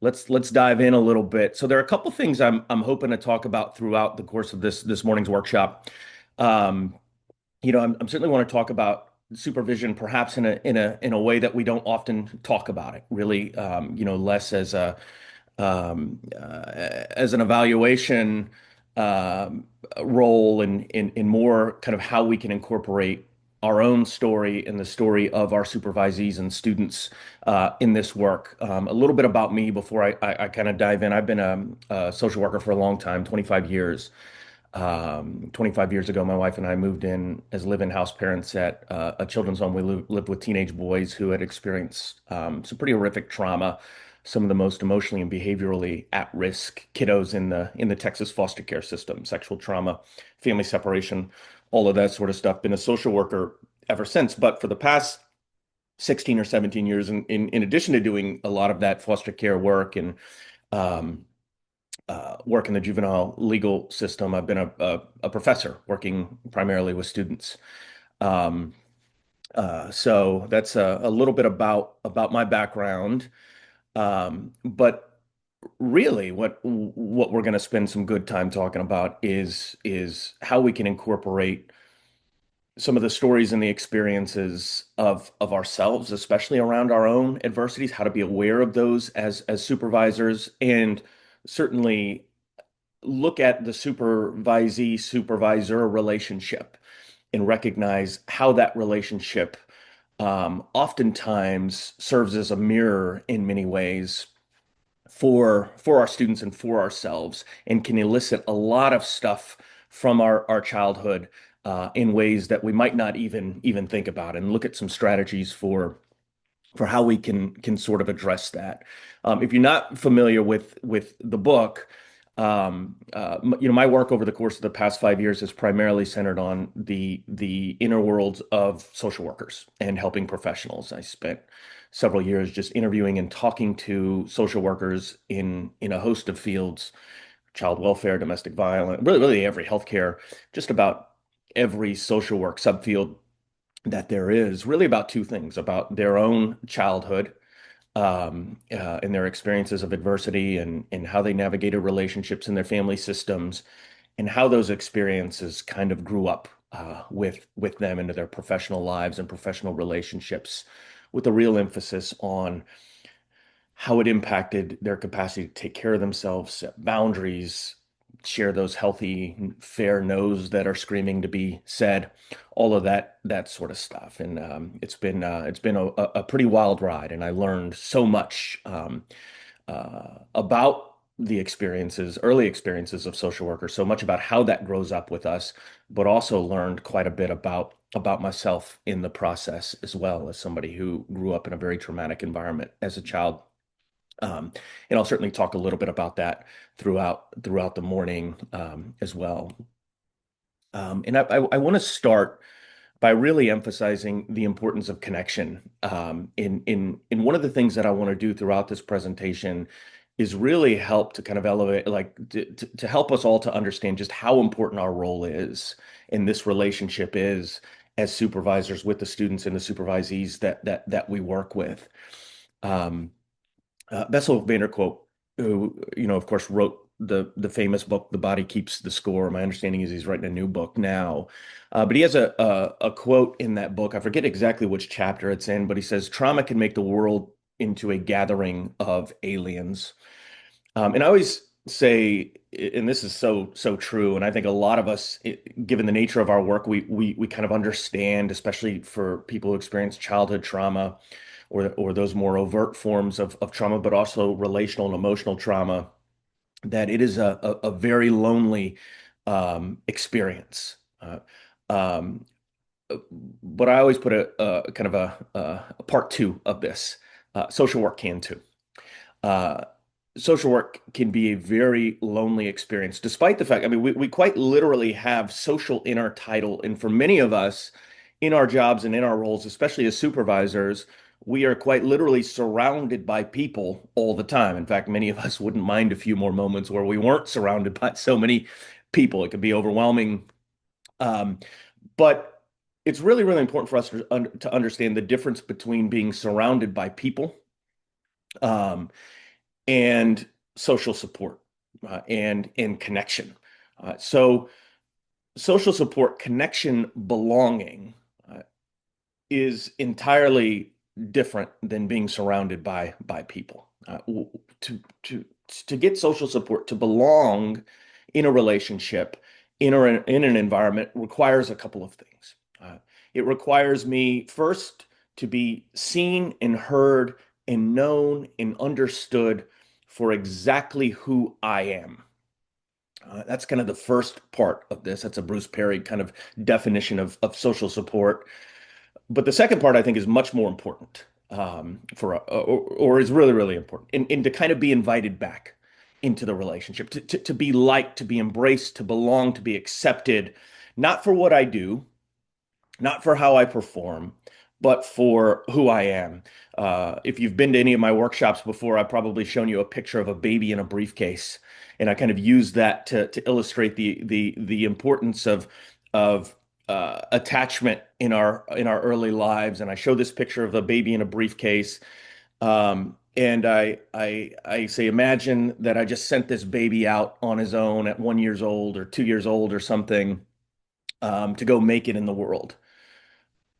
let's dive in a little bit. So there are a couple things I'm hoping to talk about throughout the course of this morning's workshop. Um, I'm certainly want to talk about supervision, perhaps in a way that we don't often talk about it. Really, less as an evaluation role in more kind of how we can incorporate our own story and the story of our supervisees and students in this work. A little bit about me before I kind of dive in. I've been a social worker for a long time, 25 years. 25 years ago, my wife and I moved in as live-in house parents at a children's home. We lived with teenage boys who had experienced some pretty horrific trauma, some of the most emotionally and behaviorally at-risk kiddos in the Texas foster care system, sexual trauma, family separation, all of that sort of stuff. Been a social worker ever since, but for the past 16 or 17 years, in addition to doing a lot of that foster care work and um, work in the juvenile legal system, I've been a professor working primarily with students. Um, so that's a little bit about my background. But really, what we're going to spend some good time talking about is how we can incorporate some of the stories and the experiences of ourselves, especially around our own adversities, how to be aware of those as supervisors, and certainly look at the supervisee supervisor relationship and recognize how that relationship oftentimes serves as a mirror in many ways for our students and for ourselves, and can elicit a lot of stuff from our childhood in ways that we might not even think about, and look at some strategies for how we can sort of address that. If you're not familiar with the book, my work over the course of the past 5 years is primarily centered on the inner worlds of social workers and helping professionals. I spent several years just interviewing and talking to social workers in a host of fields: child welfare, domestic violence, really every healthcare, just about every social work subfield that there is, really about two things: about their own childhood and their experiences of adversity, and how they navigated relationships in their family systems, and how those experiences kind of grew up with them into their professional lives and professional relationships, with a real emphasis on how it impacted their capacity to take care of themselves, set boundaries, share those healthy, fair no's that are screaming to be said, all of that sort of stuff. And it's been a pretty wild ride, and I learned so much about the early experiences of social workers, so much about how that grows up with us, but also learned quite a bit about myself in the process, as well, as somebody who grew up in a very traumatic environment as a child. Um, and I'll certainly talk a little bit about that throughout the morning as well. And I want to start by really emphasizing the importance of connection. In one of the things that I want to do throughout this presentation is really help to kind of elevate, like to help us all to understand just how important our role is, and this relationship is, as supervisors with the students and the supervisees that we work with. Um, Bessel van der Kolk, who, of course, wrote the famous book, The Body Keeps the Score. My understanding is he's writing a new book now. But he has a quote in that book. I forget exactly which chapter it's in, but he says, "Trauma can make the world into a gathering of aliens." And I always say, and this is so true, and I think a lot of us, given the nature of our work, we kind of understand, especially for people who experience childhood trauma, or those more overt forms of trauma, but also relational and emotional trauma, that it is a very lonely experience. Um, but I always put a kind of a part two of this. Social work can too. Uh, Social work can be a very lonely experience, despite the fact, I mean, we quite literally have social in our title. And for many of us in our jobs and in our roles, especially as supervisors, we are quite literally surrounded by people all the time. In fact, many of us wouldn't mind a few more moments where we weren't surrounded by so many people. It could be overwhelming. Um, but it's really important for us to understand the difference between being surrounded by people, um, and social support and connection. So social support, connection, belonging is entirely different than being surrounded by people. To to to get social support, to belong in a relationship, in an environment requires a couple of things. It requires me first to be seen and heard and known and understood for exactly who I am. That's kind of the first part of this. That's a Bruce Perry kind of definition of social support. But the second part, I think, is much more important or is really, really important, and to kind of be invited back into the relationship, to be liked, to be embraced, to belong, to be accepted, not for what I do, not for how I perform, but for who I am. If you've been to any of my workshops before, I've probably shown you a picture of a baby in a briefcase, and I kind of use that to illustrate the importance of attachment in our early lives. And I show this picture of a baby in a briefcase, and I say, imagine that I just sent this baby out on his own at 1 years old or 2 years old or something, to go make it in the world.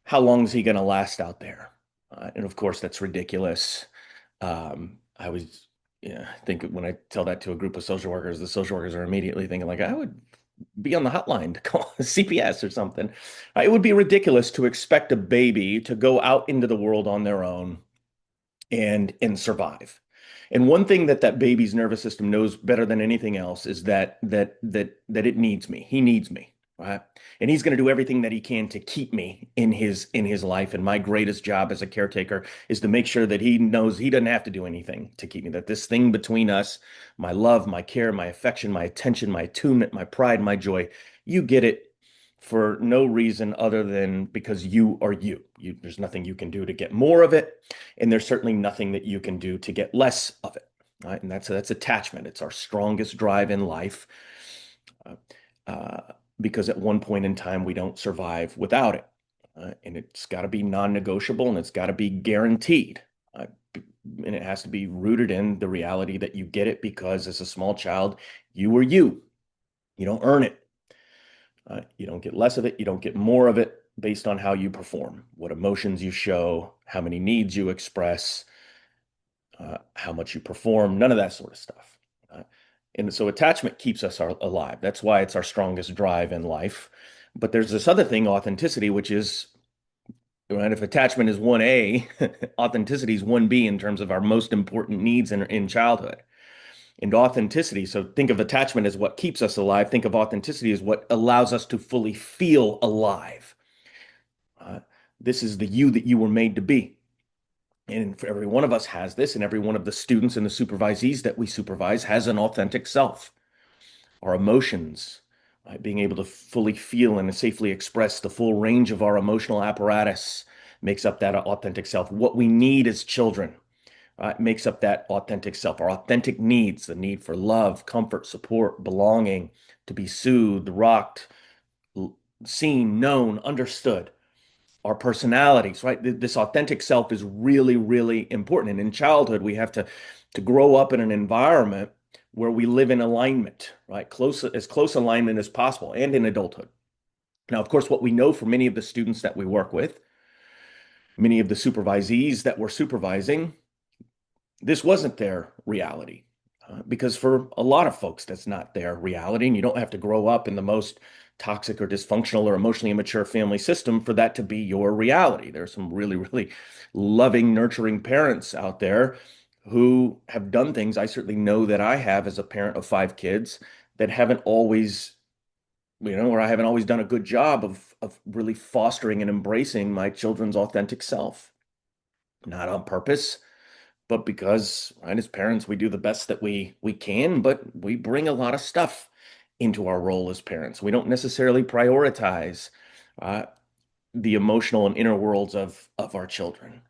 How long is he going to last out there? And of course, that's ridiculous. I was, yeah, I think when I tell that to a group of social workers, the social workers are immediately thinking like, I would be on the hotline to call CPS or something. It would be ridiculous to expect a baby to go out into the world on their own and survive. And one thing that that baby's nervous system knows better than anything else is that it needs me. He needs me, right? And he's going to do everything that he can to keep me in his life. And my greatest job as a caretaker is to make sure that he knows he doesn't have to do anything to keep me. That this thing between us, my love, my care, my affection, my attention, my attunement, my pride, my joy, you get it for no reason other than because you are you. There's nothing you can do to get more of it, and there's certainly nothing that you can do to get less of it. Right? And that's attachment. It's our strongest drive in life, uh, because at one point in time we don't survive without it, and it's got to be non-negotiable and it's got to be guaranteed. Uh, and it has to be rooted in the reality that you get it because as a small child, you were you. You don't earn it. You don't get less of it. You don't get more of it based on how you perform, what emotions you show, how many needs you express, how much you perform, none of that sort of stuff. And so attachment keeps us alive. That's why it's our strongest drive in life. But there's this other thing, authenticity, which is, right, if attachment is 1A, authenticity is 1B in terms of our most important needs in childhood. And authenticity, so think of attachment as what keeps us alive. Think of authenticity as what allows us to fully feel alive. Uh, this is the you that you were made to be. And for every one of us has this, and every one of the students and the supervisees that we supervise has an authentic self. Our emotions, right? Being able to fully feel and safely express the full range of our emotional apparatus makes up that authentic self. What we need as children makes up that authentic self. Our authentic needs, the need for love, comfort, support, belonging, to be soothed, rocked, seen, known, understood. Our personalities, right? This authentic self is really, really important. And in childhood, we have to grow up in an environment where we live in alignment, right? As close alignment as possible, and in adulthood. Now, of course, what we know from many of the students that we work with, many of the supervisees that we're supervising, this wasn't their reality. Because for a lot of folks, that's not their reality. And you don't have to grow up in the most toxic or dysfunctional or emotionally immature family system for that to be your reality. There are some really, really loving, nurturing parents out there who have done things I certainly know that I have as a parent of 5 kids that haven't always, or I haven't always done a good job of really fostering and embracing my children's authentic self. Not on purpose, but because, right, as parents, we do the best that we can, but we bring a lot of stuff into our role as parents. We don't necessarily prioritize uh, the emotional and inner worlds of our children,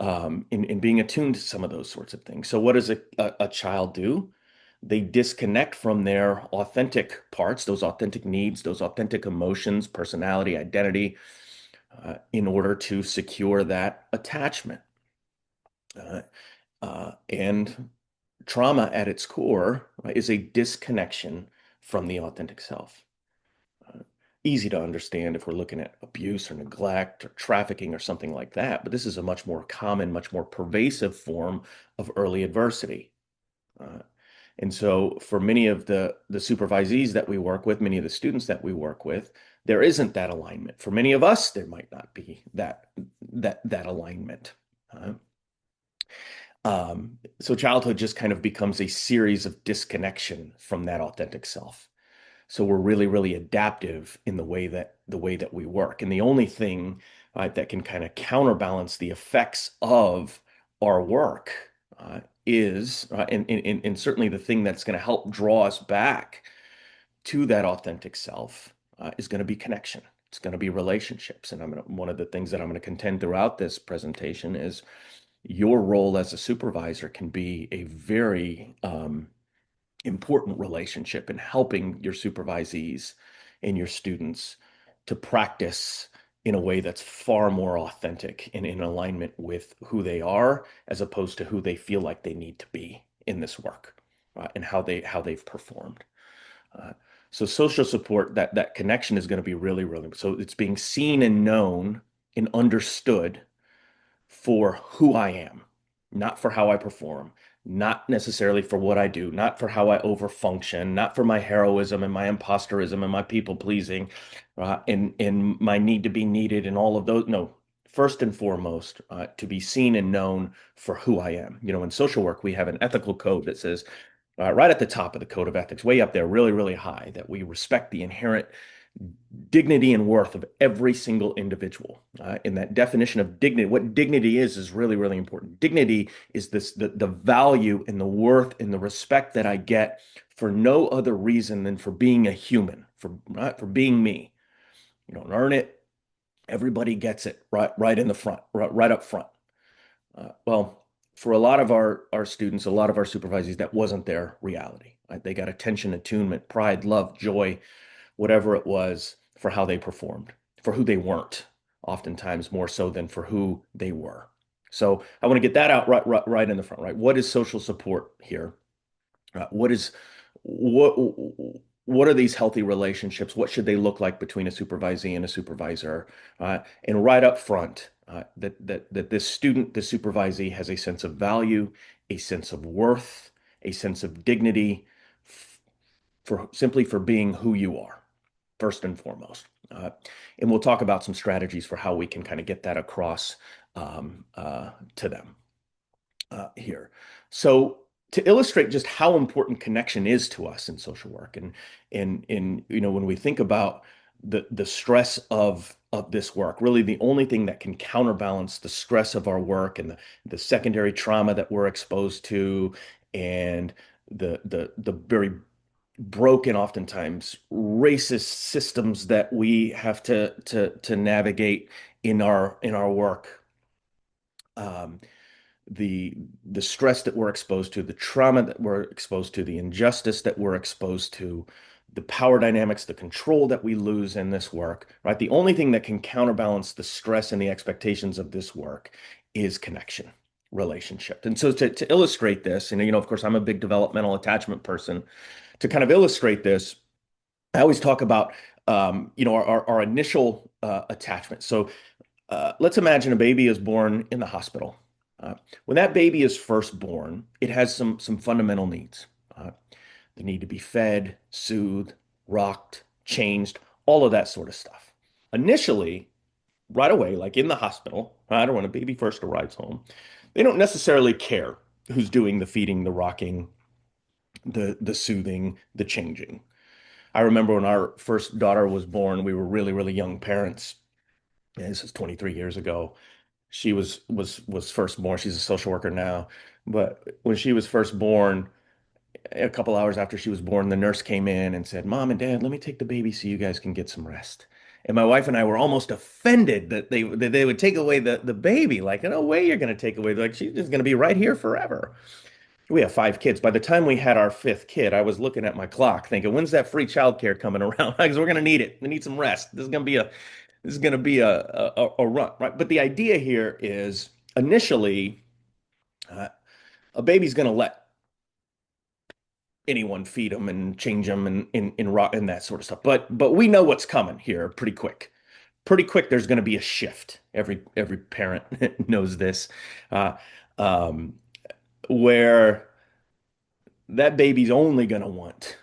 in being attuned to some of those sorts of things. So what does a child do? They disconnect from their authentic parts, those authentic needs, those authentic emotions, personality, identity, in order to secure that attachment. And trauma at its core, right, is a disconnection from the authentic self. Uh, Easy to understand if we're looking at abuse or neglect or trafficking or something like that, but this is a much more common, much more pervasive form of early adversity. Uh, and so for many of the supervisees that we work with, many of the students that we work with, there isn't that alignment. For many of us, there might not be that alignment. Uh, so childhood just kind of becomes a series of disconnection from that authentic self. So we're really, really adaptive in the way that we work. And the only thing that can kind of counterbalance the effects of our work and certainly the thing that's going to help draw us back to that authentic self is going to be connection. It's going to be relationships. And one of the things that I'm going to contend throughout this presentation is your role as a supervisor can be a very important relationship in helping your supervisees and your students to practice in a way that's far more authentic and in alignment with who they are as opposed to who they feel like they need to be in this work and how they've performed. Uh, so social support, that connection is going to be really, really, so it's being seen and known and understood for who I am, not for how I perform, not necessarily for what I do, not for how I overfunction, not for my heroism and my imposterism and my people pleasing, and my need to be needed and all of those. No, first and foremost, to be seen and known for who I am. In social work, we have an ethical code that says right at the top of the code of ethics, way up there, really, really high, that we respect the inherent dignity and worth of every single individual. In that definition of dignity, what dignity is really, really important. Dignity is the value and the worth and the respect that I get for no other reason than for being a human, for being me. You don't earn it. Everybody gets it right in the front, right up front. Well, for a lot of our students, a lot of our supervisees, that wasn't their reality. Right? They got attention, attunement, pride, love, joy, whatever it was, for how they performed, for who they weren't, oftentimes more so than for who they were. So I want to get that out right in the front, right? What is social support here? What is what what are these healthy relationships? What should they look like between a supervisee and a supervisor? And right up front, that this student, the supervisee, has a sense of value, a sense of worth, a sense of dignity, for being who you are, first and foremost. And we'll talk about some strategies for how we can kind of get that across to them here. So to illustrate just how important connection is to us in social work, and when we think about the stress of this work, really the only thing that can counterbalance the stress of our work and the secondary trauma that we're exposed to, and the very broken, oftentimes racist systems that we have to navigate in our work. Um, the the stress that we're exposed to, the trauma that we're exposed to, the injustice that we're exposed to, the power dynamics, the control that we lose in this work, right? The only thing that can counterbalance the stress and the expectations of this work is connection, relationship. And so to illustrate this, and of course, I'm a big developmental attachment person. To kind of illustrate this, I always talk about our initial attachment. So let's imagine a baby is born in the hospital. Uh, when that baby is first born, it has some fundamental needs. Uh, they need to be fed, soothed, rocked, changed, all of that sort of stuff. Initially, right away, like in the hospital, right, or when a baby first arrives home, they don't necessarily care who's doing the feeding, the rocking, the soothing, the changing. I remember when our first daughter was born, we were really, really young parents. And this is 23 years ago. She was first born. She's a social worker now. But when she was first born, a couple hours after she was born, the nurse came in and said, "Mom and Dad, let me take the baby so you guys can get some rest." And my wife and I were almost offended that they would take away the baby. Like, no way you're going to take away. Like, she's just going to be right here forever. We have five kids. By the time we had our fifth kid, I was looking at my clock thinking, when's that free childcare coming around? Because we're going to need it. We need some rest. This is going to be a run, right? But the idea here is initially, uh, a baby's going to let anyone feed them and change them and that sort of stuff. But we know what's coming here pretty quick. Pretty quick, there's going to be a shift. Every parent knows this, uh, um, where that baby's only going to want,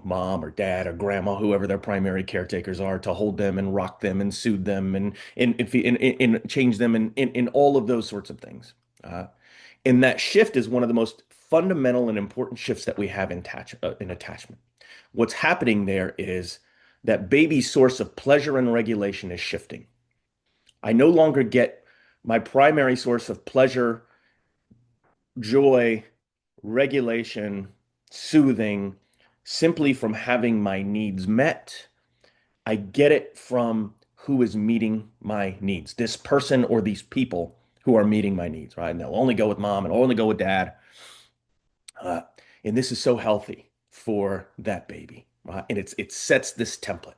mom or dad or grandma, whoever their primary caretakers are, to hold them and rock them and soothe them and change them and all of those sorts of things. Uh, and that shift is one of the most fundamental and important shifts that we have in attachment. What's happening there is that baby's source of pleasure and regulation is shifting. I no longer get my primary source of pleasure, joy, regulation, soothing simply from having my needs met. I get it from who is meeting my needs, this person or these people who are meeting my needs, right? And they'll only go with mom and only go with dad. Uh, and this is so healthy for that baby, right? And it sets this template.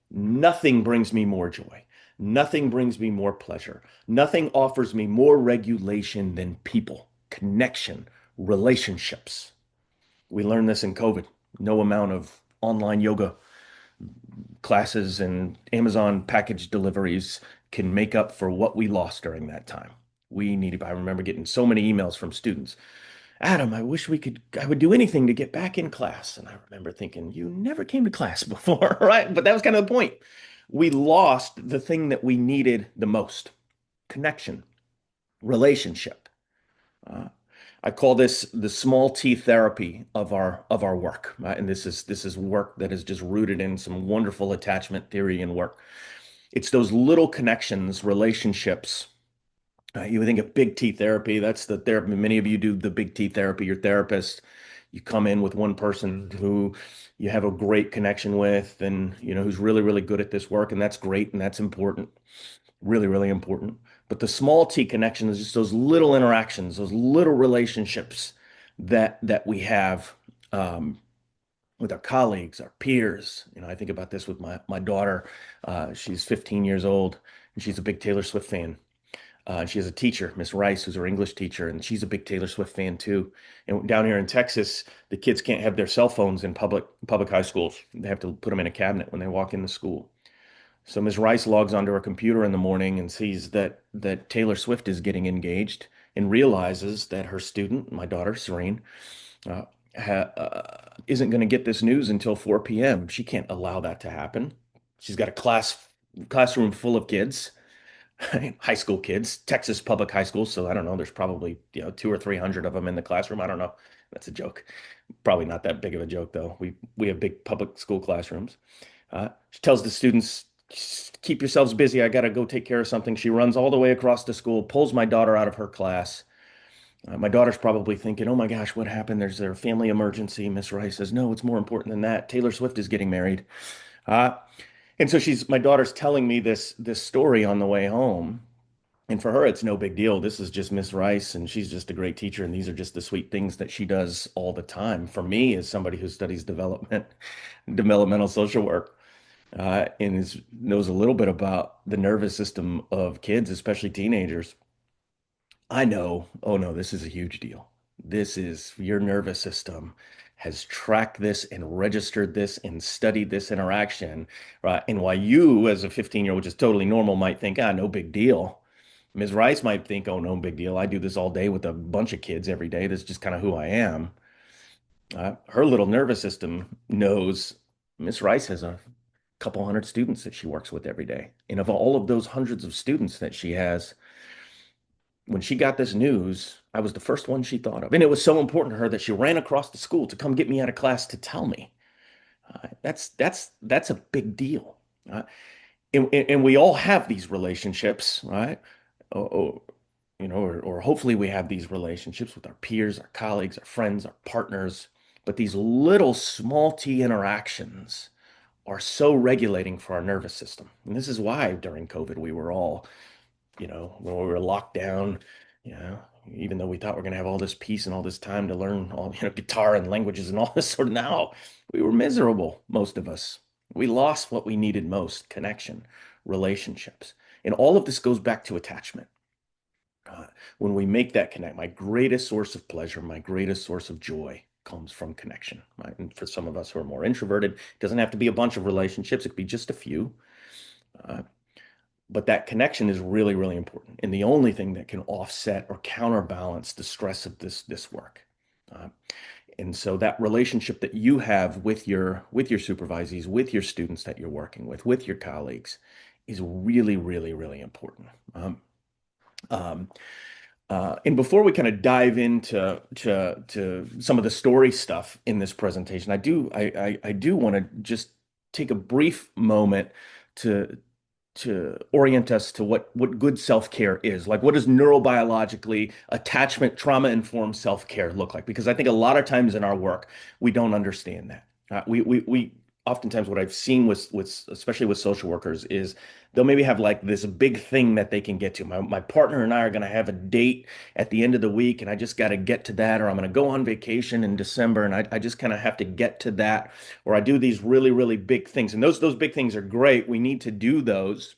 Nothing brings me more joy. Nothing brings me more pleasure. Nothing offers me more regulation than people, connection, relationships. We learned this in COVID. No amount of online yoga classes and Amazon package deliveries can make up for what we lost during that time. I remember getting so many emails from students. Adam, I would do anything to get back in class. And I remember thinking, you never came to class before, right? But that was kind of the point. We lost the thing that we needed the most: connection, relationship. Uh, I call this the small T therapy of our work, right? And this is work that is just rooted in some wonderful attachment theory and work. It's those little connections, relationships. You would think of big T therapy. That's the therapy. Many of you do the big T therapy. Your therapist, you come in with one person who you have a great connection with, and who's really, really good at this work, and that's great and that's important, really, really important. But the small T connection is just those little interactions, those little relationships that we have with our colleagues, our peers. I think about this with my daughter. She's 15 years old, and she's a big Taylor Swift fan. She has a teacher, Miss Rice, who's her English teacher, and she's a big Taylor Swift fan too. And down here in Texas, the kids can't have their cell phones in public high schools. They have to put them in a cabinet when they walk into school. So Ms. Rice logs onto her computer in the morning and sees that Taylor Swift is getting engaged and realizes that her student, my daughter, Serene, uh, isn't going to get this news until 4 p.m. She can't allow that to happen. She's got a classroom full of kids, high school kids, Texas public high school. So I don't know, there's probably, 200 or 300 of them in the classroom. I don't know. That's a joke. Probably not that big of a joke, though. We have big public school classrooms. She tells the students, keep yourselves busy. I got to go take care of something. She runs all the way across the school, pulls my daughter out of her class. My daughter's probably thinking, oh my gosh, what happened? There's a family emergency. Miss Rice says, no, it's more important than that. Taylor Swift is getting married. Uh, and so my daughter's telling me this story on the way home. And for her, it's no big deal. This is just Miss Rice, and she's just a great teacher. And these are just the sweet things that she does all the time. For me, as somebody who studies developmental social work, knows a little bit about the nervous system of kids, especially teenagers, I know, oh no, this is a huge deal. This is your nervous system has tracked this and registered this and studied this interaction, right? And while you, as a 15-year-old, which is totally normal, might think, no big deal. Ms. Rice might think, oh, no big deal. I do this all day with a bunch of kids every day. That's just kind of who I am. Her little nervous system knows Miss Rice has a couple hundred students that she works with every day. And of all of those hundreds of students that she has, when she got this news, I was the first one she thought of. And it was so important to her that she ran across the school to come get me out of class to tell me. That's a big deal. Uh, and we all have these relationships, right? Or, or hopefully we have these relationships with our peers, our colleagues, our friends, our partners. But these little small T interactions are so regulating for our nervous system. And this is why during COVID we were all, when we were locked down, you know, even though we thought we are going to have all this peace and all this time to learn all, guitar and languages and all this sort of now, we were miserable, most of us. We lost what we needed most: connection, relationships. And all of this goes back to attachment. When we make that connect, my greatest source of pleasure, my greatest source of joy comes from connection, right? And for some of us who are more introverted, it doesn't have to be a bunch of relationships. It could be just a few. Uh, but that connection is really, really important. And the only thing that can offset or counterbalance the stress of this work. Uh, and so that relationship that you have with your supervisees, with your students that you're working with your colleagues, is really, really, really important. Um, and before we kind of dive into to some of the story stuff in this presentation, I do want to just take a brief moment to orient us to what good self-care is. Like, what does neurobiologically attachment trauma-informed self-care look like? Because I think a lot of times in our work we don't understand that. We oftentimes, what I've seen with especially with social workers is they'll maybe have like this big thing that they can get to. My partner and I are going to have a date at the end of the week, and I just got to get to that, or I'm going to go on vacation in December, and I just kind of have to get to that, or I do these really, really big things. And those big things are great. We need to do those.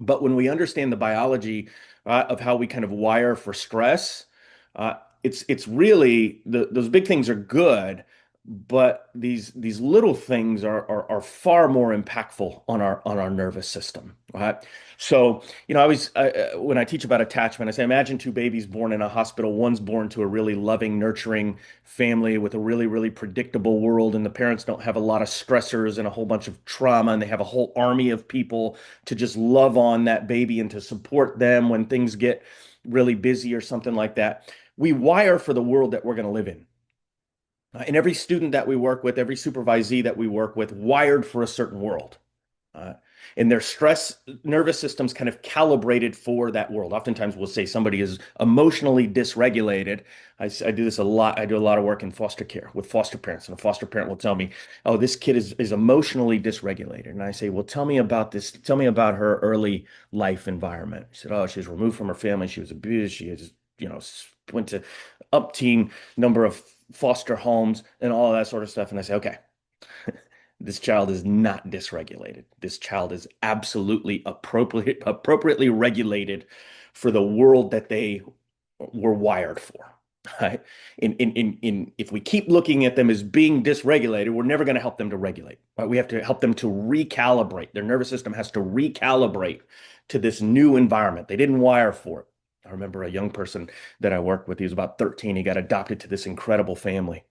But when we understand the biology of how we kind of wire for stress, uh, it's really those big things are good, but these little things are far more impactful on our nervous system, right? So, I always when I teach about attachment, I say imagine two babies born in a hospital. One's born to a really loving, nurturing family with a really, really predictable world, and the parents don't have a lot of stressors and a whole bunch of trauma, and they have a whole army of people to just love on that baby and to support them when things get really busy or something like that. We wire for the world that we're going to live in. And every student that we work with, every supervisee that we work with, wired for a certain world. Uh, and their stress nervous system's kind of calibrated for that world. Oftentimes we'll say somebody is emotionally dysregulated. I do this a lot. I do a lot of work in foster care with foster parents, and a foster parent will tell me, "Oh, this kid is emotionally dysregulated." And I say, "Well, tell me about this. Tell me about her early life environment." She said, "Oh, she was removed from her family. She was abused. She has, went to umpteen number of foster homes and all of that sort of stuff." And I say, "Okay, this child is not dysregulated. This child is absolutely appropriately regulated for the world that they were wired for." Right? If we keep looking at them as being dysregulated, we're never going to help them to regulate. Right? We have to help them to recalibrate. Their nervous system has to recalibrate to this new environment. They didn't wire for it. I remember a young person that I worked with. He was about 13. He got adopted to this incredible family.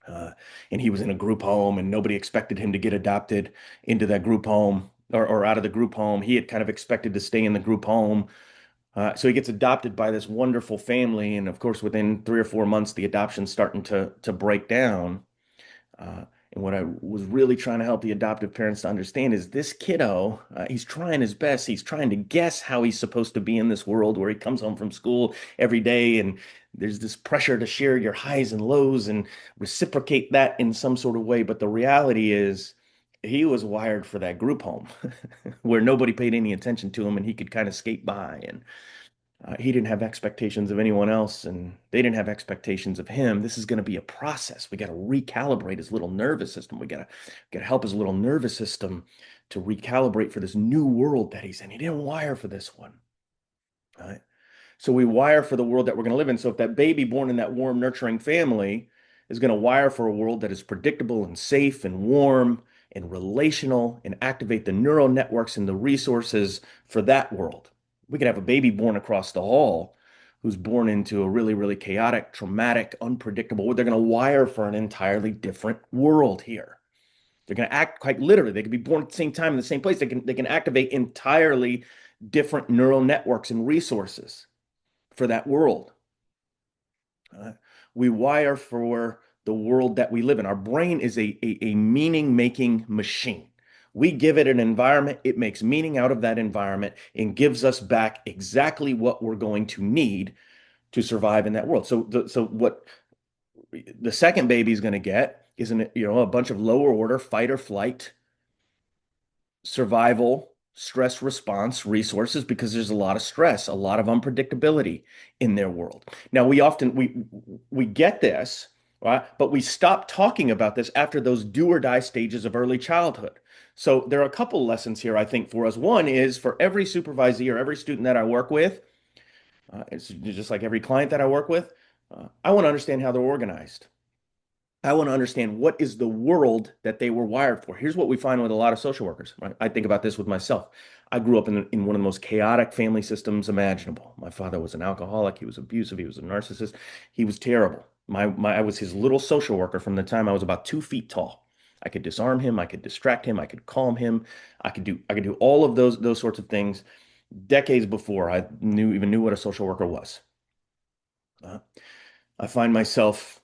Uh, and he was in a group home, and nobody expected him to get adopted into that group home, or out of the group home. He had kind of expected to stay in the group home. So he gets adopted by this wonderful family. And of course, within 3 or 4 months, the adoption's starting to break down. And what I was really trying to help the adoptive parents to understand is this kiddo, he's trying his best. He's trying to guess how he's supposed to be in this world where he comes home from school every day, and there's this pressure to share your highs and lows and reciprocate that in some sort of way. But the reality is, he was wired for that group home where nobody paid any attention to him, and he could kind of skate by. And he didn't have expectations of anyone else, and they didn't have expectations of him. This is going to be a process. We got to recalibrate his little nervous system. We got to help his little nervous system to recalibrate for this new world that he's in. He didn't wire for this one. Right? So we wire for the world that we're going to live in. So if that baby born in that warm, nurturing family is going to wire for a world that is predictable and safe and warm and relational and activate the neural networks and the resources for that world, we could have a baby born across the hall who's born into a really, really chaotic, traumatic, unpredictable. They're going to wire for an entirely different world here. They're going to act quite literally. They could be born at the same time in the same place. They can activate entirely different neural networks and resources for that world. We wire for the world that we live in. Our brain is a meaning-making machine. We give it an environment, it makes meaning out of that environment and gives us back exactly what we're going to need to survive in that world. So what the second baby is going to get is a bunch of lower order fight or flight, survival, stress response resources, because there's a lot of stress, a lot of unpredictability in their world. Now, we get this, right? But we stop talking about this after those do or die stages of early childhood. So there are a couple lessons here, I think, for us. One is for every supervisee or every student that I work with, it's just like every client that I work with, I want to understand how they're organized. I want to understand what is the world that they were wired for. Here's what we find with a lot of social workers, right? I think about this with myself. I grew up in one of the most chaotic family systems imaginable. My father was an alcoholic. He was abusive. He was a narcissist. He was terrible. I was his little social worker from the time I was about 2 feet tall. I could disarm him. I could distract him. I could calm him. I could do all of those sorts of things decades before I even knew what a social worker was. Uh, I find myself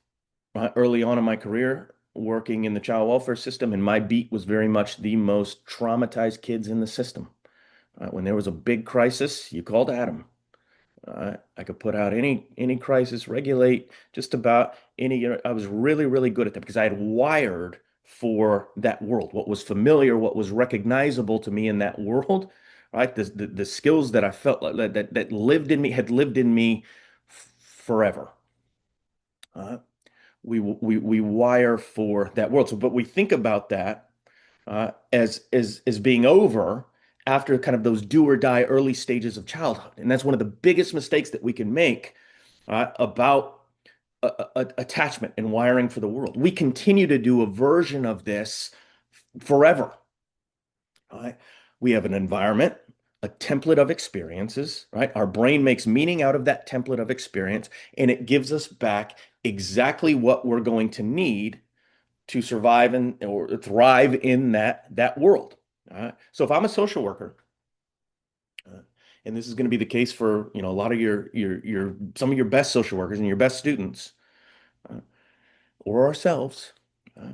early on in my career working in the child welfare system, and my beat was very much the most traumatized kids in the system. When there was a big crisis, you called Adam. I could put out any crisis, regulate just about any. I was really, really good at that because I had wired for that world, what was familiar, what was recognizable to me in that world, right? The skills that I felt like, that lived in me had lived in me forever. Uh, we wire for that world. So, but we think about that as being over after kind of those do or die early stages of childhood, and that's one of the biggest mistakes that we can make about attachment and wiring for the world. We continue to do a version of this forever. Right? We have an environment, a template of experiences, right? Our brain makes meaning out of that template of experience, and it gives us back exactly what we're going to need to survive and or thrive in that world. All right. So if I'm a social worker, and this is going to be the case for a lot of your some of your best social workers and your best students, uh, or ourselves, uh,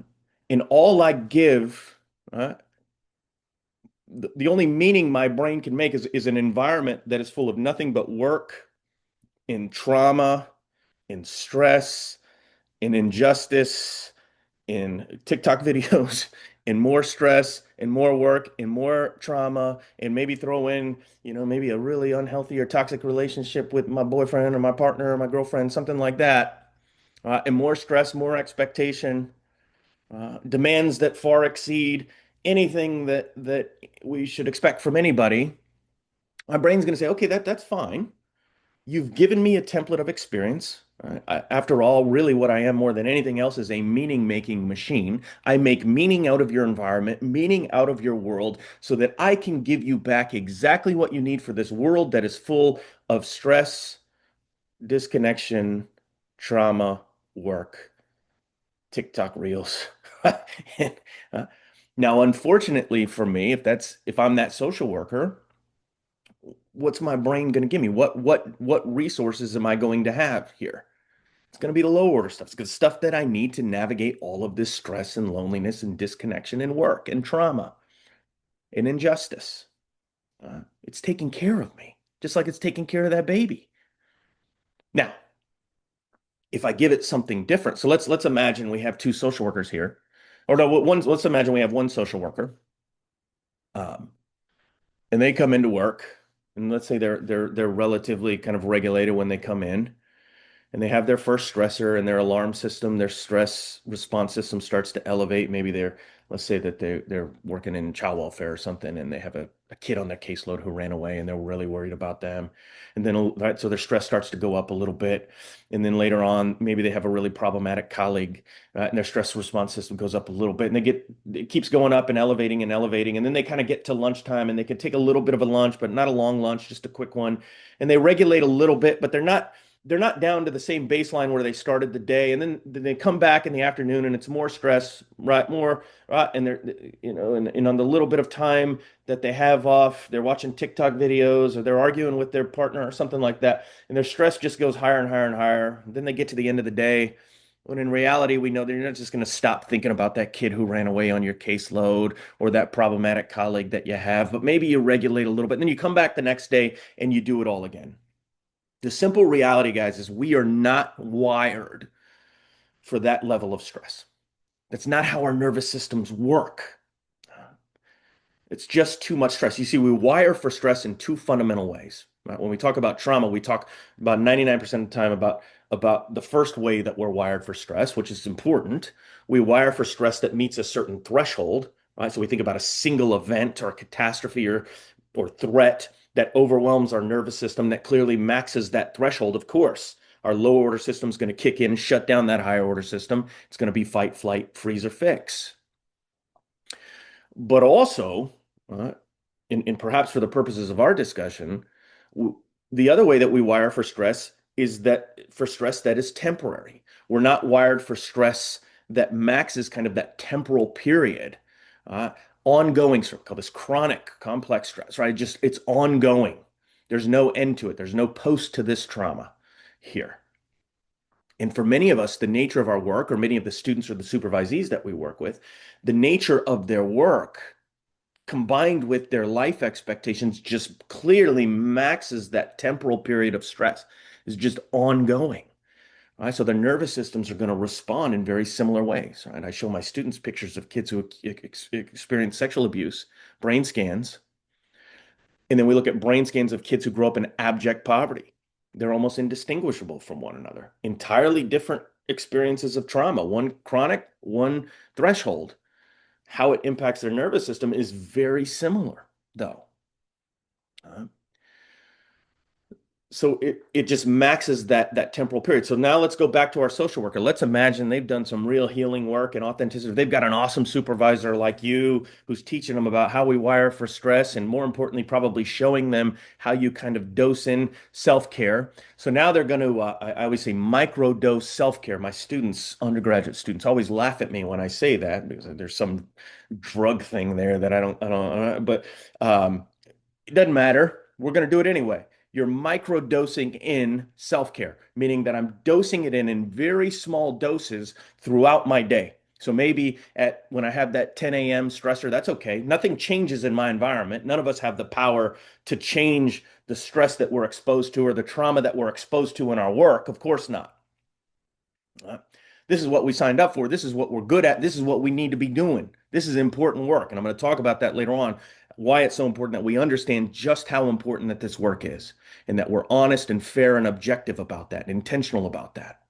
in all I give, the only meaning my brain can make is an environment that is full of nothing but work, in trauma, in stress, in injustice, in TikTok videos, in more stress, in more work, in more trauma, and maybe throw in, maybe a really unhealthy or toxic relationship with my boyfriend or my partner or my girlfriend, something like that. And more stress, more expectation, demands that far exceed anything that we should expect from anybody. My brain's going to say, okay, that's fine. You've given me a template of experience. After all, really what I am more than anything else is a meaning-making machine. I make meaning out of your environment, meaning out of your world, so that I can give you back exactly what you need for this world that is full of stress, disconnection, trauma, work, TikTok reels. And, uh, now, unfortunately for me, if I'm that social worker, what's my brain going to give me? What resources am I going to have here? It's going to be the low order stuff. It's the stuff that I need to navigate all of this stress and loneliness and disconnection and work and trauma and injustice. It's taking care of me, just like it's taking care of that baby. Now, if I give it something different, so let's imagine we have two social workers here, or no, let's imagine we have one social worker, um, and they come into work, and let's say they're relatively kind of regulated when they come in, and they have their first stressor and their alarm system, their stress response system starts to elevate. Maybe let's say that they're working in child welfare or something, and they have a kid on their caseload who ran away, and they're really worried about them. And then, right, so their stress starts to go up a little bit. And then later on, maybe they have a really problematic colleague, and their stress response system goes up a little bit, and it keeps going up and elevating and elevating. And then they kind of get to lunchtime, and they can take a little bit of a lunch, but not a long lunch, just a quick one. And they regulate a little bit, but they're not down to the same baseline where they started the day, and then they come back in the afternoon and it's more stress, right? More, right? And they're, and on the little bit of time that they have off, they're watching TikTok videos or they're arguing with their partner or something like that, and their stress just goes higher and higher and higher. Then they get to the end of the day, when in reality, we know that you're not just going to stop thinking about that kid who ran away on your caseload or that problematic colleague that you have, but maybe you regulate a little bit. And then you come back the next day and you do it all again. The simple reality, guys, is we are not wired for that level of stress. That's not how our nervous systems work. It's just too much stress. You see, we wire for stress in two fundamental ways. Right? When we talk about trauma, we talk about 99% of the time about the first way that we're wired for stress, which is important. We wire for stress that meets a certain threshold, right? So we think about a single event or a catastrophe or threat that overwhelms our nervous system that clearly maxes that threshold, of course. our lower order system is going to kick in and shut down that higher order system. It's going to be fight, flight, freeze, or fix. But also, uh, and perhaps for the purposes of our discussion, the other way that we wire for stress is that for stress that is temporary. We're not wired for stress that maxes kind of that temporal period. Uh, Ongoing, sort of call this chronic complex stress, right? Just it's ongoing. There's no end to it. There's no post to this trauma here. And for many of us, the nature of our work, or many of the students or the supervisees that we work with, the nature of their work combined with their life expectations just clearly maxes that temporal period of stress is just ongoing. Right? So their nervous systems are going to respond in very similar ways. Right? I show my students pictures of kids who experience sexual abuse, brain scans, and then we look at brain scans of kids who grow up in abject poverty. They're almost indistinguishable from one another. Entirely different experiences of trauma, one chronic, one threshold. How it impacts their nervous system is very similar, though. Uh, so it just maxes that temporal period. So now let's go back to our social worker. Let's imagine they've done some real healing work and authenticity. They've got an awesome supervisor like you who's teaching them about how we wire for stress, and more importantly, probably showing them how you kind of dose in self-care. So now they're going to, I always say micro dose self-care. My students, undergraduate students, always laugh at me when I say that because there's some drug thing there that but it doesn't matter. We're going to do it anyway. You're micro dosing in self-care, meaning that I'm dosing it in very small doses throughout my day. So maybe at when I have that 10 a.m. stressor, that's okay. Nothing changes in my environment. None of us have the power to change the stress that we're exposed to or the trauma that we're exposed to in our work. Of course not. Uh, This is what we signed up for. This is what we're good at. This is what we need to be doing. This is important work. And I'm going to talk about that later on, why it's so important that we understand just how important that this work is and that we're honest and fair and objective about that, and intentional about that.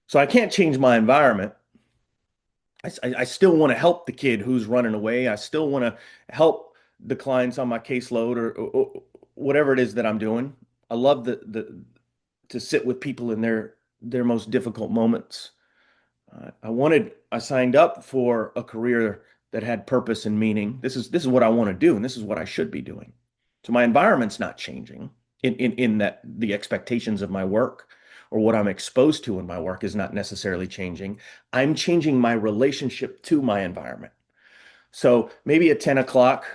So I can't change my environment. I still want to help the kid who's running away. I still want to help the clients on my caseload or whatever it is that I'm doing. I love to sit with people in their most difficult moments. I signed up for a career that had purpose and meaning. This is what I want to do, and this is what I should be doing. So my environment's not changing in that the expectations of my work or what I'm exposed to in my work is not necessarily changing. I'm changing my relationship to my environment. So maybe at 10 o'clock,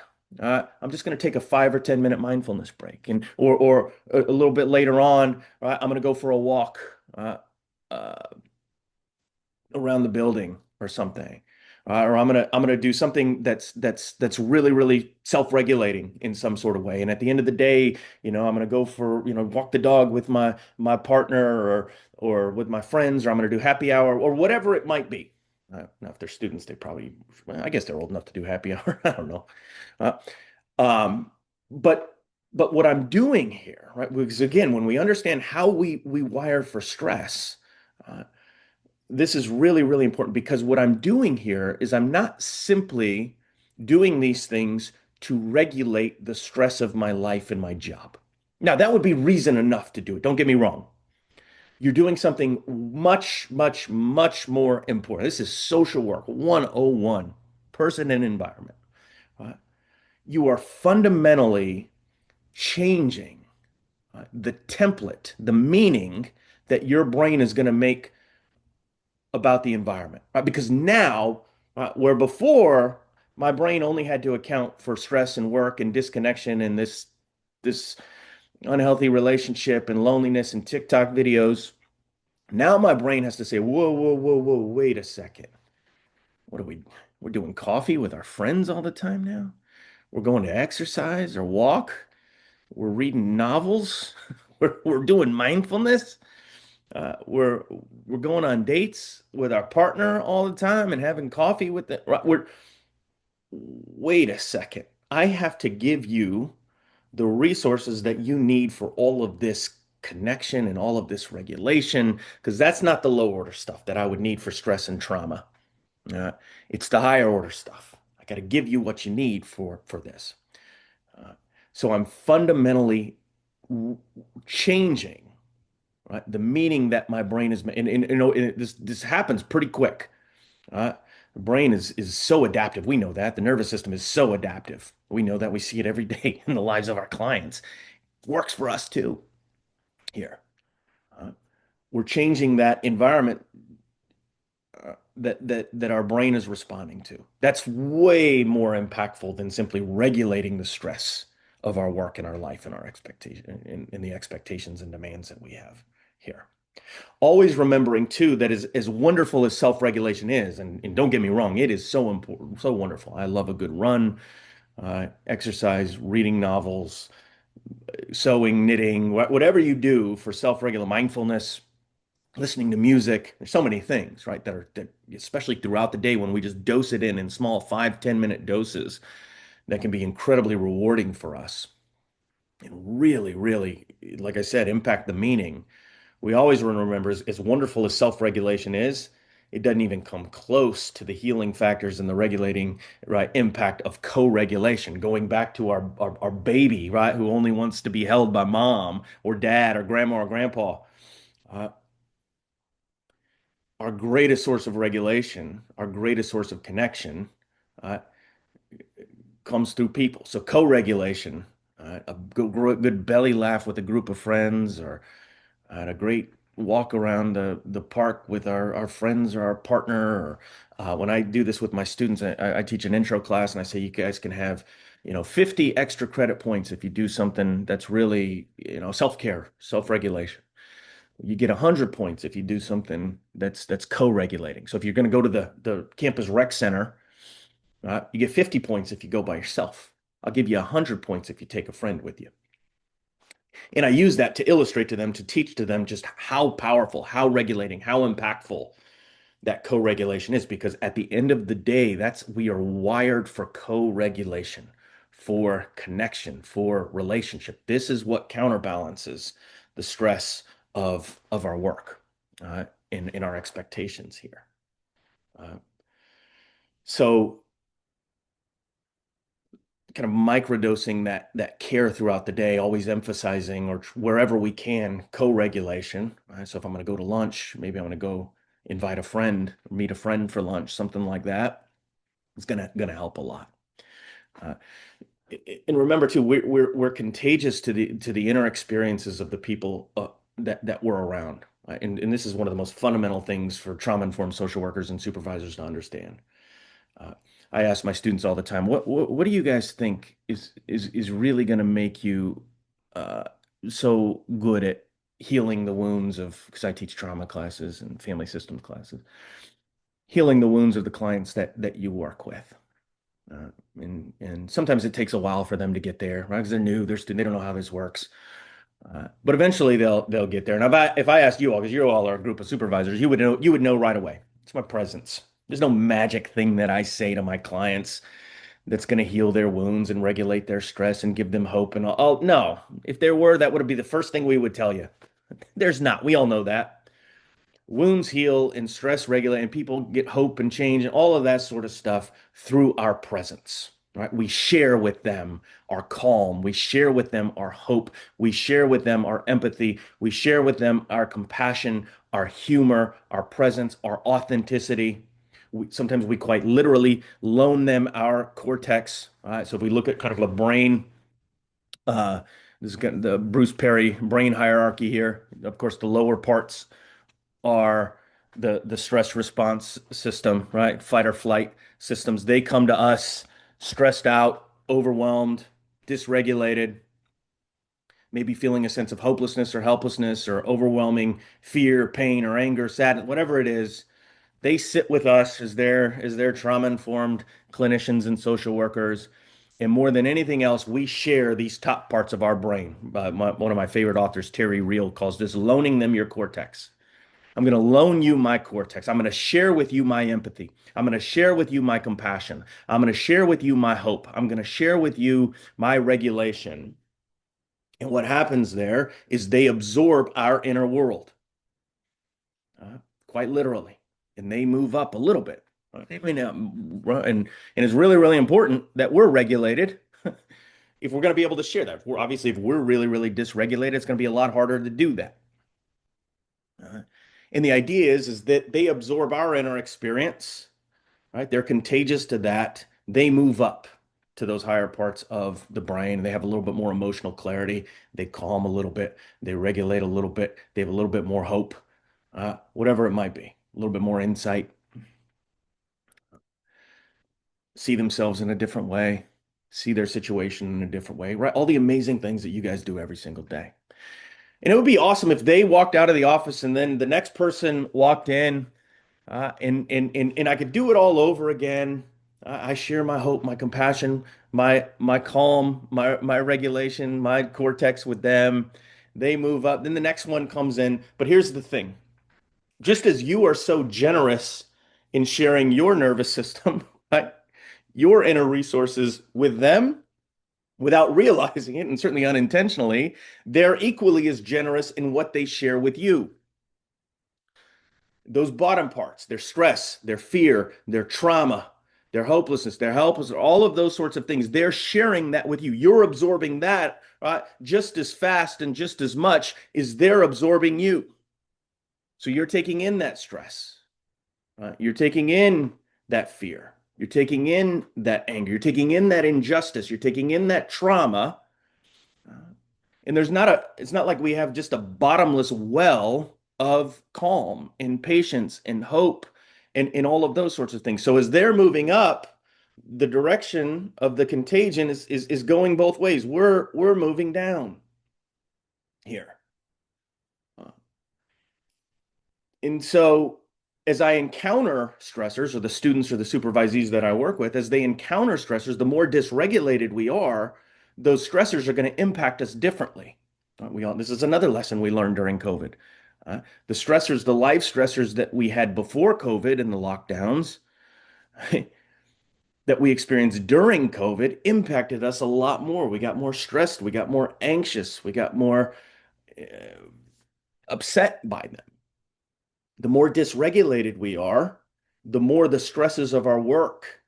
I'm just going to take a 5 or 10 minute mindfulness break, and or a little bit later on, I'm going to go for a walk. Uh, around the building or something. Or I'm gonna do something that's really self-regulating in some sort of way. And at the end of the day, I'm gonna go for, walk the dog with my partner or with my friends, or I'm gonna do happy hour or whatever it might be. Now, if they're students, they probably, well, I guess they're old enough to do happy hour. I don't know. Uh, um, but what I'm doing here, right? Because again, when we understand how we wire for stress, uh, this is really important because what I'm doing here is I'm not simply doing these things to regulate the stress of my life and my job. Now, that would be reason enough to do it. Don't get me wrong. You're doing something much more important. This is social work 101, person and environment. Uh, you are fundamentally changing the template, the meaning that your brain is going to make about the environment, right? Because now, where before my brain only had to account for stress and work and disconnection and this unhealthy relationship and loneliness and TikTok videos, now my brain has to say, whoa, wait a second. What are we? We're doing coffee with our friends all the time now. We're going to exercise or walk. We're reading novels. We're doing mindfulness. Uh, we're we're going on dates with our partner all the time and having coffee with the right, we're wait a second. I have to give you the resources that you need for all of this connection and all of this regulation, because that's not the low order stuff that I would need for stress and trauma. Uh, it's the higher order stuff. I got to give you what you need for this. Uh, so I'm fundamentally changing right? The meaning that my brain is, and you know, this happens pretty quick. The brain is so adaptive. We know that. The nervous system is so adaptive. We know that. We see it every day in the lives of our clients. Works for us too here. Uh, we're changing that environment that our brain is responding to. That's way more impactful than simply regulating the stress of our work and our life and our expectation in the expectations and demands that we have here. Always remembering too that as wonderful as self-regulation is, and don't get me wrong, it is so important, so wonderful. I love a good run, exercise, reading novels, sewing, knitting, whatever you do for self-regulation, mindfulness, listening to music. There's so many things, right? That especially throughout the day when we just dose it in small 5, 10 minute doses that can be incredibly rewarding for us and really, really, like I said, impact the meaning. We always want to remember as wonderful as self-regulation is, it doesn't even come close to the healing factors and the regulating, right, impact of co-regulation. Going back to our baby, right, who only wants to be held by mom or dad or grandma or grandpa. Uh, our greatest source of regulation, our greatest source of connection, uh, comes through people. So co-regulation, a good belly laugh with a group of friends, or a great walk around the park with our friends or our partner. Or when I do this with my students, I teach an intro class and I say you guys can have, 50 extra credit points if you do something that's really, self-care, self-regulation. You get 100 points if you do something that's co-regulating. So if you're going to go to the campus rec center, you get 50 points if you go by yourself. I'll give you 100 points if you take a friend with you. And I use that to illustrate to them, to teach to them just how powerful, how regulating, how impactful that co-regulation is. Because at the end of the day, we are wired for co-regulation, for connection, for relationship. This is what counterbalances the stress of our work, in our expectations here. Uh, so kind of microdosing that care throughout the day, always emphasizing, or wherever we can, co-regulation. Right? So if I'm going to go to lunch, maybe I'm going to go invite a friend, meet a friend for lunch, something like that. It's gonna help a lot. Uh, and remember too, we're contagious to the inner experiences of the people that we're around. And this is one of the most fundamental things for trauma-informed social workers and supervisors to understand. Uh, I ask my students all the time, what do you guys think is really going to make you uh, so good at healing the wounds of, because I teach trauma classes and family systems classes, healing the wounds of the clients that you work with. And sometimes it takes a while for them to get there, right? Because they're new, they don't know how this works. But eventually they'll get there. And if I asked you all, because you all are a group of supervisors, you would know right away. It's my presence. There's no magic thing that I say to my clients that's going to heal their wounds and regulate their stress and give them hope and all. Oh, no. If there were, that would be the first thing we would tell you. There's not. We all know that. Wounds heal and stress regulate, and people get hope and change and all of that sort of stuff through our presence, right? We share with them our calm. We share with them our hope. We share with them our empathy. We share with them our compassion, our humor, our presence, our authenticity. Sometimes we quite literally loan them our cortex. So if we look at kind of a brain, uh, this is kind of the Bruce Perry brain hierarchy here. Of course, the lower parts are the stress response system, right? Fight or flight systems. They come to us stressed out, overwhelmed, dysregulated, maybe feeling a sense of hopelessness or helplessness or overwhelming fear, pain, or anger, sadness, whatever it is. They sit with us as their trauma-informed clinicians and social workers. And more than anything else, we share these top parts of our brain. One of my favorite authors, Terry Real, calls this loaning them your cortex. I'm going to loan you my cortex. I'm going to share with you my empathy. I'm going to share with you my compassion. I'm going to share with you my hope. I'm going to share with you my regulation. And what happens there is they absorb our inner world, quite literally, and they move up a little bit. I mean, and it's really, really important that we're regulated if we're going to be able to share that. If we're really, really dysregulated, it's going to be a lot harder to do that. Uh, and the idea is that they absorb our inner experience, right? They're contagious to that. They move up to those higher parts of the brain. They have a little bit more emotional clarity. They calm a little bit. They regulate a little bit. They have a little bit more hope, whatever it might be, a little bit more insight, see themselves in a different way, see their situation in a different way, right? All the amazing things that you guys do every single day. And it would be awesome if they walked out of the office and then the next person walked in, and I could do it all over again. I share my hope, my compassion, my calm, my regulation, my cortex with them. They move up. Then the next one comes in. But here's the thing. Just as you are so generous in sharing your nervous system, right, your inner resources with them without realizing it, and certainly unintentionally, they're equally as generous in what they share with you. Those bottom parts, their stress, their fear, their trauma, their hopelessness, their helplessness, all of those sorts of things, they're sharing that with you. You're absorbing that, right, just as fast and just as much as they're absorbing you. So you're taking in that stress, right? You're taking in that fear. You're taking in that anger. You're taking in that injustice. You're taking in that trauma. And it's not like we have just a bottomless well of calm and patience and hope and all of those sorts of things. So as they're moving up, the direction of the contagion is going both ways. We're moving down here. And so as I encounter stressors, or the students or the supervisees that I work with, as they encounter stressors, the more dysregulated we are, those stressors are going to impact us differently. This is another lesson we learned during COVID. The stressors, the life stressors that we had before COVID and the lockdowns that we experienced during COVID impacted us a lot more. We got more stressed, we got more anxious, we got more uh, upset by them. The more dysregulated we are, the more the stresses of our work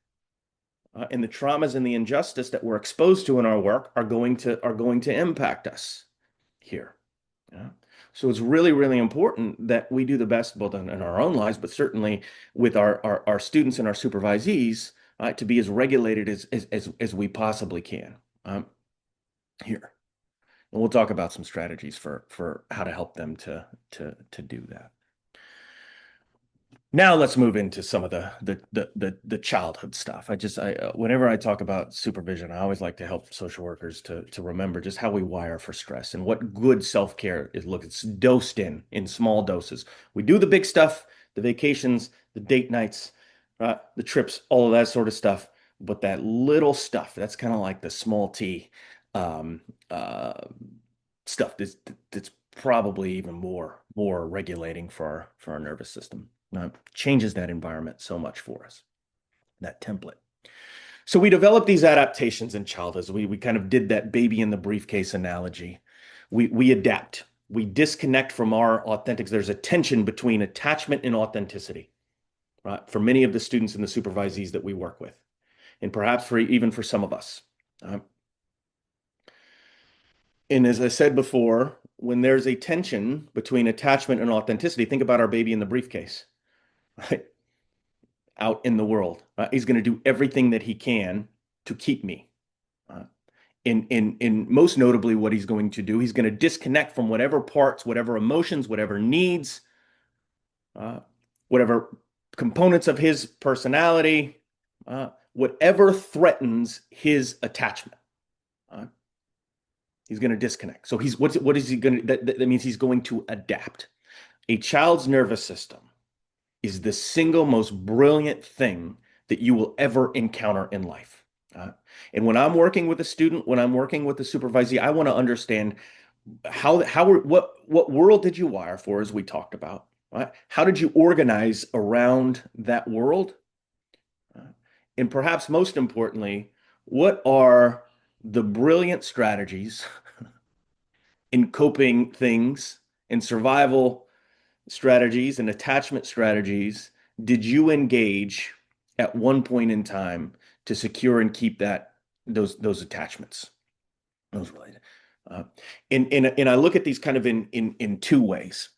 and the traumas and the injustice that we're exposed to in our work are going to impact us here. Yeah. So it's really, really important that we do the best both in our own lives, but certainly with our students and our supervisees to be as regulated as we possibly can here. And we'll talk about some strategies for how to help them to do that. Now let's move into some of the childhood stuff. Whenever I talk about supervision, I always like to help social workers to remember just how we wire for stress and what good self-care is. Look, it's dosed in small doses. We do the big stuff, the vacations, the date nights, the trips, all of that sort of stuff. But that little stuff, that's kind of like the small T um, uh, stuff that's probably even more regulating for our nervous system. Changes that environment so much for us, that template. So we developed these adaptations in childhood. We kind of did that baby in the briefcase analogy. We adapt. We disconnect from our authentic. There's a tension between attachment and authenticity, right? For many of the students and the supervisees that we work with, and perhaps even for some of us. And as I said before, when there's a tension between attachment and authenticity, think about our baby in the briefcase, right? Out in the world. He's going to do everything that he can to keep me. In most notably, what he's going to do, he's going to disconnect from whatever parts, whatever emotions, whatever needs, whatever components of his personality, whatever threatens his attachment. He's going to disconnect. So what is he going to? That means he's going to adapt. A child's nervous system is the single most brilliant thing that you will ever encounter in life. And when I'm working with a student, when I'm working with a supervisee, I want to understand what world did you wire for, as we talked about, right? How did you organize around that world? And perhaps most importantly, what are the brilliant strategies in coping things and survival strategies and attachment strategies did you engage at one point in time to secure and keep those attachments, those related? And I look at these kind of in two ways.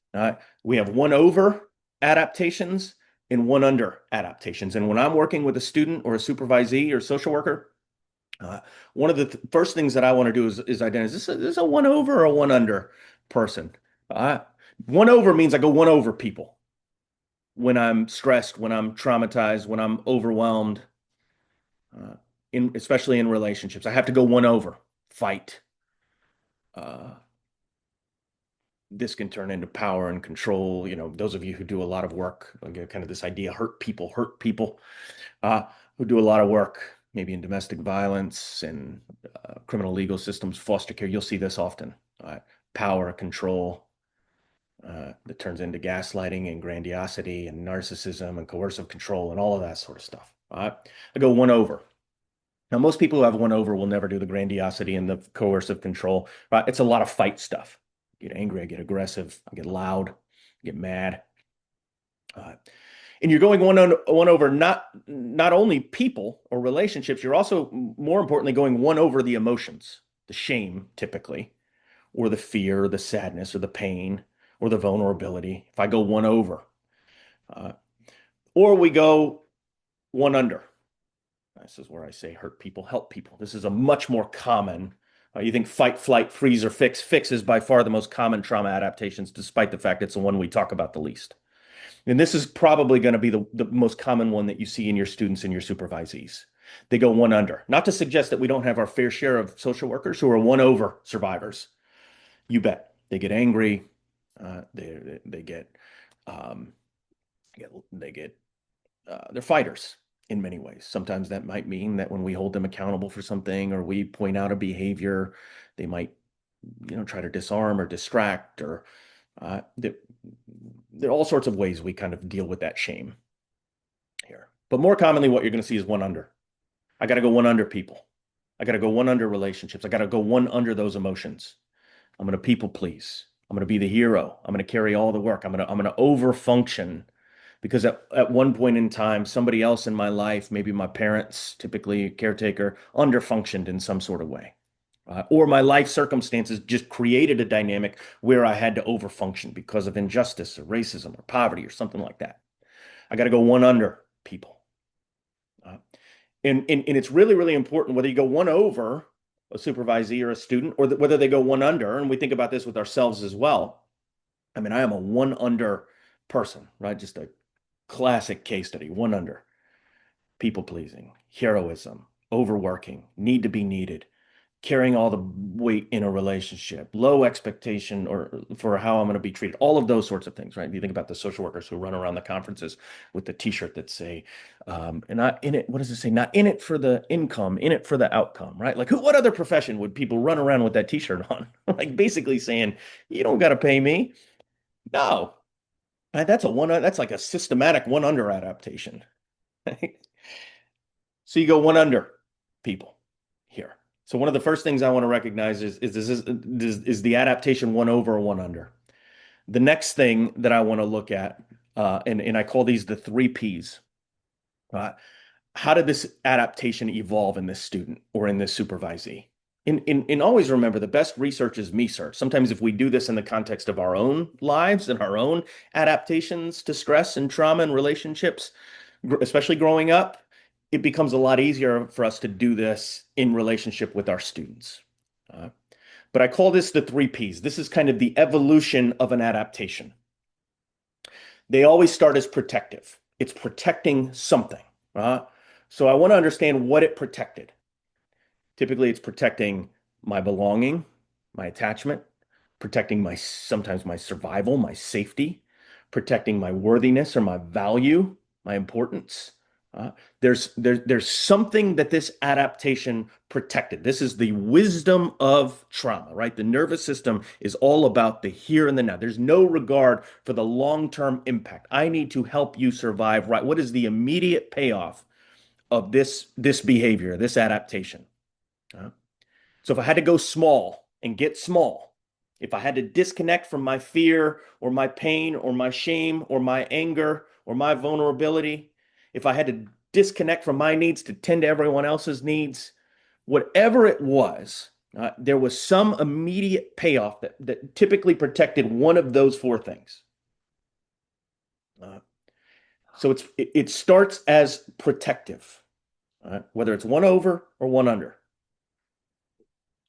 We have one over adaptations and one under adaptations. And when I'm working with a student or a supervisee or social worker, one of the first things that I want to do is identify, is this a one over or a one under person? Uh, One over means I go one over people when I'm stressed, when I'm traumatized, when I'm overwhelmed, uh, especially in relationships. I have to go one over, fight. Uh, this can turn into power and control. Those of you who do a lot of work, like, kind of this idea, hurt people, uh, who do a lot of work, maybe in domestic violence and criminal legal systems, foster care, you'll see this often. Power, control, that turns into gaslighting and grandiosity and narcissism and coercive control and all of that sort of stuff. I go one over. Now, most people who have one over will never do the grandiosity and the coercive control. Right? It's a lot of fight stuff. I get angry, I get aggressive, I get loud, I get mad. And you're going one over not only people or relationships, you're also more importantly going one over the emotions, the shame typically, or the fear, or the sadness, or the pain, or the vulnerability. If I go one over, uh, or we go one under. This is where I say hurt people, help people. This is a much more common. You think fight, flight, freeze, or fix. Fix is by far the most common trauma adaptations, despite the fact it's the one we talk about the least. And this is probably going to be the most common one that you see in your students and your supervisees. They go one under. Not to suggest that we don't have our fair share of social workers who are one over survivors. You bet. They get angry. They get they're fighters in many ways. Sometimes that might mean that when we hold them accountable for something or we point out a behavior, they might, try to disarm or distract, or there are all sorts of ways we kind of deal with that shame here. But more commonly, what you're going to see is one under. I got to go one under people. I got to go one under relationships. I got to go one under those emotions. I'm going to people please. I'm going to be the hero. I'm going to carry all the work. I'm going to over function because at one point in time, somebody else in my life, maybe my parents, typically a caretaker, underfunctioned in some sort of way. Or my life circumstances just created a dynamic where I had to overfunction because of injustice or racism or poverty or something like that. I got to go one under people. And it's really, really important whether you go one over a supervisee or a student, or whether they go one under. And we think about this with ourselves as well. I mean, I am a one under person, right? Just a classic case study, one under. People pleasing, heroism, overworking, need to be needed, carrying all the weight in a relationship, low expectation or for how I'm going to be treated, all of those sorts of things, right? You think about the social workers who run around the conferences with the t-shirt that say, and not in it, what does it say? Not in it for the income, in it for the outcome, right? Like what other profession would people run around with that t-shirt on? Like basically saying, you don't got to pay me. No, that's like a systematic one under adaptation. So you go one under people here. So one of the first things I want to recognize is the adaptation one over or one under. The next thing that I want to look at, and I call these the three Ps. How did this adaptation evolve in this student or in this supervisee? And always remember, the best research is me search. Sometimes if we do this in the context of our own lives and our own adaptations to stress and trauma and relationships, especially growing up, it becomes a lot easier for us to do this in relationship with our students. But I call this the three Ps. This is kind of the evolution of an adaptation. They always start as protective. It's protecting something. So I want to understand what it protected. Typically, it's protecting my belonging, my attachment, protecting sometimes my survival, my safety, protecting my worthiness or my value, my importance. There's something that this adaptation protected. This is the wisdom of trauma, right? The nervous system is all about the here and the now. There's no regard for the long-term impact. I need to help you survive, right? What is the immediate payoff of this behavior, this adaptation? So if I had to go small and get small, if I had to disconnect from my fear or my pain or my shame or my anger or my vulnerability, if I had to disconnect from my needs to tend to everyone else's needs, whatever it was, there was some immediate payoff that typically protected one of those four things. Uh, so it starts as protective, whether it's one over or one under.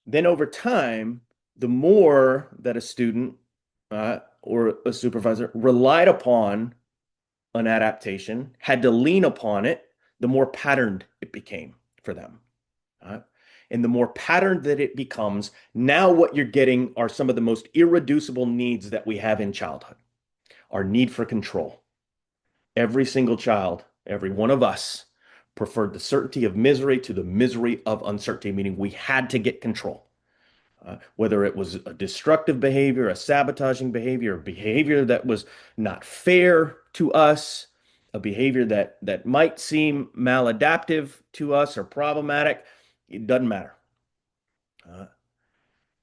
Then over time, the more that a student or a supervisor relied upon an adaptation, had to lean upon it, the more patterned it became for them. Uh, and the more patterned that it becomes, now what you're getting are some of the most irreducible needs that we have in childhood. Our need for control. Every single child, every one of us, preferred the certainty of misery to the misery of uncertainty, meaning we had to get control. Whether it was a destructive behavior, a sabotaging behavior, a behavior that was not fair to us, a behavior that might seem maladaptive to us or problematic, it doesn't matter. Uh,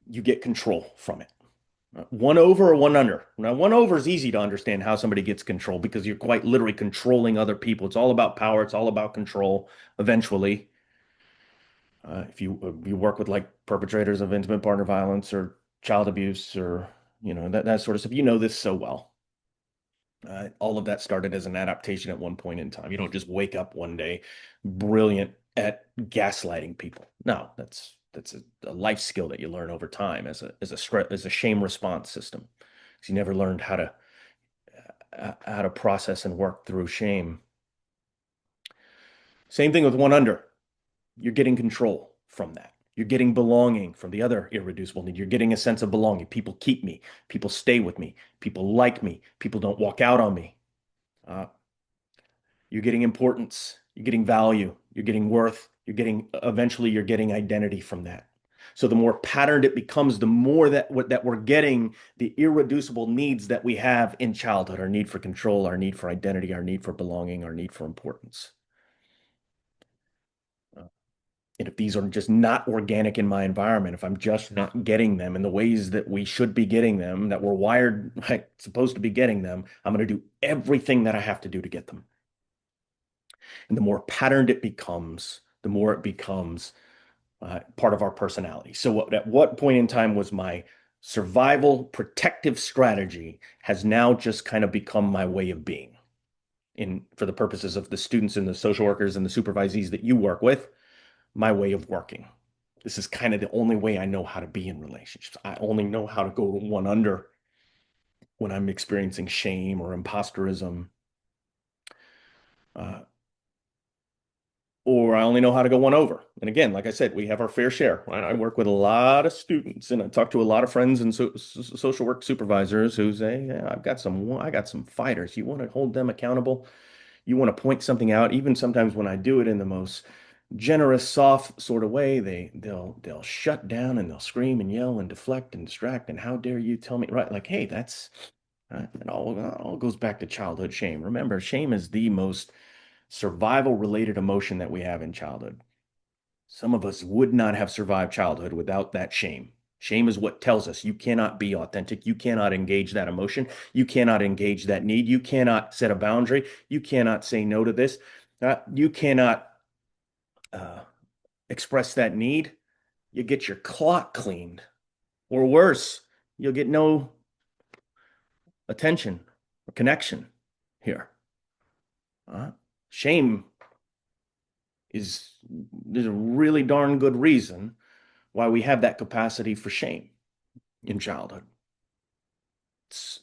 you get control from it. One over or one under. Now, one over is easy to understand how somebody gets control because you're quite literally controlling other people. It's all about power. It's all about control eventually. If you work with like perpetrators of intimate partner violence or child abuse or that sort of stuff, you know this so well. All of that started as an adaptation at one point in time. You don't just wake up one day brilliant at gaslighting people. No, that's a life skill that you learn over time as a shame response system. Because you never learned how to process and work through shame. Same thing with one under. You're getting control from that. You're getting belonging from the other irreducible need. You're getting a sense of belonging. People keep me. People stay with me. People like me. People don't walk out on me. Uh, you're getting importance. You're getting value. You're getting worth. Eventually you're getting identity from that. So the more patterned it becomes, the more that we're getting the irreducible needs that we have in childhood, our need for control, our need for identity, our need for belonging, our need for importance. And if these are just not organic in my environment, if I'm just not getting them in the ways that we should be getting them, that we're wired like supposed to be getting them, I'm going to do everything that I have to do to get them. And the more patterned it becomes, the more it becomes part of our personality. So at what point in time was my survival protective strategy has now just kind of become my way of being for the purposes of the students and the social workers and the supervisees that you work with, my way of working. This is kind of the only way I know how to be in relationships. I only know how to go one under when I'm experiencing shame or imposterism. Uh, or I only know how to go one over. And again, like I said, we have our fair share. I work with a lot of students and I talk to a lot of friends and social work supervisors who say, yeah, I got some fighters. You want to hold them accountable? You want to point something out? Even sometimes when I do it in the most generous, soft sort of way, they'll shut down and they'll scream and yell and deflect and distract. And how dare you tell me, right? Like, hey, it all goes back to childhood shame. Remember, shame is the most survival related emotion that we have in childhood. Some of us would not have survived childhood without that shame. Shame is what tells us you cannot be authentic. You cannot engage that emotion. You cannot engage that need. You cannot set a boundary. You cannot say no to this. You cannot uh, express that need. You get your clock cleaned, or worse, you'll get no attention or connection here. Shame is there's a really darn good reason why we have that capacity for shame in childhood. It's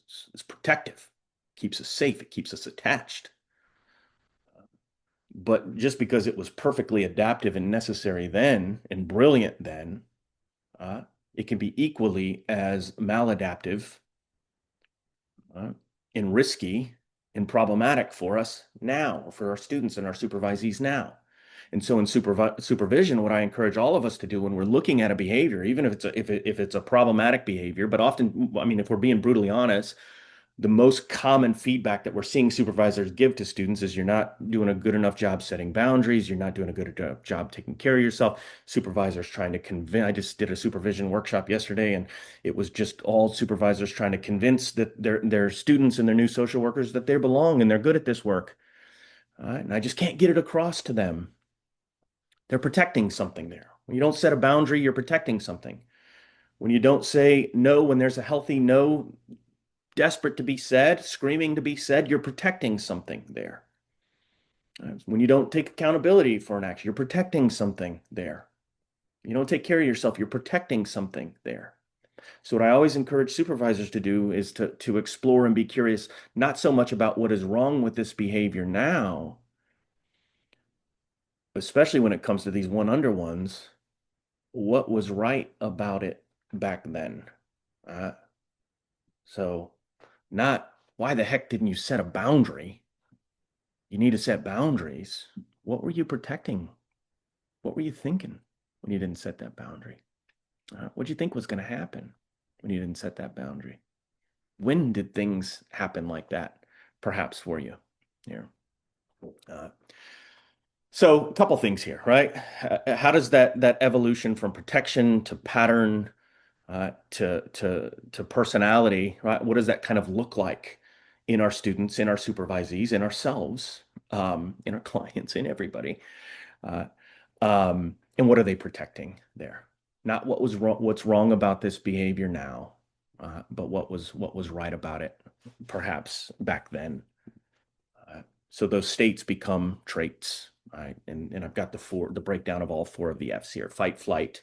protective, it keeps us safe, it keeps us attached. But just because it was perfectly adaptive and necessary then and brilliant then, it can be equally as maladaptive uh, and risky and problematic for us now, for our students and our supervisees now. And so in supervision, what I encourage all of us to do when we're looking at a behavior, even if it's a problematic behavior, but often, I mean, if we're being brutally honest, the most common feedback that we're seeing supervisors give to students is you're not doing a good enough job setting boundaries. You're not doing a good job taking care of yourself. Supervisors trying to convince. I just did a supervision workshop yesterday, and it was just all supervisors trying to convince that their students and their new social workers that they belong and they're good at this work. And I just can't get it across to them. They're protecting something there. When you don't set a boundary, you're protecting something. When you don't say no, when there's a healthy no, desperate to be said, screaming to be said, you're protecting something there. When you don't take accountability for an action, you're protecting something there. You don't take care of yourself, you're protecting something there. So what I always encourage supervisors to do is to explore and be curious, not so much about what is wrong with this behavior now, especially when it comes to these one under ones, what was right about it back then. Uh, so not why the heck didn't you set a boundary? You need to set boundaries. What were you protecting? What were you thinking when you didn't set that boundary? What did you think was going to happen when you didn't set that boundary? When did things happen like that, perhaps for you here? So a couple things here, right? How does that evolution from protection to pattern to personality, right? What does that kind of look like in our students, in our supervisees, in ourselves, in our clients, in everybody? Uh, and what are they protecting there? Not what was wrong, what's wrong about this behavior now, but what was right about it, perhaps back then. So those states become traits, right? And I've got the breakdown of all four of the F's here: fight, flight,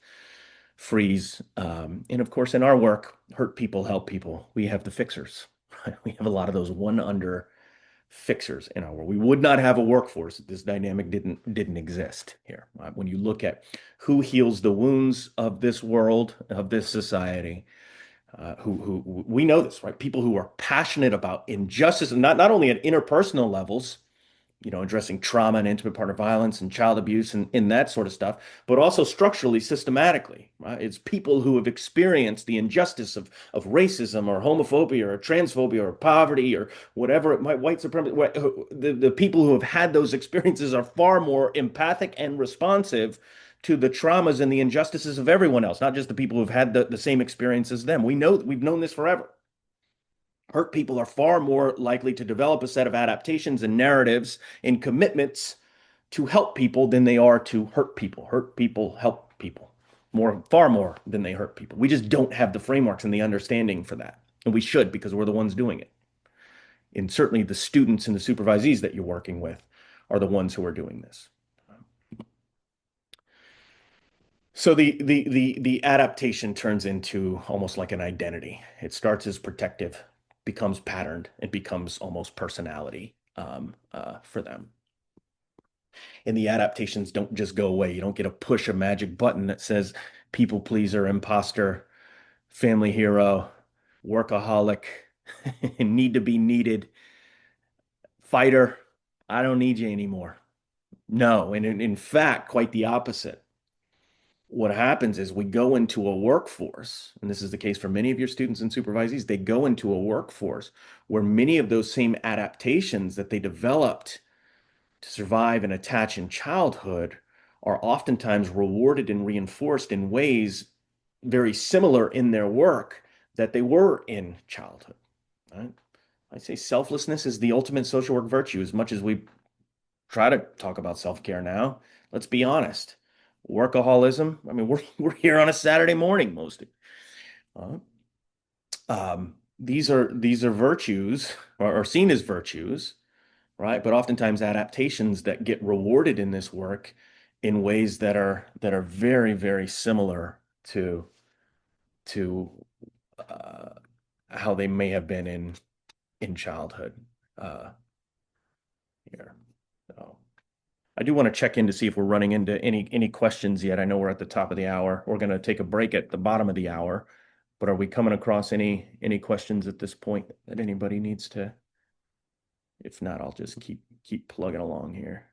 freeze, and of course, in our work, hurt people, help people. We have the fixers. Right? We have a lot of those one under fixers in our world. We would not have a workforce if this dynamic didn't exist here. Right? When you look at who heals the wounds of this world, of this society, who we know this, right? People who are passionate about injustice, and not only at interpersonal levels, addressing trauma and intimate partner violence and child abuse and in that sort of stuff, but also structurally, systematically. Right? It's people who have experienced the injustice of racism or homophobia or transphobia or poverty or whatever it might, white supremacy. The people who have had those experiences are far more empathic and responsive to the traumas and the injustices of everyone else, not just the people who've had the same experience as them. We've known this forever. Hurt people are far more likely to develop a set of adaptations and narratives and commitments to help people than they are to hurt people. Hurt people help people far more than they hurt people. We just don't have the frameworks and the understanding for that. And we should, because we're the ones doing it. And certainly the students and the supervisees that you're working with are the ones who are doing this. So the adaptation turns into almost like an identity. It starts as protective, becomes patterned, and becomes almost personality for them. And the adaptations don't just go away. You don't get to push a magic button that says people pleaser, imposter, family hero, workaholic, need to be needed, fighter. I don't need you anymore. No, and in fact, quite the opposite. What happens is we go into a workforce, and this is the case for many of your students and supervisees, they go into a workforce where many of those same adaptations that they developed to survive and attach in childhood are oftentimes rewarded and reinforced in ways very similar in their work that they were in childhood. Right? I say selflessness is the ultimate social work virtue. As much as we try to talk about self-care now, let's be honest. Workaholism, I mean, we're here on a Saturday morning mostly. These are virtues or seen as virtues, right? But oftentimes adaptations that get rewarded in this work in ways that are very, very similar to how they may have been in childhood. Here, so I do want to check in to see if we're running into any questions yet. I know we're at the top of the hour. We're going to take a break at the bottom of the hour, but are we coming across any questions at this point that anybody needs to? If not, I'll just keep plugging along here.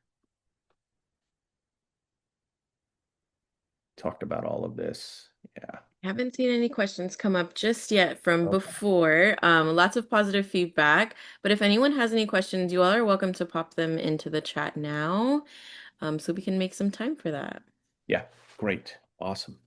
Talked about all of this. Yeah. Haven't seen any questions come up just yet from before. Lots of positive feedback, but if anyone has any questions, you all are welcome to pop them into the chat now, so we can make some time for that. Yeah, great. Awesome.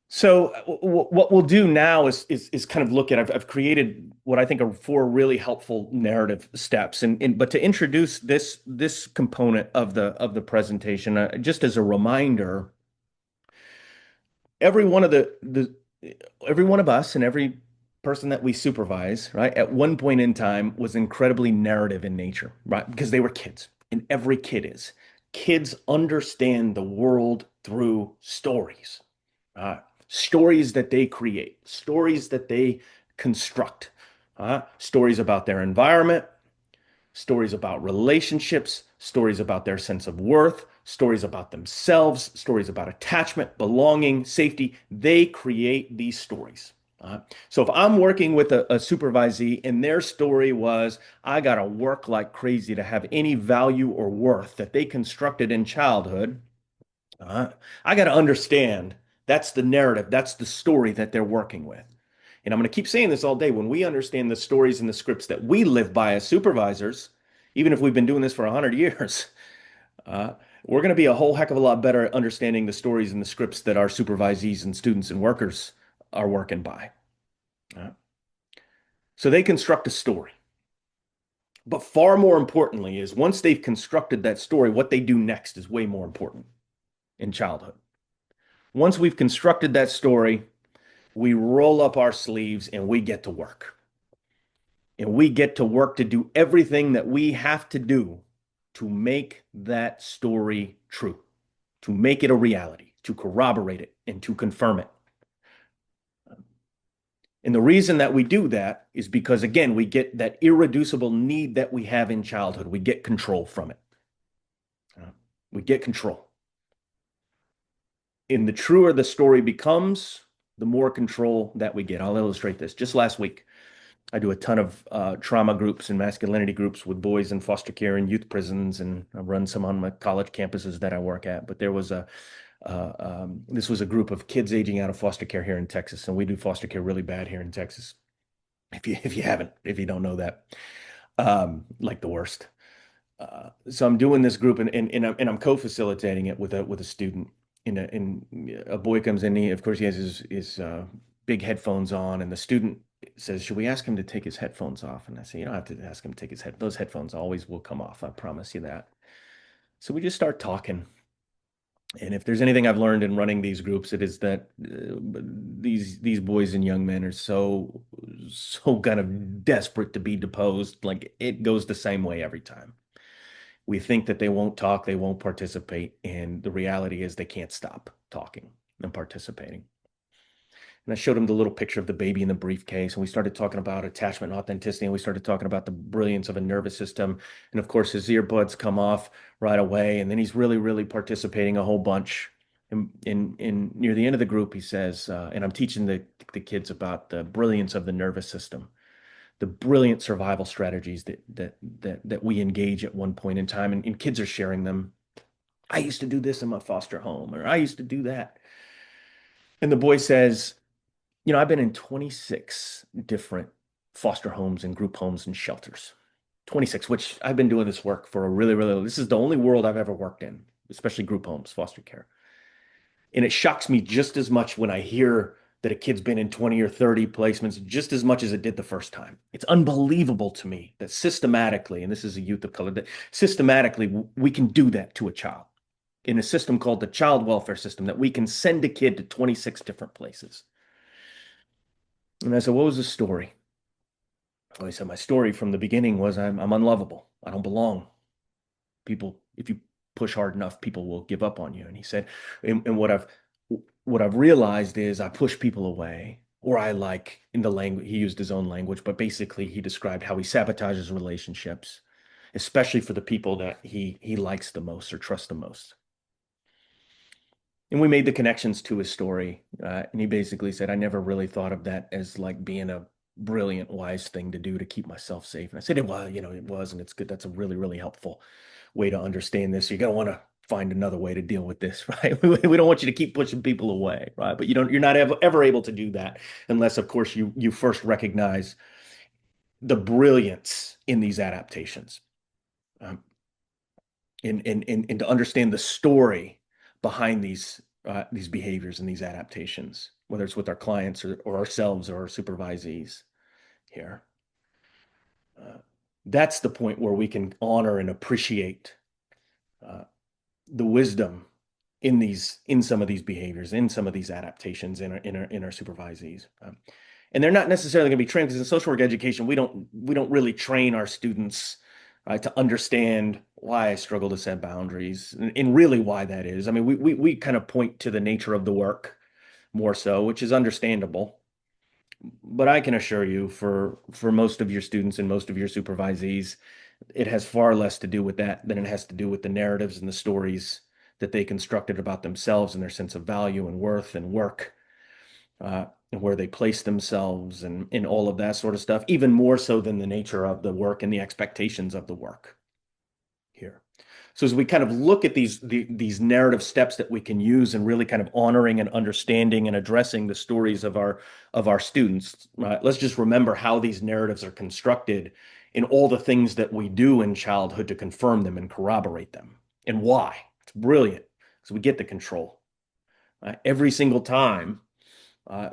So what we'll do now is kind of look at, I've created what I think are four really helpful narrative steps, but to introduce this component of the presentation, just as a reminder, every one of us and every person that we supervise, right, at one point in time was incredibly narrative in nature, right? Because they were kids, and every kid is. Kids understand the world through stories, stories that they create, stories that they construct, stories about their environment, stories about relationships, stories about their sense of worth, stories about themselves, stories about attachment, belonging, safety. They create these stories. So if I'm working with a supervisee and their story was, I got to work like crazy to have any value or worth that they constructed in childhood, uh, I got to understand that's the narrative, that's the story that they're working with. And I'm going to keep saying this all day. When we understand the stories and the scripts that we live by as supervisors, even if we've been doing this for 100 years, uh, we're going to be a whole heck of a lot better at understanding the stories and the scripts that our supervisees and students and workers are working by. Uh, so they construct a story. But far more importantly is once they've constructed that story, what they do next is way more important in childhood. Once we've constructed that story, we roll up our sleeves and we get to work. And we get to work to do everything that we have to do to make that story true, to make it a reality, to corroborate it, and to confirm it. And the reason that we do that is because, again, we get that irreducible need that we have in childhood. We get control from it. We get control. And the truer the story becomes, the more control that we get. I'll illustrate this. Just last week, I do a ton of trauma groups and masculinity groups with boys in foster care and youth prisons, and I run some on my college campuses that I work at. But there was this was a group of kids aging out of foster care here in Texas, and we do foster care really bad here in Texas. If you don't know that, like the worst. So I'm doing this group, and I'm co-facilitating it with a student. And a boy comes in. Of course, he has his big headphones on, and the student says, "Should we ask him to take his headphones off?" And I say, "You don't have to ask him to take his head. Those headphones always will come off. I promise you that." So we just start talking. And if there's anything I've learned in running these groups, it is that these boys and young men are so kind of desperate to be deposed. Like it goes the same way every time. We think that they won't talk, they won't participate, and the reality is they can't stop talking and participating. And I showed him the little picture of the baby in the briefcase, and we started talking about attachment and authenticity, and we started talking about the brilliance of a nervous system. And of course, his earbuds come off right away, and then he's really, really participating a whole bunch. In near the end of the group, he says, and I'm teaching the kids about the brilliance of the nervous system, the brilliant survival strategies that we engage at one point in time, and kids are sharing them. I used to do this in my foster home, or I used to do that. And the boy says, I've been in 26 different foster homes and group homes and shelters. 26, which I've been doing this work for a really, really, this is the only world I've ever worked in, especially group homes, foster care. And it shocks me just as much when I hear that a kid's been in 20 or 30 placements, just as much as it did the first time. It's unbelievable to me that systematically, and this is a youth of color, that systematically we can do that to a child in a system called the child welfare system, that we can send a kid to 26 different places. And I said, what was the story? Well, he said, my story from the beginning was I'm unlovable. I don't belong. People, if you push hard enough, people will give up on you. And he said, and what I've realized is I push people away, or I like in the language, he used his own language, but basically he described how he sabotages relationships, especially for the people that he likes the most or trusts the most. And we made the connections to his story. And he basically said, I never really thought of that as like being a brilliant, wise thing to do to keep myself safe. And I said, it was, it was, and it's good. That's a really, really helpful way to understand this. You're going to want to find another way to deal with this, right? We don't want you to keep pushing people away, right? But you're not ever able to do that unless, of course, you first recognize the brilliance in these adaptations. Um, and to understand the story behind these behaviors and these adaptations, whether it's with our clients or ourselves or our supervisees here. That's the point where we can honor and appreciate the wisdom in some of these behaviors, in some of these adaptations in our supervisees. And they're not necessarily going to be trained because in social work education, we don't really train our students, right, to understand why I struggle to set boundaries and really why that is. I mean, we kind of point to the nature of the work more so, which is understandable. But I can assure you, for most of your students and most of your supervisees, it has far less to do with that than it has to do with the narratives and the stories that they constructed about themselves and their sense of value and worth and work, and where they place themselves and in all of that sort of stuff, even more so than the nature of the work and the expectations of the work here. So as we kind of look at these narrative steps that we can use and really kind of honoring and understanding and addressing the stories of our students, right? Let's just remember how these narratives are constructed in all the things that we do in childhood to confirm them and corroborate them and why. It's brilliant because we get the control. Every single time, uh,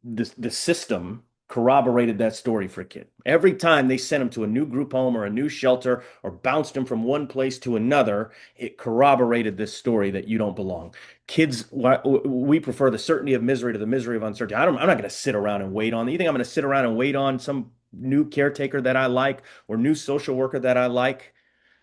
the system corroborated that story for a kid. Every time they sent him to a new group home or a new shelter or bounced him from one place to another, it corroborated this story that you don't belong. Kids, we prefer the certainty of misery to the misery of uncertainty. I'm not going to sit around and wait on. You think I'm going to sit around and wait on some new caretaker that I like or new social worker that I like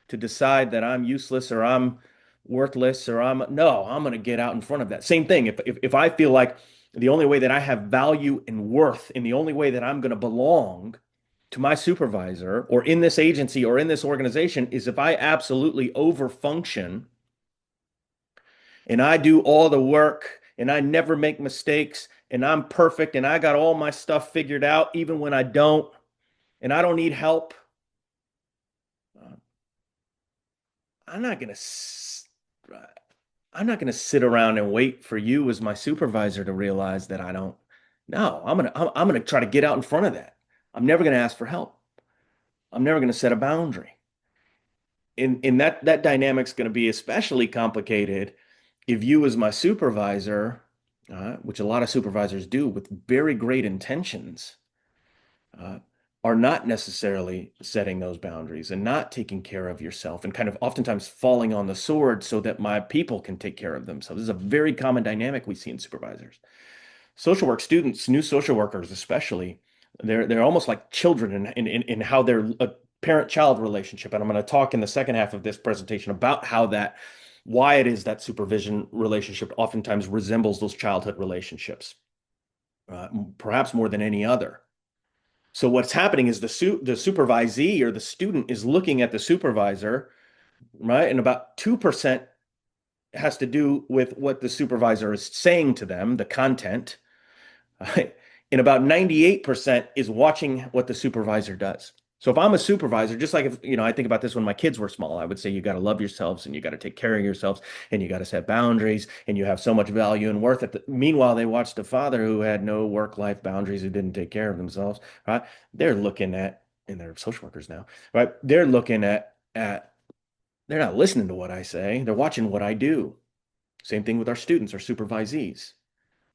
to decide that I'm useless or I'm worthless or I'm going to get out in front of that. Same thing. If I feel like the only way that I have value and worth and the only way that I'm going to belong to my supervisor or in this agency or in this organization is if I absolutely overfunction and I do all the work and I never make mistakes and I'm perfect and I got all my stuff figured out even when I don't and I don't need help. uh, I'm not going to I'm not going to sit around and wait for you as my supervisor to realize that I don't. No, I'm going to try to get out in front of that. I'm never going to ask for help. I'm never going to set a boundary. In that dynamic's going to be especially complicated if you as my supervisor, which a lot of supervisors do with very great intentions, uh, are not necessarily setting those boundaries and not taking care of yourself and kind of oftentimes falling on the sword so that my people can take care of themselves. This is a very common dynamic we see in supervisors. Social work students, new social workers especially, they're almost like children in how they're a parent-child relationship. And I'm going to talk in the second half of this presentation about why it is that supervision relationship oftentimes resembles those childhood relationships, perhaps more than any other. So what's happening is the supervisee or the student is looking at the supervisor, right? And about 2% has to do with what the supervisor is saying to them, the content. And about 98% is watching what the supervisor does. So if I'm a supervisor, just like if, I think about this when my kids were small, I would say you got to love yourselves and you got to take care of yourselves and you got to set boundaries and you have so much value and worth. Meanwhile, they watched a father who had no work-life boundaries, who didn't take care of themselves, right? They're looking at, and they're social workers now, right? They're looking at, they're not listening to what I say. They're watching what I do. Same thing with our students, our supervisees.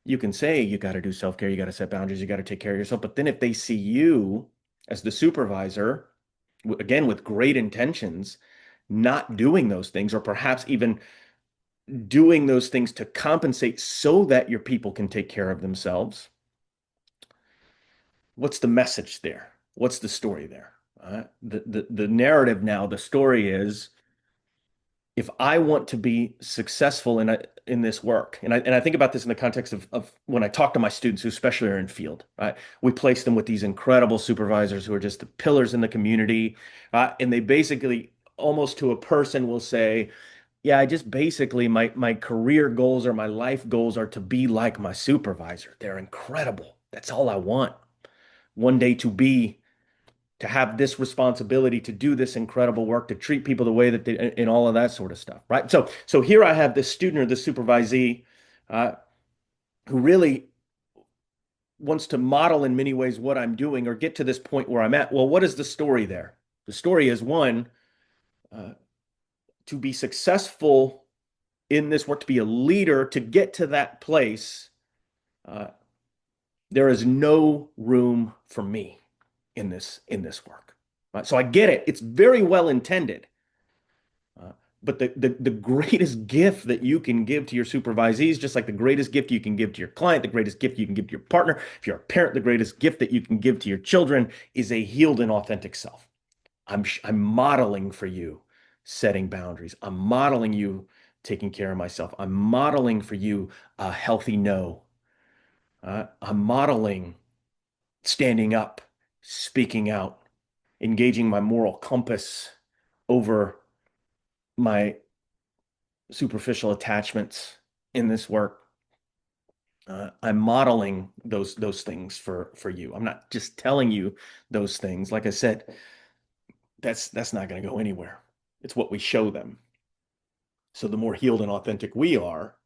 You can say you got to do self-care, you got to set boundaries, you got to take care of yourself. But then if they see you as the supervisor, again, with great intentions, not doing those things, or perhaps even doing those things to compensate so that your people can take care of themselves, what's the message there? What's the story there? The narrative now, the story is if I want to be successful in this work, and I think about this in the context of when I talk to my students who especially are in field, right? We place them with these incredible supervisors who are just the pillars in the community, and they basically almost to a person will say, "Yeah, I just basically my career goals or my life goals are to be like my supervisor. They're incredible. That's all I want. One day to have this responsibility to do this incredible work, to treat people the way that they, and all of that sort of stuff, right? So here I have this student or this supervisee uh, who really wants to model in many ways what I'm doing or get to this point where I'm at. Well, what is the story there? The story is one, uh, to be successful in this work, to be a leader, to get to that place, uh, there is no room for me in this work. Right? So I get it. It's very well intended. But the greatest gift that you can give to your supervisees, just like the greatest gift you can give to your client, the greatest gift you can give to your partner, if you're a parent, the greatest gift that you can give to your children is a healed and authentic self. I'm modeling for you setting boundaries. I'm modeling you taking care of myself. I'm modeling for you a healthy no. I'm modeling standing up, speaking out, engaging my moral compass over my superficial attachments in this work. I'm modeling those things for you. I'm not just telling you those things. Like I said, that's not going to go anywhere. It's what we show them. So the more healed and authentic we are,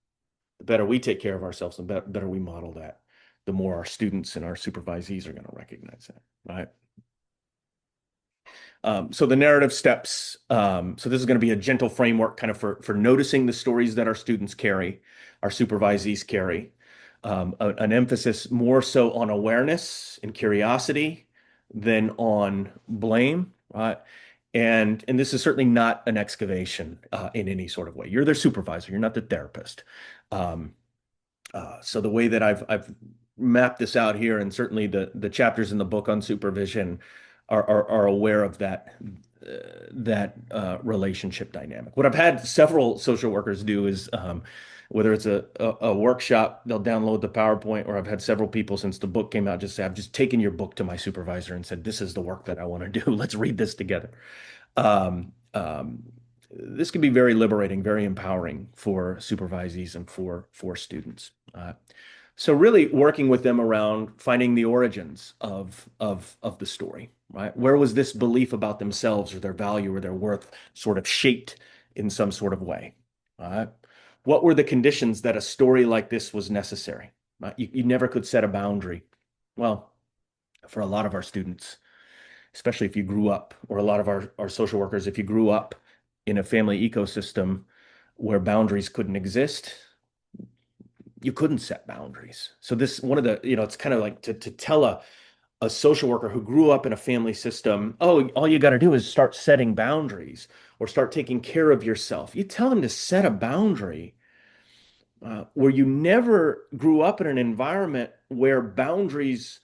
the better we take care of ourselves, and better we model that. The more our students and our supervisees are going to recognize that, right? So the narrative steps. So this is going to be a gentle framework kind of for noticing the stories that our students carry, our supervisees carry. An emphasis more so on awareness and curiosity than on blame, right? And this is certainly not an excavation in any sort of way. You're their supervisor. You're not the therapist. Um, so the way that I've mapped this out here, and certainly the chapters in the book on supervision are aware of that relationship dynamic. What I've had several social workers do is whether it's a workshop, they'll download the PowerPoint, or I've had several people since the book came out just say, I've just taken your book to my supervisor and said, this is the work that I want to do. Let's read this together. Um, um, this can be very liberating, very empowering for supervisees and for students. So really working with them around finding the origins of the story, right? Where was this belief about themselves or their value or their worth sort of shaped in some sort of way? Right? What were the conditions that a story like this was necessary? Right? You never could set a boundary. Well, for a lot of our students, especially if you grew up, or a lot of our social workers, if you grew up in a family ecosystem where boundaries couldn't exist, you couldn't set boundaries. So this one of the, it's kind of like to tell a social worker who grew up in a family system, oh, all you got to do is start setting boundaries or start taking care of yourself. You tell them to set a boundary where you never grew up in an environment where boundaries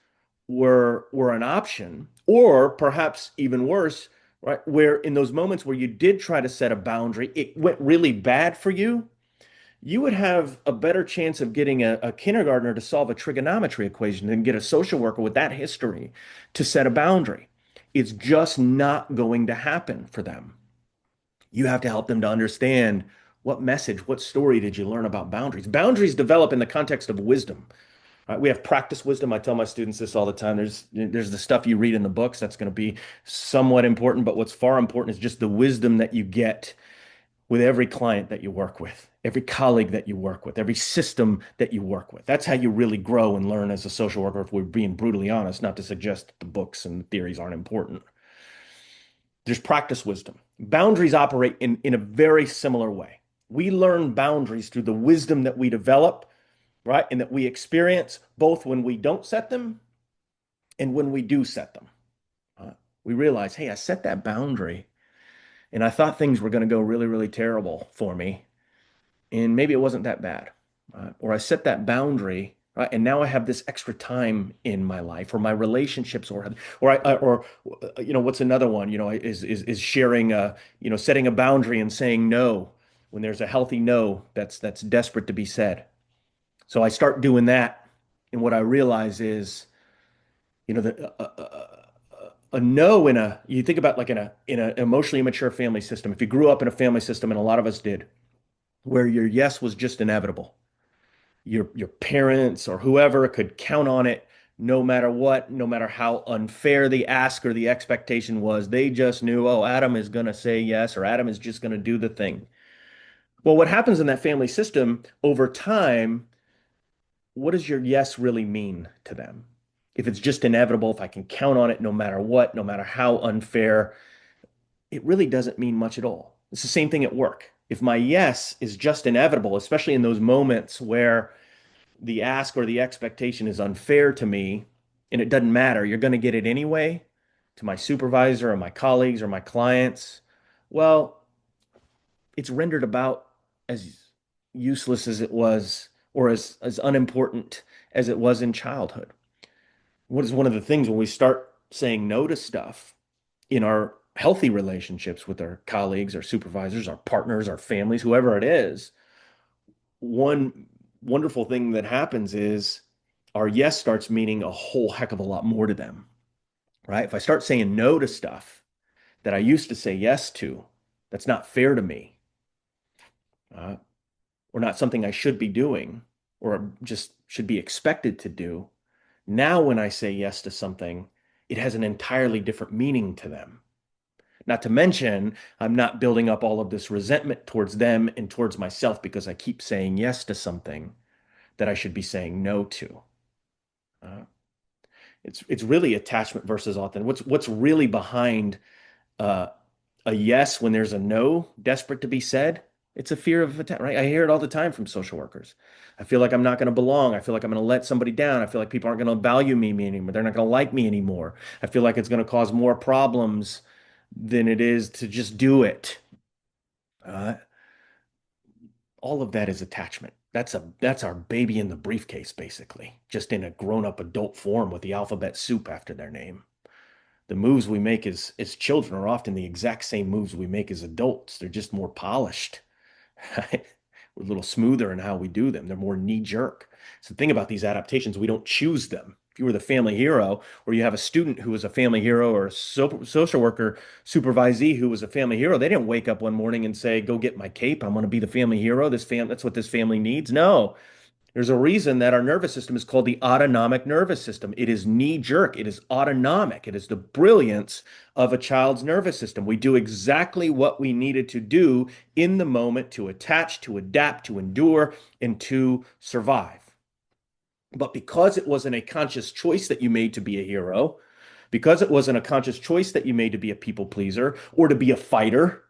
were an option, or perhaps even worse, right? Where in those moments where you did try to set a boundary, it went really bad for you. You would have a better chance of getting a kindergartner to solve a trigonometry equation than get a social worker with that history to set a boundary. It's just not going to happen for them. You have to help them to understand what message, what story did you learn about boundaries? Boundaries develop in the context of wisdom. Right? We have practice wisdom. I tell my students this all the time. There's the stuff you read in the books that's going to be somewhat important, but what's far important is just the wisdom that you get with every client that you work with, every colleague that you work with, every system that you work with. That's how you really grow and learn as a social worker, if we're being brutally honest, not to suggest that the books and the theories aren't important. There's practice wisdom. Boundaries operate in a very similar way. We learn boundaries through the wisdom that we develop, right? And that we experience both when we don't set them and when we do set them. We realize, hey, I set that boundary and I thought things were going to go really, really terrible for me. And maybe it wasn't that bad. Or I set that boundary, right? And now I have this extra time in my life, or my relationships, what's another one? Is sharing, setting a boundary and saying no when there's a healthy no that's desperate to be said. So I start doing that, and what I realize is, a no you think about like in a emotionally immature family system. If you grew up in a family system, and a lot of us did, where your yes was just inevitable. Your parents or whoever could count on it no matter what, no matter how unfair the ask or the expectation was. They just knew, oh, Adam is going to say yes, or Adam is just going to do the thing. Well, what happens in that family system over time, what does your yes really mean to them? If it's just inevitable, if I can count on it no matter what, no matter how unfair, it really doesn't mean much at all. It's the same thing at work. If my yes is just inevitable, especially in those moments where the ask or the expectation is unfair to me, and it doesn't matter, you're going to get it anyway, to my supervisor or my colleagues or my clients, well, it's rendered about as useless as it was, or as unimportant as it was in childhood. What is one of the things when we start saying no to stuff in our healthy relationships with our colleagues, our supervisors, our partners, our families, whoever it is, one wonderful thing that happens is our yes starts meaning a whole heck of a lot more to them, right? If I start saying no to stuff that I used to say yes to, that's not fair to me, uh, or not something I should be doing, or just should be expected to do. Now, when I say yes to something, it has an entirely different meaning to them. Not to mention, I'm not building up all of this resentment towards them and towards myself because I keep saying yes to something that I should be saying no to. Uh, it's really attachment versus authentic. What's really behind uh, a yes when there's a no desperate to be said? It's a fear of attack, right? I hear it all the time from social workers. I feel like I'm not going to belong. I feel like I'm going to let somebody down. I feel like people aren't going to value me anymore. They're not going to like me anymore. I feel like it's going to cause more problems than it is to just do it. Uh, all of that is attachment. That's our baby in the briefcase, basically, just in a grown-up adult form with the alphabet soup after their name. The moves we make as children are often the exact same moves we make as adults. They're just more polished, right? We're a little smoother in how we do them. They're more knee jerk. So the thing about these adaptations, we don't choose them. If you were the family hero, or you have a student who was a family hero, or a social worker supervisee who was a family hero, they didn't wake up one morning and say, "Go get my cape. I'm going to be the family hero. That's what this family needs." No, there's a reason that our nervous system is called the autonomic nervous system. It is knee jerk. It is autonomic. It is the brilliance of a child's nervous system. We do exactly what we needed to do in the moment to attach, to adapt, to endure, and to survive. But because it wasn't a conscious choice that you made to be a hero, because it wasn't a conscious choice that you made to be a people pleaser or to be a fighter,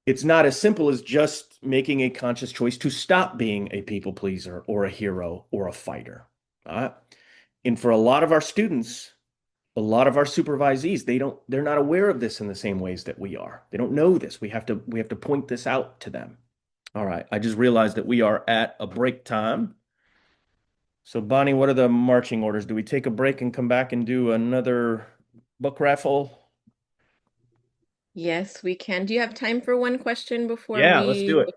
it's not as simple as just making a conscious choice to stop being a people pleaser or a hero or a fighter. Uh, and for a lot of our students, a lot of our supervisees, they're not aware of this in the same ways that we are. They don't know this. We have to point this out to them. All right. I just realized that we are at a break time. So Bonnie, what are the marching orders? Do we take a break and come back and do another book raffle? Yes, we can. Do you have time for one question before Yeah, let's do we? it.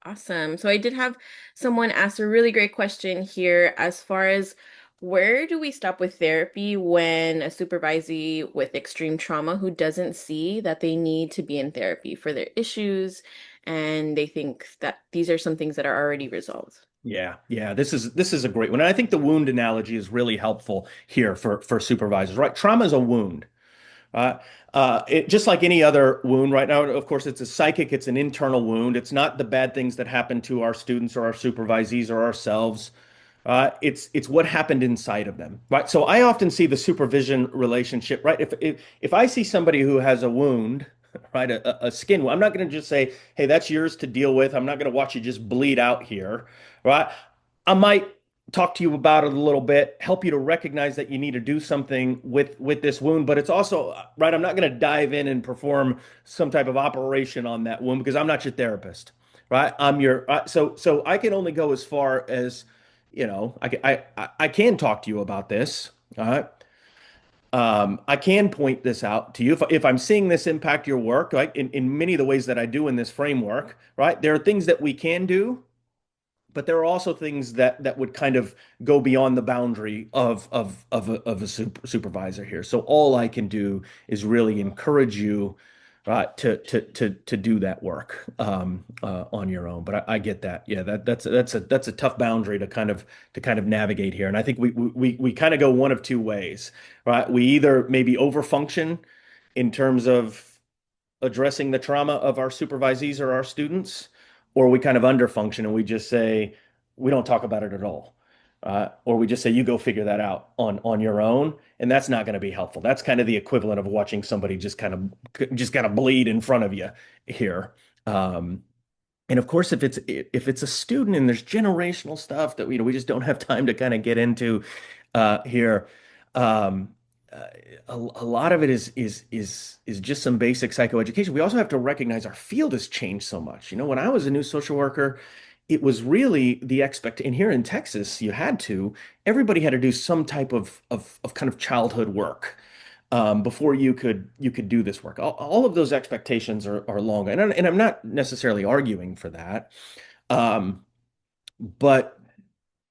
Awesome. So I did have someone ask a really great question here as far as where do we stop with therapy when a supervisee with extreme trauma who doesn't see that they need to be in therapy for their issues and they think that these are some things that are already resolved? Yeah, yeah, this is a great one. And I think the wound analogy is really helpful here for supervisors, right? Trauma is a wound. Uh, it just like any other wound right now, of course, it's a psychic, it's an internal wound. It's not the bad things that happen to our students or our supervisees or ourselves. It's what happened inside of them, right? So I often see the supervision relationship, right? If I see somebody who has a wound, right, a skin wound, I'm not going to just say, "Hey, that's yours to deal with." I'm not going to watch you just bleed out here, right? I might talk to you about it a little bit, help you to recognize that you need to do something with this wound, but it's also, right, I'm not going to dive in and perform some type of operation on that wound because I'm not your therapist, right? I'm your so I can only go as far as, I can talk to you about this, all right? I can point this out to you if I'm seeing this impact your work, right? In many of the ways that I do in this framework, right? There are things that we can do, but there are also things that would kind of go beyond the boundary of a supervisor here. So all I can do is really encourage you to do that work on your own. But I get that. Yeah, that's a tough boundary to kind of navigate here. And I think we kind of go one of two ways, right? We either maybe overfunction in terms of addressing the trauma of our supervisees or our students, or we kind of underfunction and we just say, we don't talk about it at all. Or we just say, you go figure that out on your own. And that's not going to be helpful. That's kind of the equivalent of watching somebody just kind of bleed in front of you here. Um, and of course, if it's a student and there's generational stuff that we just don't have time to kind of get into here. Um, a lot of it is just some basic psychoeducation. We also have to recognize our field has changed so much. When I was a new social worker, it was really the expect. And here in Texas, everybody had to do some type of kind of childhood work before you could do this work. All of those expectations are long, and I'm not necessarily arguing for that, but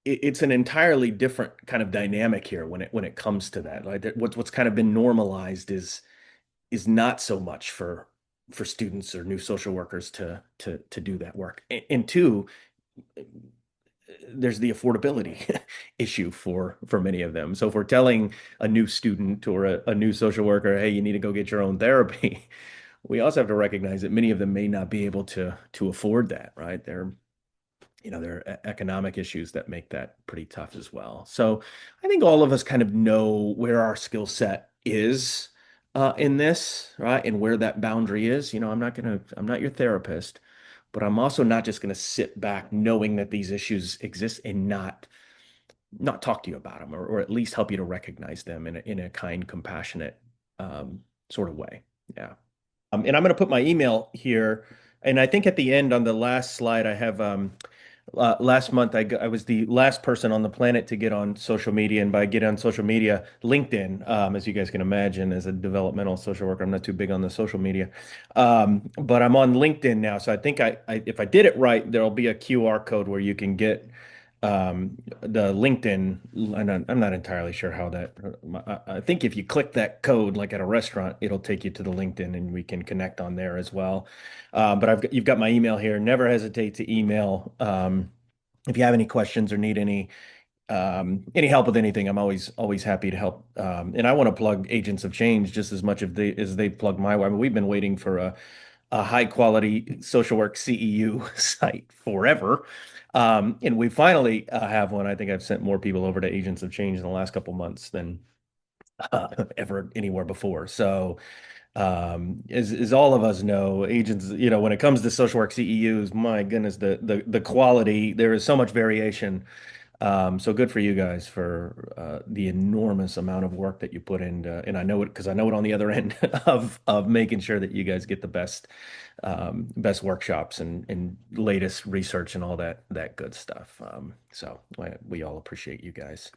it's an entirely different kind of dynamic here when it comes to that. Like what's kind of been normalized is not so much for students or new social workers to do that work. And two, there's the affordability issue for many of them. So if we're telling a new student or a new social worker, hey, you need to go get your own therapy, we also have to recognize that many of them may not be able to afford that, right? There are economic issues that make that pretty tough as well. So I think all of us kind of know where our skill set is in this, right? And where that boundary is. I'm not your therapist, but I'm also not just going to sit back knowing that these issues exist and not talk to you about them, or at least help you to recognize them in a kind, compassionate sort of way. Yeah. And I'm going to put my email here. And I think at the end on the last slide, I have last month, I was the last person on the planet to get on social media. And by get on social media, LinkedIn, as you guys can imagine, as a developmental social worker, I'm not too big on the social media. But I'm on LinkedIn now. So I think if I did it right, there'll be a QR code where you can get the LinkedIn. And I'm not entirely sure how that. I think if you click that code, like at a restaurant, it'll take you to the LinkedIn, and we can connect on there as well. But you've got my email here. Never hesitate to email if you have any questions or need any help with anything. I'm always happy to help. And I want to plug Agents of Change just as much as they plugged my way. I mean, we've been waiting for a high quality social work CEU site forever. And we finally have one. I think I've sent more people over to Agents of Change in the last couple months than ever anywhere before. So, as all of us know, agents, when it comes to social work CEUs, my goodness, the quality, there is so much variation. So good for you guys for the enormous amount of work that you put in, and I know it because I know it on the other end of making sure that you guys get the best workshops and latest research and all that good stuff. So we all appreciate you guys.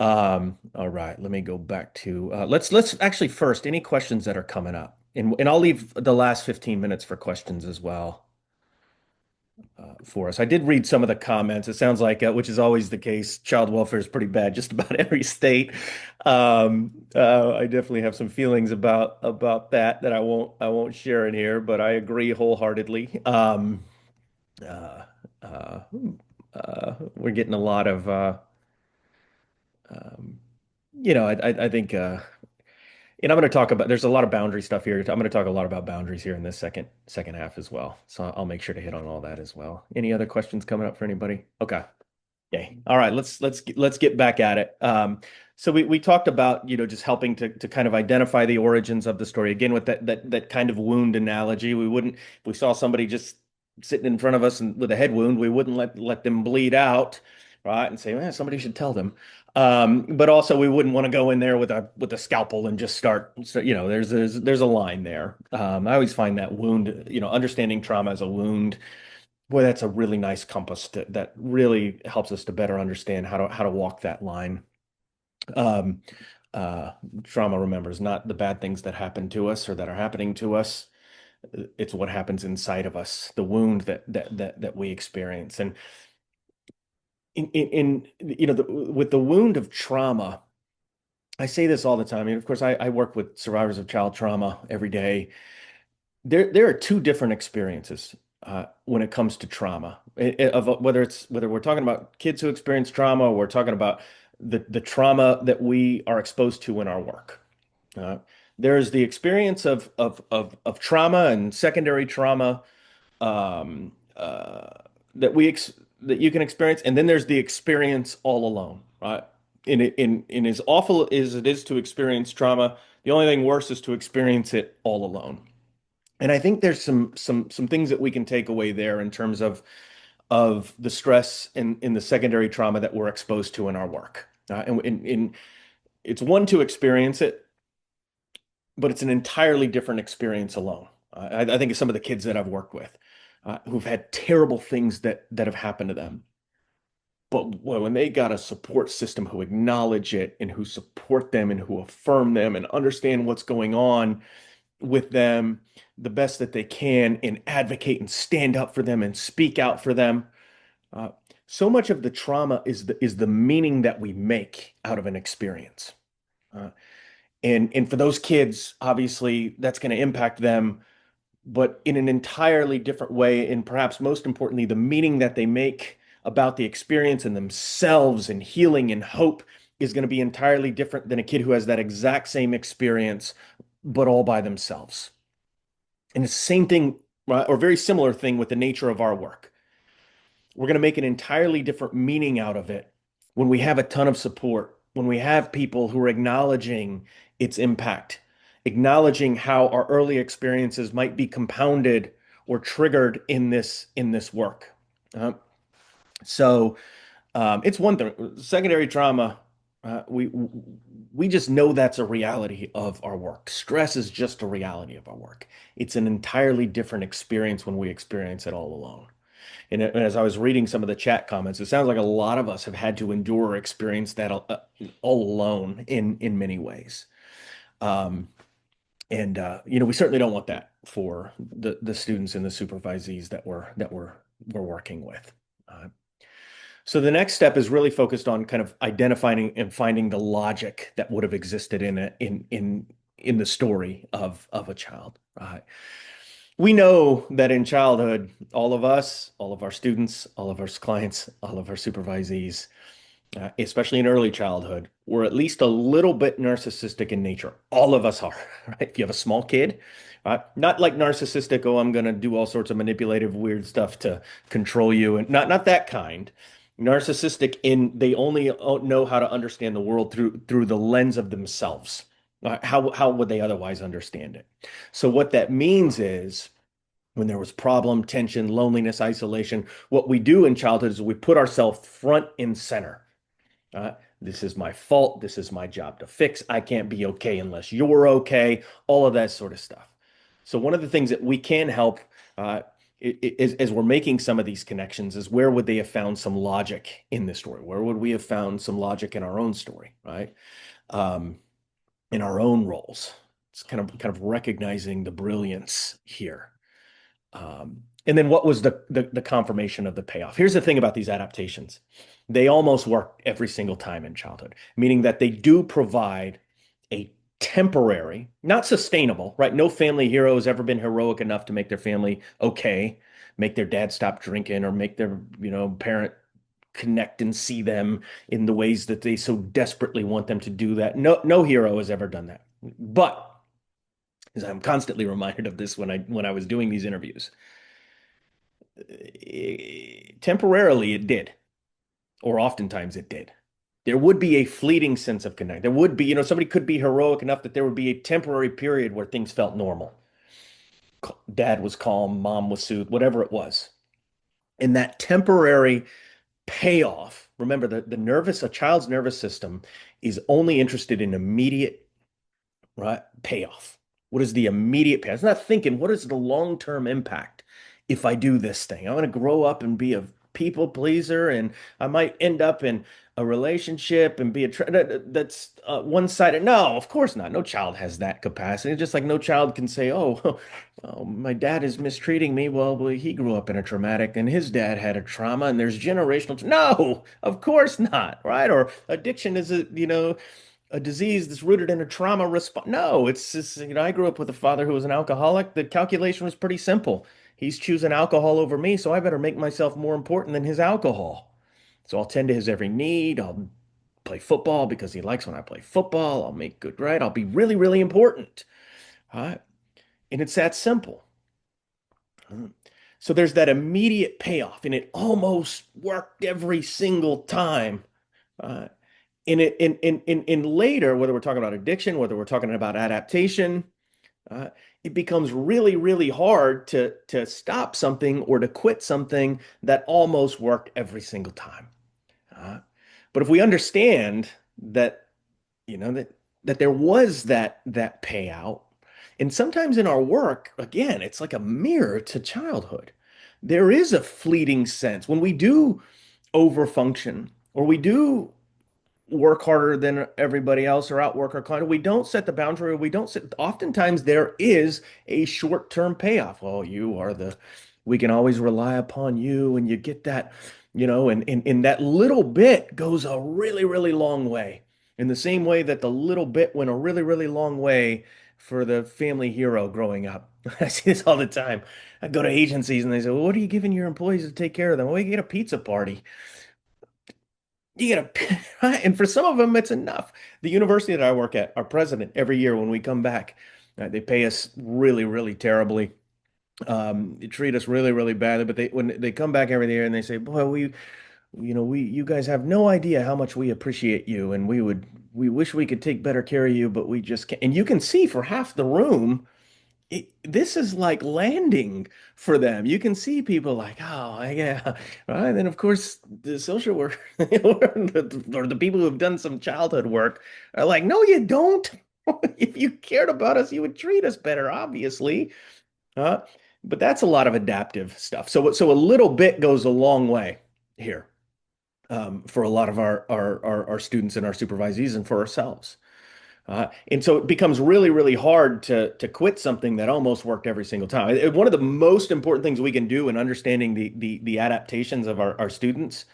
All right, let me go back to let's actually first any questions that are coming up, and I'll leave the last 15 minutes for questions as well for us. I did read some of the comments. It sounds like, which is always the case, child welfare is pretty bad just about every state. I definitely have some feelings about that I won't share in here, but I agree wholeheartedly. Uh, uh, we're getting a lot of um, I think and I'm going to talk about there's a lot of boundary stuff here. I'm going to talk a lot about boundaries here in this second half as well. So I'll make sure to hit on all that as well. Any other questions coming up for anybody? Okay. Okay. All right. Let's get back at it. So we talked about just helping to kind of identify the origins of the story again with that kind of wound analogy. We wouldn't if we saw somebody just sitting in front of us and with a head wound, we wouldn't let them bleed out, right? And say, man, somebody should tell them. But also we wouldn't want to go in there with a scalpel and just start. So there's a line there. I always find that wound, understanding trauma as a wound. Boy, that's a really nice compass that really helps us to better understand how to walk that line. Um, Trauma, remember, is not the bad things that happen to us or that are happening to us. It's what happens inside of us, the wound that we experience. And with the wound of trauma, I say this all the time. I mean, of course, I work with survivors of child trauma every day. There are two different experiences when it comes to trauma. Of whether we're talking about kids who experience trauma, or we're talking about the trauma that we are exposed to in our work. Uh, there's the experience of trauma and secondary trauma um, that that you can experience, and then there's the experience all alone, right? In as awful as it is to experience trauma, the only thing worse is to experience it all alone. And I think there's some things that we can take away there in terms of the stress in the secondary trauma that we're exposed to in our work. And It's one to experience it, but it's an entirely different experience alone. I think of some of the kids that I've worked with who've had terrible things that have happened to them. But when they got a support system who acknowledge it and who support them and who affirm them and understand what's going on with them the best that they can and advocate and stand up for them and speak out for them. Uh, so much of the trauma is the meaning that we make out of an experience. Uh, and for those kids, obviously, that's going to impact them, but in an entirely different way. And perhaps most importantly, the meaning that they make about the experience and themselves and healing and hope is going to be entirely different than a kid who has that exact same experience, but all by themselves. And it's the same thing, right, or very similar thing with the nature of our work. We're going to make an entirely different meaning out of it when we have a ton of support, when we have people who are acknowledging its impact, acknowledging how our early experiences might be compounded or triggered in this work. Uh, so it's one thing. Secondary trauma, we just know that's a reality of our work. Stress is just a reality of our work. It's an entirely different experience when we experience it all alone. And as I was reading some of the chat comments, it sounds like a lot of us have had to endure or experience that all alone in many ways. Um, and we certainly don't want that for the students and the supervisees that we're working with. Uh, so the next step is really focused on kind of identifying and finding the logic that would have existed in the story of a child. We know that in childhood, all of us, all of our students, all of our clients, all of our supervisees, especially in early childhood, we're at least a little bit narcissistic in nature. All of us are, right? If you have a small kid, not like narcissistic, oh, I'm going to do all sorts of manipulative, weird stuff to control you, and not that kind. Narcissistic in they only know how to understand the world through the lens of themselves. How would they otherwise understand it? So what that means is when there was problem, tension, loneliness, isolation, what we do in childhood is we put ourselves front and center. Uh, this is my fault. This is my job to fix. I can't be okay unless you're okay. All of that sort of stuff. So one of the things that we can help uh, as we're making some of these connections is where would they have found some logic in this story? Where would we have found some logic in our own story, right? Um, in our own roles. It's kind of recognizing the brilliance here. And then what was the confirmation of the payoff? Here's the thing about these adaptations. They almost work every single time in childhood, meaning that they do provide a temporary, not sustainable, right? No family hero has ever been heroic enough to make their family okay, make their dad stop drinking or make their, parent connect and see them in the ways that they so desperately want them to do that. No hero has ever done that. But as I'm constantly reminded of this when I was doing these interviews, temporarily it did, or oftentimes it did. There would be a fleeting sense of connect. There would be, somebody could be heroic enough that there would be a temporary period where things felt normal. Dad was calm, mom was soothed, whatever it was. And that temporary payoff, remember a child's nervous system is only interested in immediate, right, payoff. What is the immediate payoff? It's not thinking, what is the long-term impact if I do this thing? I'm going to grow up and be a people pleaser, and I might end up in a relationship and be that's one-sided. No, of course not. No child has that capacity. Just like no child can say, "Oh, oh, my dad is mistreating me." Well, he grew up in a traumatic, and his dad had a trauma, and there's generational. No, of course not, right? Or addiction is a disease that's rooted in a trauma response. No, it's just, I grew up with a father who was an alcoholic. The calculation was pretty simple. He's choosing alcohol over me, so I better make myself more important than his alcohol. So I'll tend to his every need. I'll play football because he likes when I play football. I'll make good right. I'll be really, really important. All right. And it's that simple. So there's that immediate payoff, and it almost worked every single time. Uh, in later, whether we're talking about addiction, whether we're talking about adaptation, uh, it becomes really, really hard to stop something or to quit something that almost worked every single time. Uh, but if we understand that that there was that payout. And sometimes in our work, again, it's like a mirror to childhood. There is a fleeting sense when we do overfunction or we do work harder than everybody else or outwork our client. We don't set the boundary. We don't set. Oftentimes there is a short-term payoff. Oh, we can always rely upon you, and you get that, and that little bit goes a really, really long way. In the same way that the little bit went a really, really long way for the family hero growing up. I see this all the time. I go to agencies and they say, well, what are you giving your employees to take care of them? Well, you get a pizza party. You get a, right? And for some of them, it's enough. The university that I work at, our president, every year when we come back, they pay us really, really terribly. They treat us really, really badly. But when they come back every year and they say, "Boy, you guys have no idea how much we appreciate you, and we wish we could take better care of you, but we just can't." And you can see for half the room this is like landing for them. You can see people like, oh, yeah, right. And then, of course, the social work or the people who have done some childhood work are like, no, you don't. If you cared about us, you would treat us better, obviously. Uh, but that's a lot of adaptive stuff. So a little bit goes a long way here for a lot of our students and our supervisees and for ourselves. And so it becomes really, really hard to quit something that almost worked every single time. One of the most important things we can do in understanding the adaptations of our students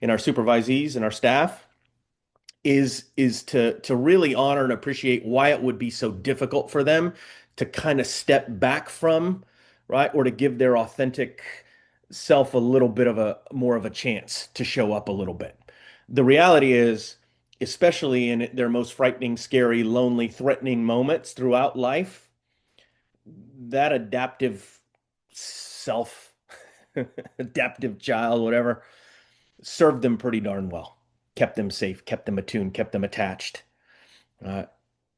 and our supervisees and our staff is to really honor and appreciate why it would be so difficult for them to kind of step back from, right? Or to give their authentic self a little bit of a more of a chance to show up a little bit. The reality is, especially in their most frightening, scary, lonely, threatening moments throughout life, that adaptive self, adaptive child, whatever, served them pretty darn well. Kept them safe, kept them attuned, kept them attached, uh,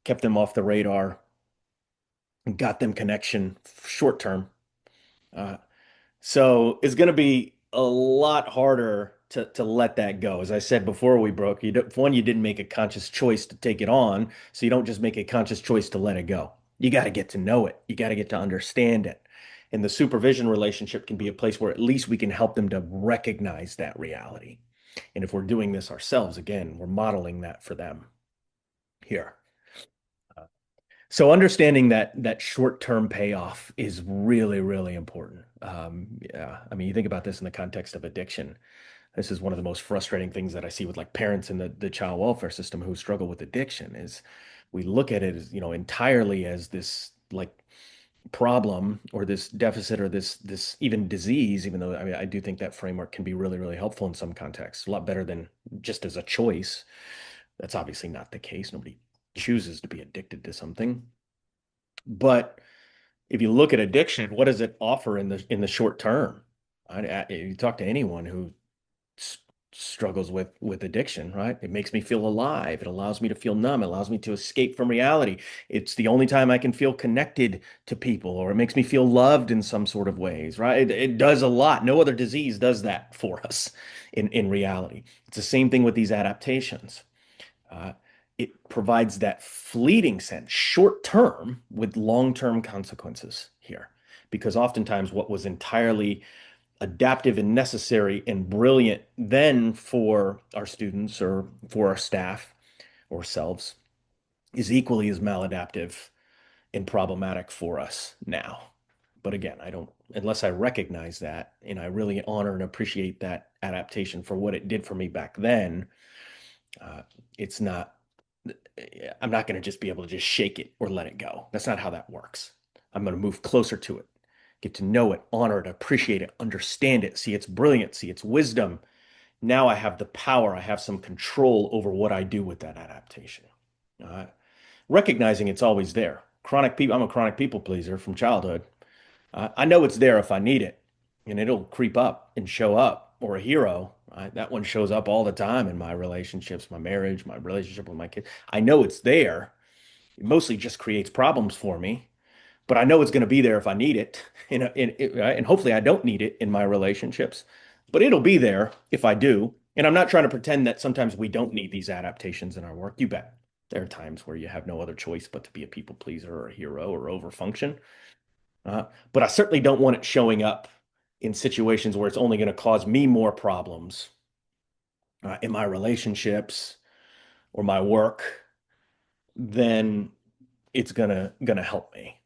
kept them off the radar, and got them connection short term. Uh, So it's going to be a lot harder to let that go. As I said before we broke, one, you didn't make a conscious choice to take it on, so you don't just make a conscious choice to let it go. You got to get to know it. You got to get to understand it. And the supervision relationship can be a place where at least we can help them to recognize that reality. And if we're doing this ourselves, again, we're modeling that for them here. So understanding that short-term payoff is really, really important. Yeah, I mean, you think about this in the context of addiction. This is one of the most frustrating things that I see with like parents in the child welfare system who struggle with addiction is we look at it as, entirely as this like problem or this deficit or this even disease, even though I mean I do think that framework can be really, really helpful in some contexts, a lot better than just as a choice. That's obviously not the case. Nobody chooses to be addicted to something. But if you look at addiction, what does it offer in the short term? You talk to anyone who s struggles with addiction, right? It makes me feel alive. It allows me to feel numb. It allows me to escape from reality. It's the only time I can feel connected to people, or it makes me feel loved in some sort of ways, right? It does a lot. No other disease does that for us in reality. It's the same thing with these adaptations. Uh, it provides that fleeting sense, short term, with long term consequences here. Because oftentimes, what was entirely adaptive and necessary and brilliant then for our students or for our staff or selves is equally as maladaptive and problematic for us now. But again, I don't, unless I recognize that and I really honor and appreciate that adaptation for what it did for me back then, uh, it's not I'm not going to just be able to just shake it or let it go. That's not how that works. I'm going to move closer to it, get to know it, honor it, appreciate it, understand it, see its brilliance, see its wisdom. Now I have the power, I have some control over what I do with that adaptation. Uh, Recognizing it's always there. I'm a chronic people pleaser from childhood. I know it's there if I need it, and it'll creep up and show up. Or a hero, right? That one shows up all the time in my relationships, my marriage, my relationship with my kids. I know it's there. It mostly just creates problems for me, but I know it's going to be there if I need it. Right? And hopefully I don't need it in my relationships, but it'll be there if I do. And I'm not trying to pretend that sometimes we don't need these adaptations in our work. You bet. There are times where you have no other choice but to be a people pleaser or a hero or overfunction. But I certainly don't want it showing up in situations where it's only going to cause me more problems in my relationships or my work than it's gonna help me.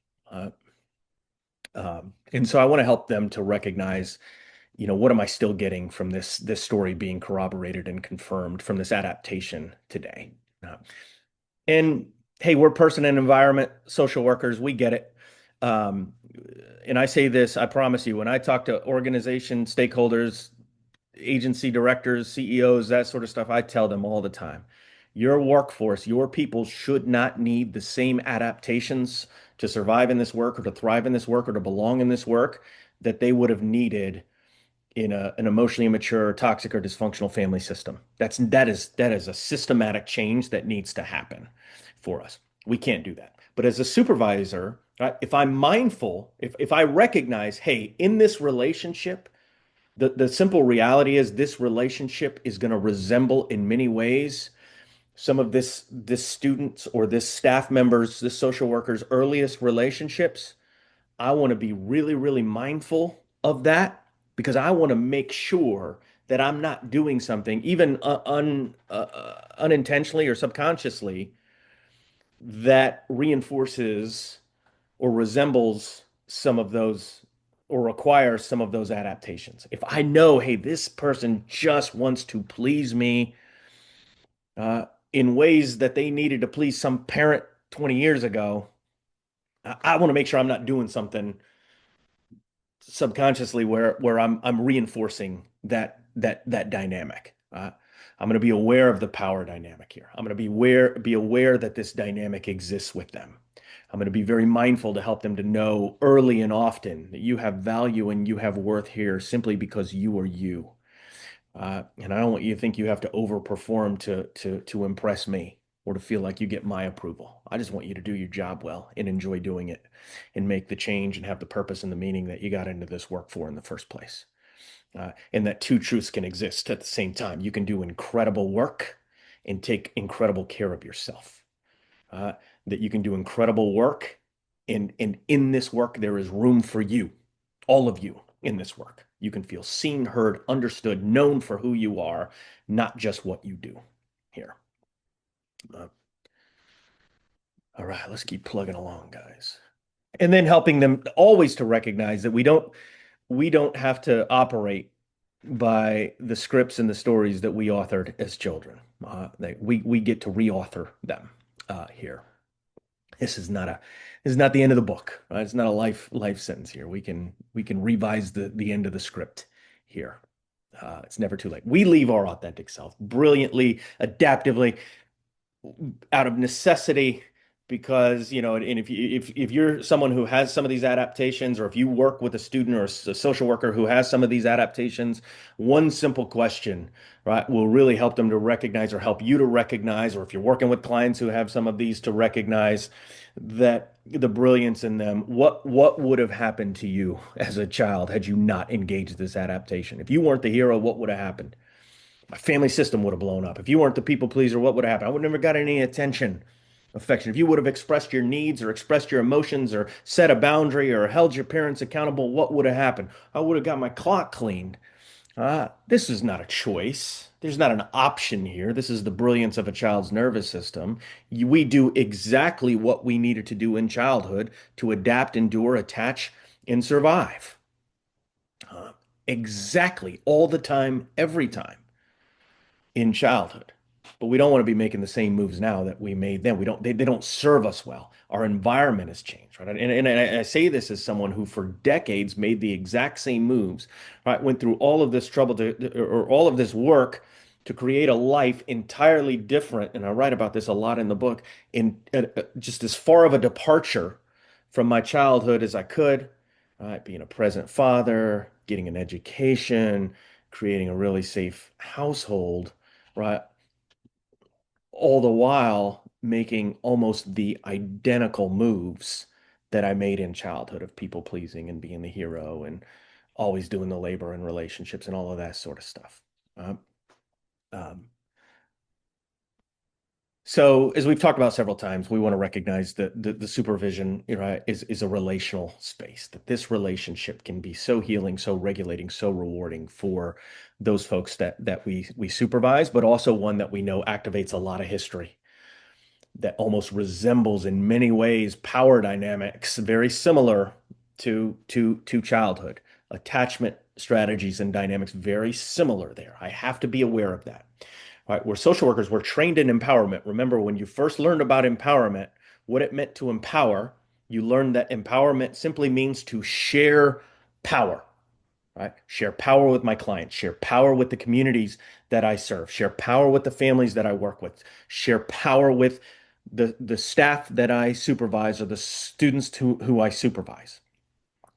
Uh, and so I want to help them to recognize, what am I still getting from this story being corroborated and confirmed from this adaptation today? Uh, and hey, we're person and environment social workers. We get it. Um, and I say this, I promise you, when I talk to organization stakeholders, agency directors, CEOs, that sort of stuff, I tell them all the time, your workforce, your people should not need the same adaptations to survive in this work or to thrive in this work or to belong in this work that they would have needed in an emotionally immature, toxic, or dysfunctional family system. That is a systematic change that needs to happen for us. We can't do that. But as a supervisor, right, if I'm mindful, if I recognize, hey, in this relationship, the simple reality is this relationship is going to resemble in many ways some of this student's or this staff member's, this social worker's earliest relationships. I want to be really, really mindful of that because I want to make sure that I'm not doing something, even unintentionally or subconsciously, that reinforces or resembles some of those or requires some of those adaptations. If I know, hey, this person just wants to please me uh, in ways that they needed to please some parent 20 years ago, I want to make sure I'm not doing something subconsciously where I'm reinforcing that dynamic. I'm going to be aware of the power dynamic here. I'm going to be aware that this dynamic exists with them. I'm going to be very mindful to help them to know early and often that you have value and you have worth here simply because you are you. And I don't want you to think you have to overperform to impress me or to feel like you get my approval. I just want you to do your job well and enjoy doing it and make the change and have the purpose and the meaning that you got into this work for in the first place. And that two truths can exist at the same time. You can do incredible work and take incredible care of yourself. Uh, that you can do incredible work, and in this work there is room for you, all of you in this work. You can feel seen, heard, understood, known for who you are, not just what you do here. Uh, all right, let's keep plugging along, guys. And then helping them always to recognize that we don't have to operate by the scripts and the stories that we authored as children. We get to reauthor them here. This is not a this is not the end of the book. Right? It's not a life sentence here. We can revise the end of the script here. It's never too late. We leave our authentic self brilliantly, adaptively, out of necessity because and if you're someone who has some of these adaptations, or if you work with a student or a social worker who has some of these adaptations, one simple question, right, will really help them to recognize, or help you to recognize, or if you're working with clients who have some of these, to recognize that the brilliance in them. What would have happened to you as a child had you not engaged this adaptation? If you weren't the hero, what would have happened? My family system would have blown up. If you weren't the people pleaser, what would have happened? I would never got any attention, affection. If you would have expressed your needs or expressed your emotions or set a boundary or held your parents accountable, what would have happened? I would have got my clock cleaned. This is not a choice. There's not an option here. This is the brilliance of a child's nervous system. We do exactly what we needed to do in childhood to adapt, endure, attach, and survive. Uh, exactly, all the time, every time in childhood. But we don't want to be making the same moves now that we made then. They don't serve us well. Our environment has changed, right? And I say this as someone who for decades made the exact same moves, right? Went through all of this trouble or all of this work to create a life entirely different. And I write about this a lot in the book, in just as far of a departure from my childhood as I could, right? Being a present father, getting an education, creating a really safe household, right? All the while making almost the identical moves that I made in childhood of people pleasing and being the hero and always doing the labor and relationships and all of that sort of stuff. Um, um, So, as we've talked about several times, we want to recognize that the supervision, is a relational space. That this relationship can be so healing, so regulating, so rewarding for those folks that we supervise, but also one that we know activates a lot of history that almost resembles in many ways power dynamics very similar to childhood. Attachment strategies and dynamics very similar there. I have to be aware of that. All right, we're social workers, we're trained in empowerment. Remember, when you first learned about empowerment, what it meant to empower, you learned that empowerment simply means to share power, right? Share power with my clients, share power with the communities that I serve, share power with the families that I work with, share power with the staff that I supervise or the students who I supervise.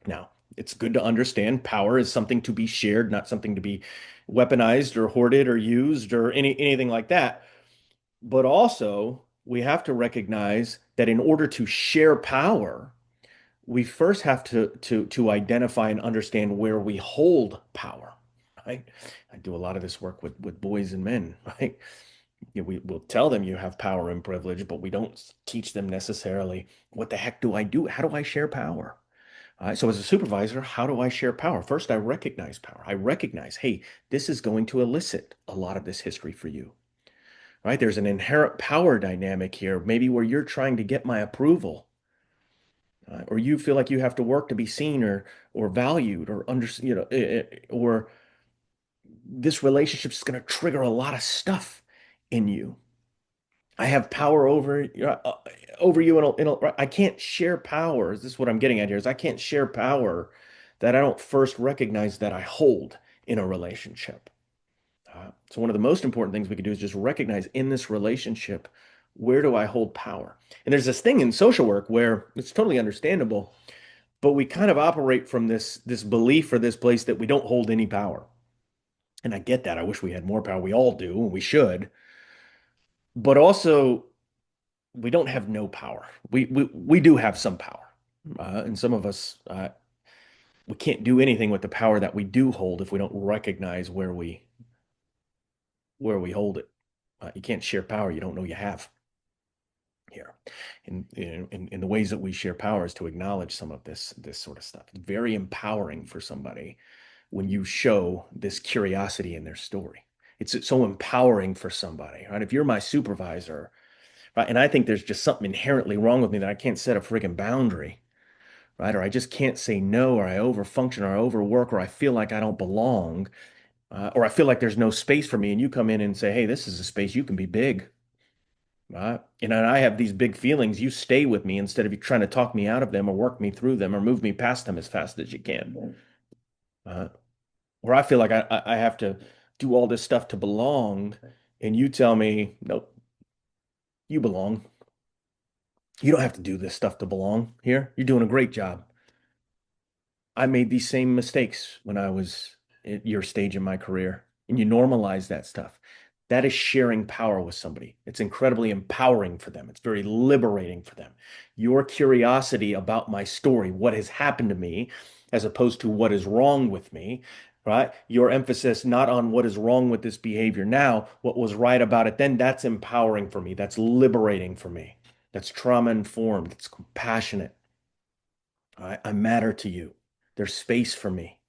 Now, it's good to understand power is something to be shared, not something to be weaponized or hoarded or used or anything like that. But also, we have to recognize that in order to share power, we first have to identify and understand where we hold power, right? I do a lot of this work with boys and men, right? We will tell them you have power and privilege, but we don't teach them necessarily what the heck do I do? How do I share power? So as a supervisor, how do I share power? First, I recognize power. I recognize, hey, this is going to elicit a lot of this history for you, right? There's an inherent power dynamic here, maybe where you're trying to get my approval, or you feel like you have to work to be seen or valued or under, or this relationship is going to trigger a lot of stuff in you. I have power over you, I can't share power. This is what I'm getting at here, is I can't share power that I don't first recognize that I hold in a relationship. So one of the most important things we can do is just recognize in this relationship, where do I hold power? And there's this thing in social work where it's totally understandable, but we kind of operate from this belief or this place that we don't hold any power. And I get that. I wish we had more power. We all do, and we should. But also, we don't have no power. We do have some power, and some of us we can't do anything with the power that we do hold if we don't recognize where we hold it. You can't share power you don't know you have here. And in the ways that we share power is to acknowledge some of this sort of stuff. It's very empowering for somebody when you show this curiosity in their story. It's so empowering for somebody, right? If you're my supervisor, right, and I think there's just something inherently wrong with me that I can't set a friggin' boundary, right? Or I just can't say no, or I overfunction, or I overwork, or I feel like I don't belong, or I feel like there's no space for me, and you come in and say, "Hey, this is a space you can be big." Right? And I have these big feelings. You stay with me instead of you trying to talk me out of them or work me through them or move me past them as fast as you can. Uh, or I feel like I have to do all this stuff to belong, and you tell me, nope, you belong. You don't have to do this stuff to belong here. You're doing a great job. I made these same mistakes when I was at your stage in my career, and you normalize that stuff. That is sharing power with somebody. It's incredibly empowering for them. It's very liberating for them. Your curiosity about my story, what has happened to me, as opposed to what is wrong with me, right? Your emphasis not on what is wrong with this behavior now, what was right about it then, that's empowering for me. That's liberating for me. That's trauma informed. It's compassionate. I matter to you. There's space for me.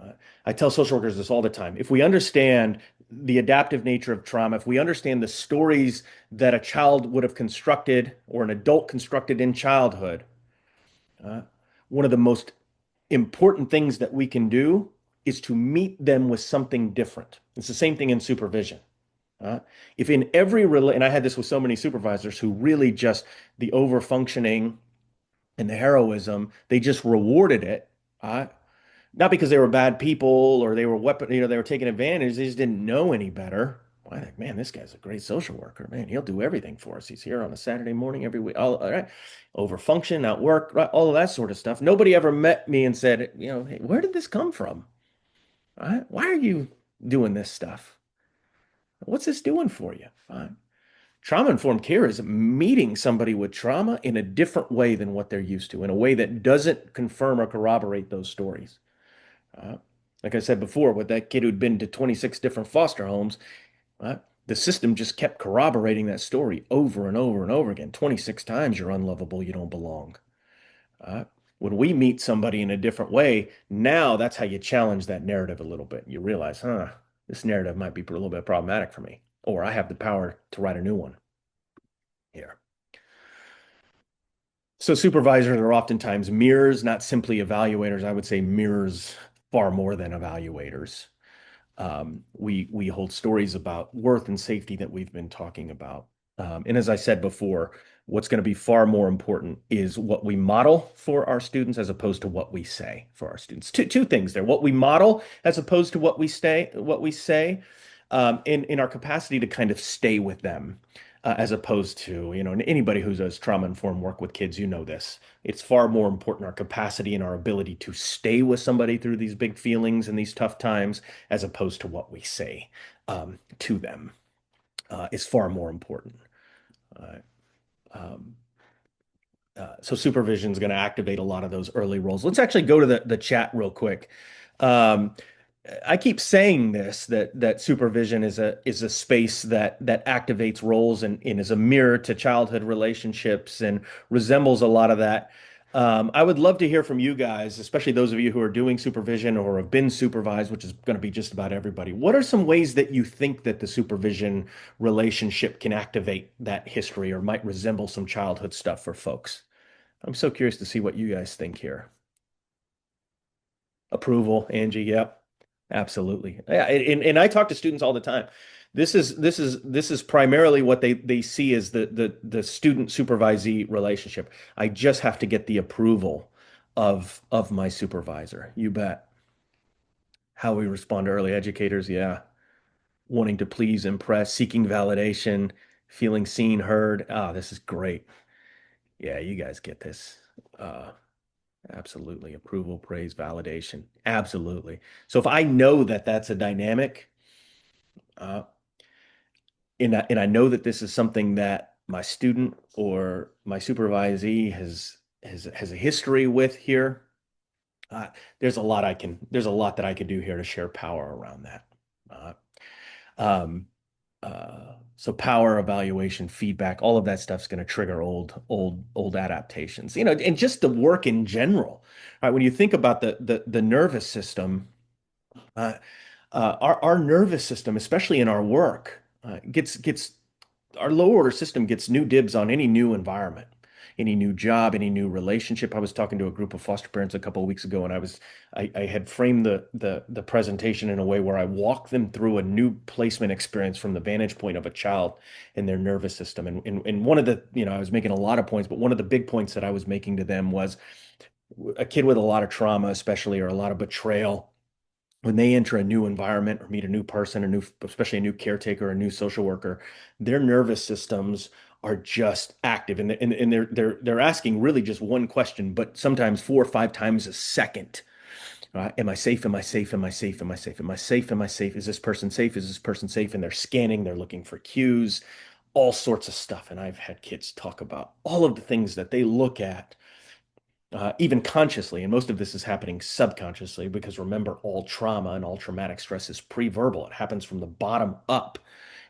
Uh, I tell social workers this all the time. If we understand the adaptive nature of trauma, if we understand the stories that a child would have constructed or an adult constructed in childhood, uh, one of the most important things that we can do is to meet them with something different. It's the same thing in supervision. Uh, if in every, and I had this with so many supervisors who really just the over functioning and the heroism, they just rewarded it. Uh, Not because they were bad people or they were they were taking advantage. They just didn't know any better. Well, I think, man, this guy's a great social worker. Man, he'll do everything for us. He's here on a Saturday morning every week. All right. Overfunction, outwork, right? All of that sort of stuff. Nobody ever met me and said, hey, where did this come from? Right? Why are you doing this stuff? What's this doing for you? Fine. Trauma-informed care is meeting somebody with trauma in a different way than what they're used to, in a way that doesn't confirm or corroborate those stories. Uh, like I said before, with that kid who'd been to 26 different foster homes, the system just kept corroborating that story over and over and over again. 26 times you're unlovable, you don't belong. Uh, when we meet somebody in a different way, now that's how you challenge that narrative a little bit. You realize, this narrative might be a little bit problematic for me, or I have the power to write a new one here. So supervisors are oftentimes mirrors, not simply evaluators. I would say mirrors far more than evaluators. We hold stories about worth and safety that we've been talking about. And as I said before, what's going to be far more important is what we model for our students as opposed to what we say for our students. Two things there: what we model as opposed to what we say, in our capacity to kind of stay with them. As opposed to, anybody who does trauma-informed work with kids, this. It's far more important our capacity and our ability to stay with somebody through these big feelings and these tough times, as opposed to what we say to them, is far more important. Uh, um, so supervision is going to activate a lot of those early roles. Let's actually go to the chat real quick. Um, I keep saying this that supervision is a space that activates roles and is a mirror to childhood relationships and resembles a lot of that. I would love to hear from you guys, especially those of you who are doing supervision or have been supervised, which is going to be just about everybody. What are some ways that you think that the supervision relationship can activate that history or might resemble some childhood stuff for folks? I'm so curious to see what you guys think here. Approval, Angie. Yep, absolutely. Yeah, and I talk to students all the time. This is primarily what they see as the student supervisee relationship. I just have to get the approval of my supervisor. You bet. How we respond to early educators, yeah. Wanting to please, impress, seeking validation, feeling seen, heard. Ah, this is great. Yeah, you guys get this. Uh, Absolutely. Approval, praise, validation. Absolutely. So if I know that that's a dynamic, uh, and I know that this is something that my student or my supervisee has a history with here, uh, there's a lot that I could do here to share power around that. Uh, um, so power, evaluation, feedback, all of that stuff's going to trigger old adaptations, and just the work in general. Right? When you think about the nervous system, uh, our nervous system, especially in our work, gets our lower order system gets new dibs on any new environment, any new job, any new relationship. I was talking to a group of foster parents a couple of weeks ago, and I had framed the presentation in a way where I walk them through a new placement experience from the vantage point of a child and their nervous system. And one of the, I was making a lot of points, but one of the big points that I was making to them was a kid with a lot of trauma, especially, or a lot of betrayal, when they enter a new environment or meet a new person, especially a new caretaker, a new social worker, their nervous systems are just active, and they're asking really just one question, but sometimes 4 or 5 times a second. Am I safe? Am I safe? Am I safe? Am I safe? Am I safe? Am I safe? Is this person safe? Is this person safe? And they're scanning, they're looking for cues, all sorts of stuff. And I've had kids talk about all of the things that they look at, even consciously, and most of this is happening subconsciously because remember, all trauma and all traumatic stress is pre-verbal. It happens from the bottom up.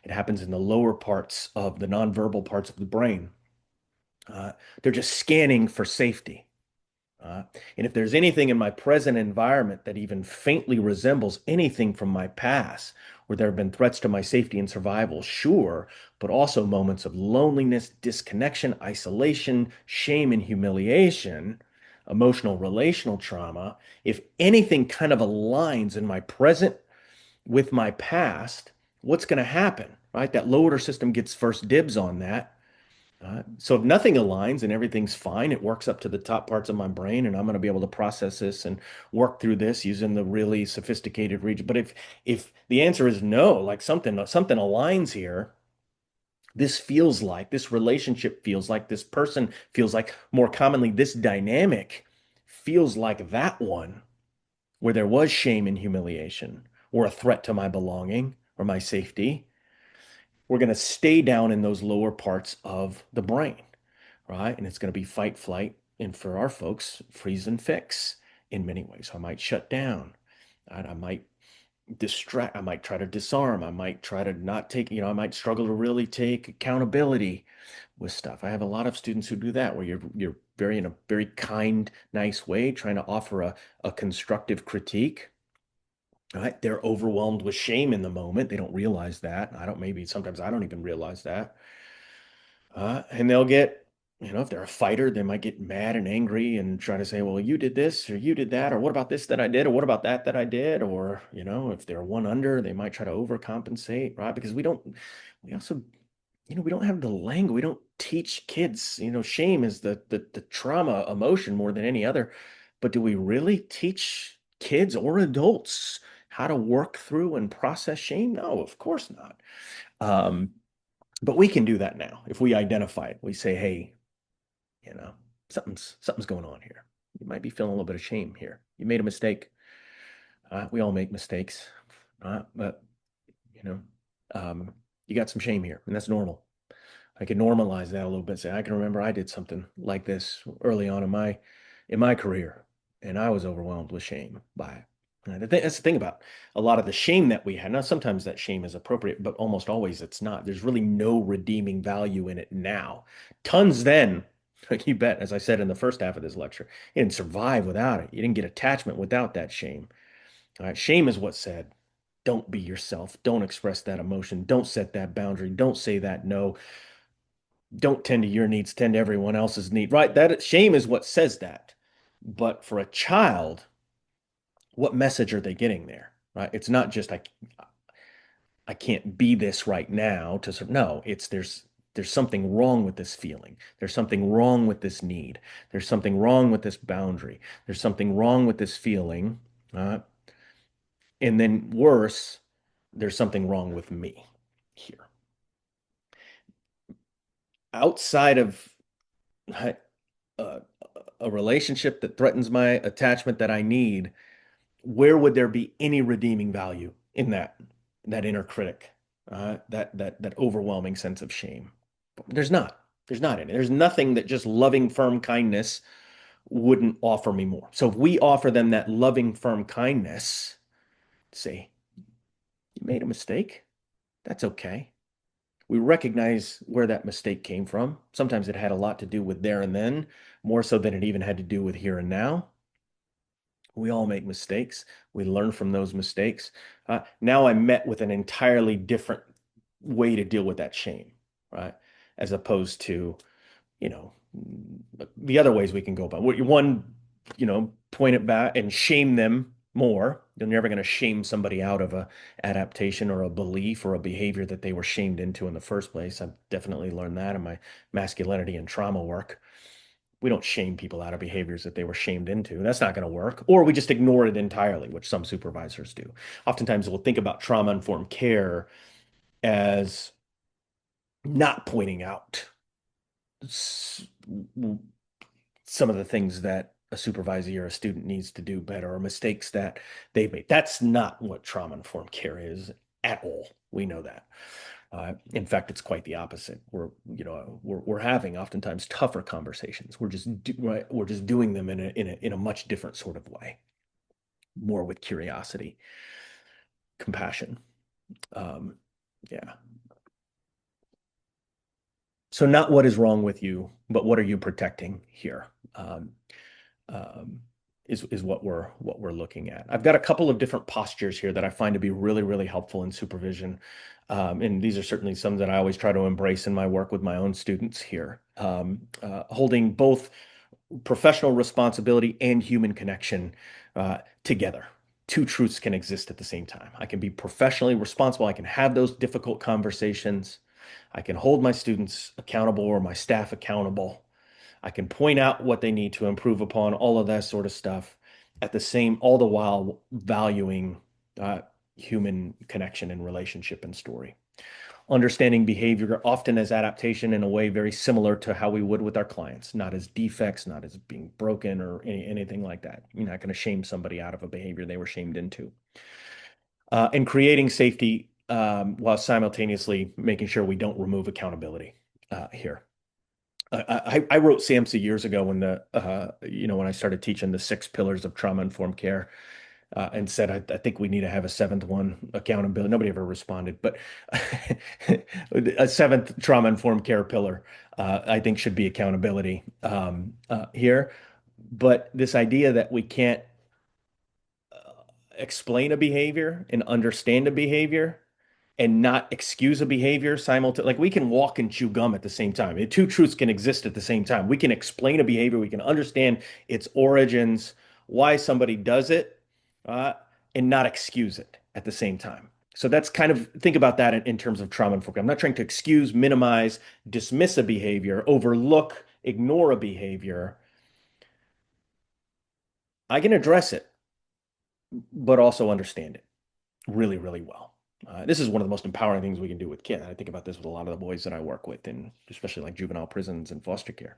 It happens in the lower parts of the nonverbal parts of the brain. Uh, they're just scanning for safety. Uh, and if there's anything in my present environment that even faintly resembles anything from my past, where there have been threats to my safety and survival, sure, but also moments of loneliness, disconnection, isolation, shame, and humiliation, emotional, relational trauma, if anything kind of aligns in my present with my past, what's going to happen, right? That low order system gets first dibs on that. So if nothing aligns and everything's fine, it works up to the top parts of my brain, and I'm going to be able to process this and work through this using the really sophisticated region. But if the answer is no, like something aligns here, this relationship feels like, this person feels like, more commonly, this dynamic feels like that one where there was shame and humiliation or a threat to my belonging or my safety. We're going to stay down in those lower parts of the brain, right? And it's going to be fight, flight, and for our folks, freeze and fix in many ways. I might shut down. Right? I might distract. I might try to disarm. I might try to not take, I might struggle to really take accountability with stuff. I have a lot of students who do that, where you're very in a very kind, nice way, trying to offer a constructive critique. Right? They're overwhelmed with shame in the moment. They don't realize that. Maybe sometimes I don't even realize that. And they'll get, if they're a fighter, they might get mad and angry and try to say, well, you did this or you did that, or what about this that I did, or what about that that I did? Or, if they're one under, they might try to overcompensate, right? Because we also, we don't have the language. We don't teach kids, shame is the trauma emotion more than any other. But do we really teach kids or adults how to work through and process shame? No, of course not. Um, but we can do that now. If we identify it, we say, hey, you know, something's going on here. You might be feeling a little bit of shame here. You made a mistake. We all make mistakes, but you know, you got some shame here, and that's normal. I can normalize that a little bit. Say, I can remember I did something like this early on in my career, and I was overwhelmed with shame by it. And that's the thing about a lot of the shame that we had. Now, sometimes that shame is appropriate, but almost always it's not. There's really no redeeming value in it now. Tons then, you bet, as I said in the first half of this lecture, you didn't survive without it. You didn't get attachment without that shame. All right, shame is what said, don't be yourself. Don't express that emotion. Don't set that boundary. Don't say that no. Don't tend to your needs, tend to everyone else's need. Right? That shame is what says that. But for a child, what message are they getting there? Right? It's not just I can't be this right now to no, it's there's something wrong with this feeling. There's something wrong with this need. There's something wrong with this boundary. There's something wrong with this feeling. Uh, and then worse, there's something wrong with me here. Outside of uh, a relationship that threatens my attachment that I need, where would there be any redeeming value in that inner critic, that overwhelming sense of shame? There's not. There's not any. There's nothing that just loving, firm kindness wouldn't offer me more. So if we offer them that loving, firm kindness, say, you made a mistake. That's okay. We recognize where that mistake came from. Sometimes it had a lot to do with there and then, more so than it even had to do with here and now. We all make mistakes. We learn from those mistakes. Now I'm met with an entirely different way to deal with that shame, right? As opposed to, you know, the other ways we can go about it. One, point it back and shame them more. You're never going to shame somebody out of a adaptation or a belief or a behavior that they were shamed into in the first place. I've definitely learned that in my masculinity and trauma work. We don't shame people out of behaviors that they were shamed into. That's not going to work. Or we just ignore it entirely, which some supervisors do. Oftentimes we'll think about trauma-informed care as not pointing out some of the things that a supervisee or a student needs to do better or mistakes that they've made. That's not what trauma-informed care is at all. We know that. In fact, it's quite the opposite. We're having oftentimes tougher conversations. We're just doing them in a much different sort of way, more with curiosity, compassion. Yeah. So not what is wrong with you, but what are you protecting here? Um, is what we're looking at. I've got a couple of different postures here that I find to be really, really helpful in supervision. And these are certainly some that I always try to embrace in my work with my own students here. Holding both professional responsibility and human connection together. Two truths can exist at the same time. I can be professionally responsible. I can have those difficult conversations. I can hold my students accountable or my staff accountable. I can point out what they need to improve upon, all of that sort of stuff. All the while valuing human connection and relationship and story. Understanding behavior often as adaptation in a way very similar to how we would with our clients, not as defects, not as being broken or anything like that. You're not going to shame somebody out of a behavior they were shamed into. And creating safety while simultaneously making sure we don't remove accountability here. I wrote SAMHSA years ago when when I started teaching the 6 pillars of trauma-informed care. and said, I think we need to have a seventh one, accountability. Nobody ever responded, but a seventh trauma-informed care pillar, I think should be accountability here. But this idea that we can't explain a behavior and understand a behavior and not excuse a behavior simultaneously. Like we can walk and chew gum at the same time. Two truths can exist at the same time. We can explain a behavior, we can understand its origins, why somebody does it, uh, and not excuse it at the same time. So that's kind of think about that in terms of trauma informed. I'm not trying to excuse, minimize, dismiss a behavior, overlook, ignore a behavior. I can address it, but also understand it really, really well. This is one of the most empowering things we can do with kids. I think about this with a lot of the boys that I work with, and especially like juvenile prisons and foster care.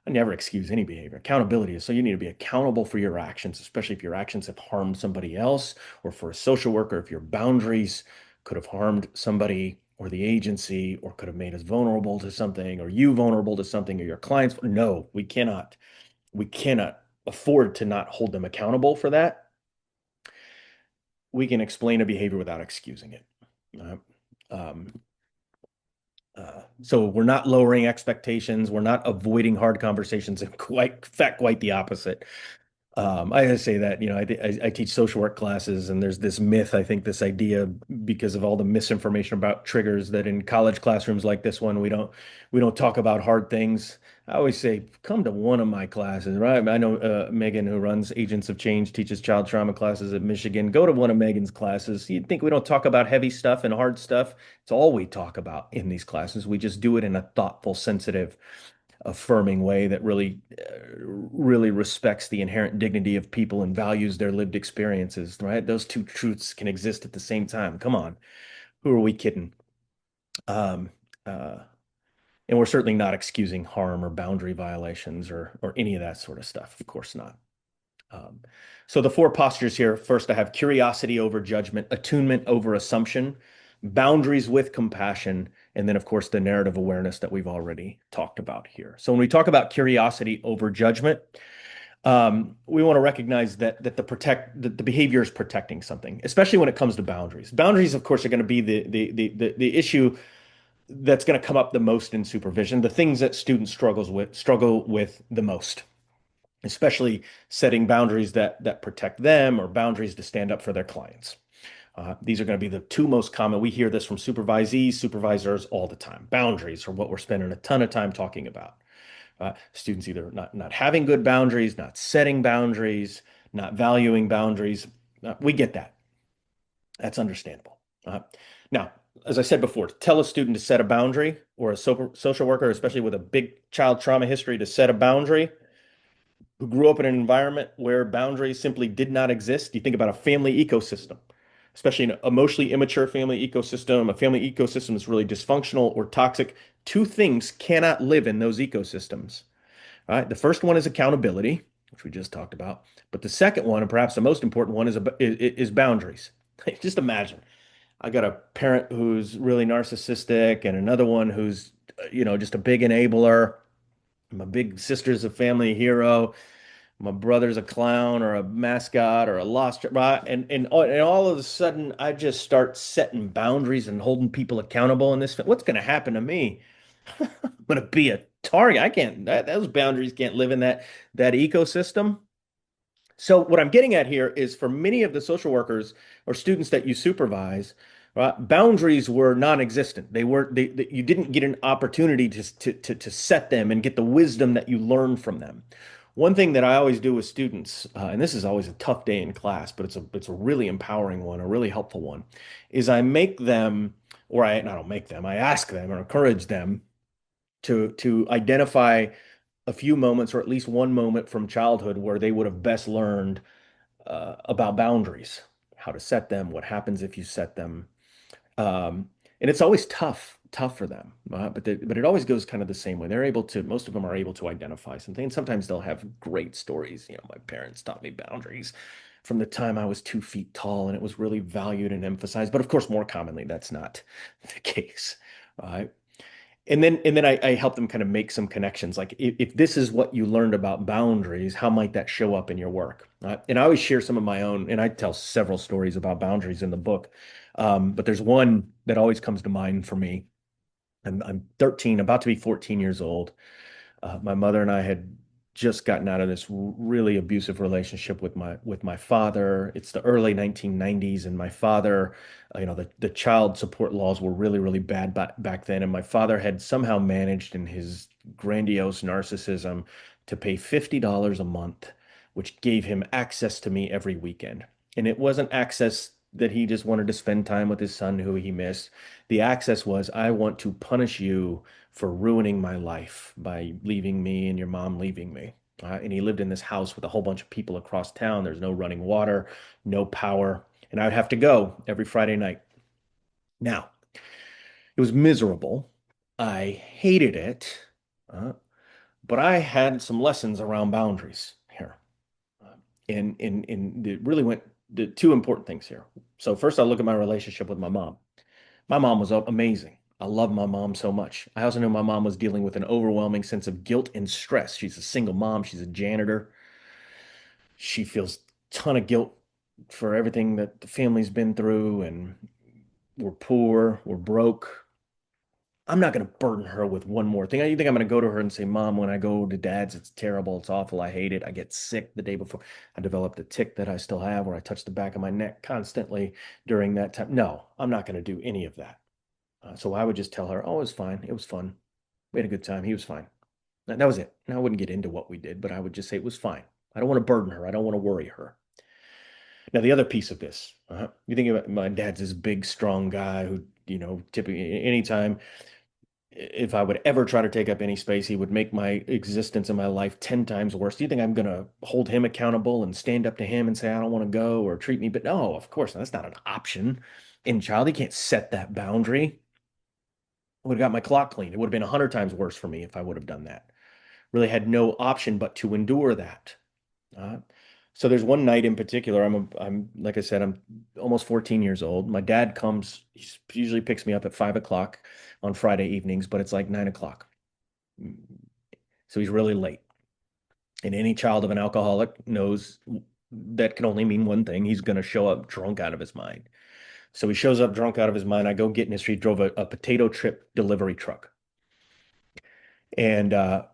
I never excuse any behavior. Accountability is so you need to be accountable for your actions, especially if your actions have harmed somebody else, or for a social worker, if your boundaries could have harmed somebody or the agency, or could have made us vulnerable to something, or you vulnerable to something, or your clients. No, we cannot. We cannot afford to not hold them accountable for that. We can explain a behavior without excusing it. Uh, um, so we're not lowering expectations. We're not avoiding hard conversations. In quite the opposite. I say that, I teach social work classes, and there's this myth, I think, this idea because of all the misinformation about triggers that in college classrooms like this one, we don't talk about hard things. I always say, come to one of my classes, right? I know Megan, who runs Agents of Change, teaches child trauma classes at Michigan. Go to one of Megan's classes. You'd think we don't talk about heavy stuff and hard stuff. It's all we talk about in these classes. We just do it in a thoughtful, sensitive, affirming way that really respects the inherent dignity of people and values their lived experiences, right? Those two truths can exist at the same time. Come on, who are we kidding? Um, uh, and we're certainly not excusing harm or boundary violations or any of that sort of stuff. Of course not. Um, so the four postures here, first I have curiosity over judgment, attunement over assumption, boundaries with compassion, and then of course the narrative awareness that we've already talked about here. So when we talk about curiosity over judgment, we want to recognize that the behavior is protecting something, especially when it comes to boundaries. Boundaries, of course, are going to be the issue that's going to come up the most in supervision, the things that students struggle with the most, especially setting boundaries that protect them or boundaries to stand up for their clients. These are going to be the two most common. We hear this from supervisees, supervisors all the time. Boundaries are what we're spending a ton of time talking about. Students either not having good boundaries, not setting boundaries, not valuing boundaries. We get that. That's understandable. Now, as I said before, to tell a student to set a boundary, or a social worker, especially with a big child trauma history, to set a boundary, who grew up in an environment where boundaries simply did not exist. You think about a family ecosystem, especially an emotionally immature family ecosystem, a family ecosystem that's really dysfunctional or toxic. Two things cannot live in those ecosystems. All right. The first one is accountability, which we just talked about. But the second one, and perhaps the most important one, is boundaries. Just imagine. I got a parent who's really narcissistic and another one who's, just a big enabler. My big sister's a family hero. My brother's a clown or a mascot or a lost, right? And all of a sudden, I just start setting boundaries and holding people accountable in this. What's going to happen to me? I'm going to be a target. I can't. Those boundaries can't live in that ecosystem. So what I'm getting at here is for many of the social workers or students that you supervise, right, boundaries were non-existent. They weren't. You didn't get an opportunity to set them and get the wisdom that you learned from them. One thing that I always do with students, and this is always a tough day in class, but it's a really empowering one, a really helpful one, is I make them, or I don't make them, I ask them or encourage them to identify a few moments or at least one moment from childhood where they would have best learned about boundaries, how to set them, what happens if you set them. And it's always tough for them, but it always goes kind of the same way. Most of them are able to identify something, and sometimes they'll have great stories. My parents taught me boundaries from the time I was 2 feet tall, and it was really valued and emphasized. But of course, more commonly, that's not the case, right? and then I help them kind of make some connections. Like if this is what you learned about boundaries, how might that show up in your work? And I always share some of my own, and I tell several stories about boundaries in the book. But there's one that always comes to mind for me. I'm 13, about to be 14 years old. My mother and I had just gotten out of this really abusive relationship with my father. It's the early 1990s, and my father, the child support laws were really, really bad back then. And my father had somehow managed in his grandiose narcissism to pay $50 a month, which gave him access to me every weekend. And it wasn't access that he just wanted to spend time with his son who he missed. The access was, I want to punish you for ruining my life by leaving me and your mom leaving me. And he lived in this house with a whole bunch of people across town. There's no running water, no power. And I would have to go every Friday night. Now, it was miserable. I hated it. Uh, but I had some lessons around boundaries here. Uh, and it really went the two important things here. So first I look at my relationship with my mom. My mom was amazing. I love my mom so much. I also knew my mom was dealing with an overwhelming sense of guilt and stress. She's a single mom, she's a janitor. She feels a ton of guilt for everything that the family's been through, and we're poor, we're broke. I'm not going to burden her with one more thing. I think I'm going to go to her and say, Mom, when I go to dad's, it's terrible. It's awful. I hate it. I get sick the day before. I developed a tick that I still have where I touch the back of my neck constantly during that time. No, I'm not going to do any of that. So I would just tell her, oh, it was fine. It was fun. We had a good time. He was fine. That was it. And I wouldn't get into what we did, but I would just say it was fine. I don't want to burden her. I don't want to worry her. Now, the other piece of this, you think about my dad's this big, strong guy who, typically anytime if I would ever try to take up any space, he would make my existence in my life 10 times worse. Do you think I'm going to hold him accountable and stand up to him and say, I don't want to go or treat me? But no, of course, that's not an option in child. He can't set that boundary. I would have got my clock cleaned. It would have been 100 times worse for me if I would have done that. Really had no option but to endure that. Uh, so there's one night in particular. I'm like I said, I'm almost 14 years old. My dad comes. He usually picks me up at 5 o'clock on Friday evenings, but it's like 9 o'clock. So he's really late. And any child of an alcoholic knows that can only mean one thing. He's going to show up drunk out of his mind. So he shows up drunk out of his mind. I go get in his street, drove a potato chip delivery truck. And uh,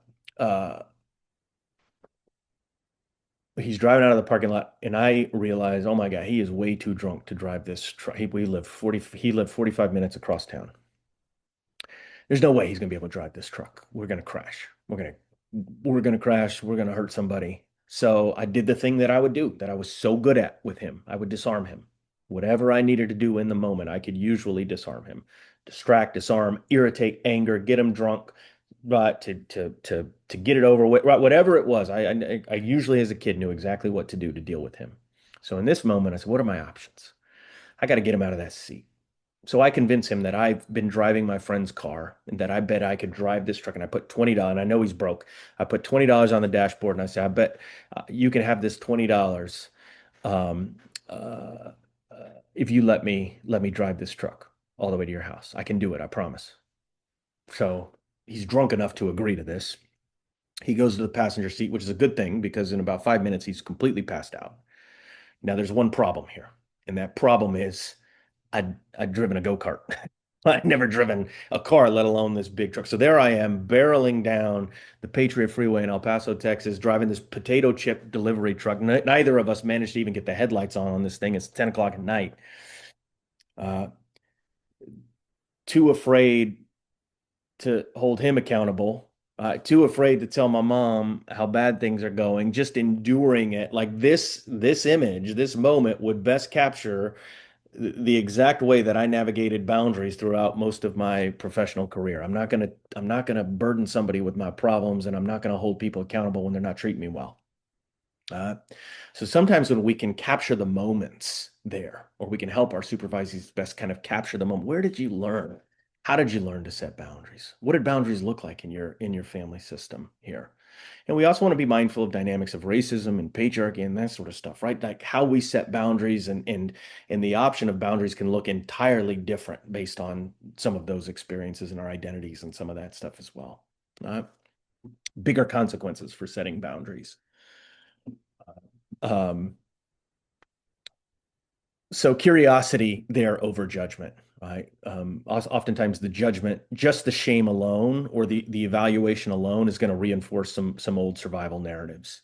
he's driving out of the parking lot, and I realize, oh my God, he is way too drunk to drive this truck. He lived 45 minutes across town. There's no way he's going to be able to drive this truck. We're going to crash. We're going to crash. We're going to hurt somebody. So I did the thing that I would do that I was so good at with him. I would disarm him. Whatever I needed to do in the moment, I could usually disarm him, distract, disarm, irritate, anger, get him drunk, right? To get it over with, right? Whatever it was, I usually as a kid knew exactly what to do to deal with him. So in this moment, I said, what are my options? I got to get him out of that seat. So I convince him that I've been driving my friend's car and that I bet I could drive this truck. And I put $20, and I know he's broke. I put $20 on the dashboard and I say, I bet you can have this $20 um, uh, if you let me drive this truck all the way to your house. I can do it, I promise. So he's drunk enough to agree to this. He goes to the passenger seat, which is a good thing because in about 5 minutes he's completely passed out. Now there's one problem here, and that problem is I'd driven a go-kart. I'd never driven a car, let alone this big truck. So there I am, barreling down the Patriot Freeway in El Paso, Texas, driving this potato chip delivery truck. Neither of us managed to even get the headlights on this thing. It's 10 o'clock at night. Uh, too afraid to hold him accountable. Too afraid to tell my mom how bad things are going. Just enduring it. Like this image, this moment would best capture the exact way that I navigated boundaries throughout most of my professional career. I'm not gonna burden somebody with my problems, and I'm not gonna hold people accountable when they're not treating me well. Uh, so sometimes when we can capture the moments there, or we can help our supervisees best kind of capture the moment. Where did you learn? How did you learn to set boundaries? What did boundaries look like in your family system here? And we also want to be mindful of dynamics of racism and patriarchy and that sort of stuff, right? Like how we set boundaries and the option of boundaries can look entirely different based on some of those experiences and our identities and some of that stuff as well. Bigger consequences for setting boundaries. Um, so curiosity there over judgment, right? Oftentimes the judgment, just the shame alone or the evaluation alone is going to reinforce some old survival narratives.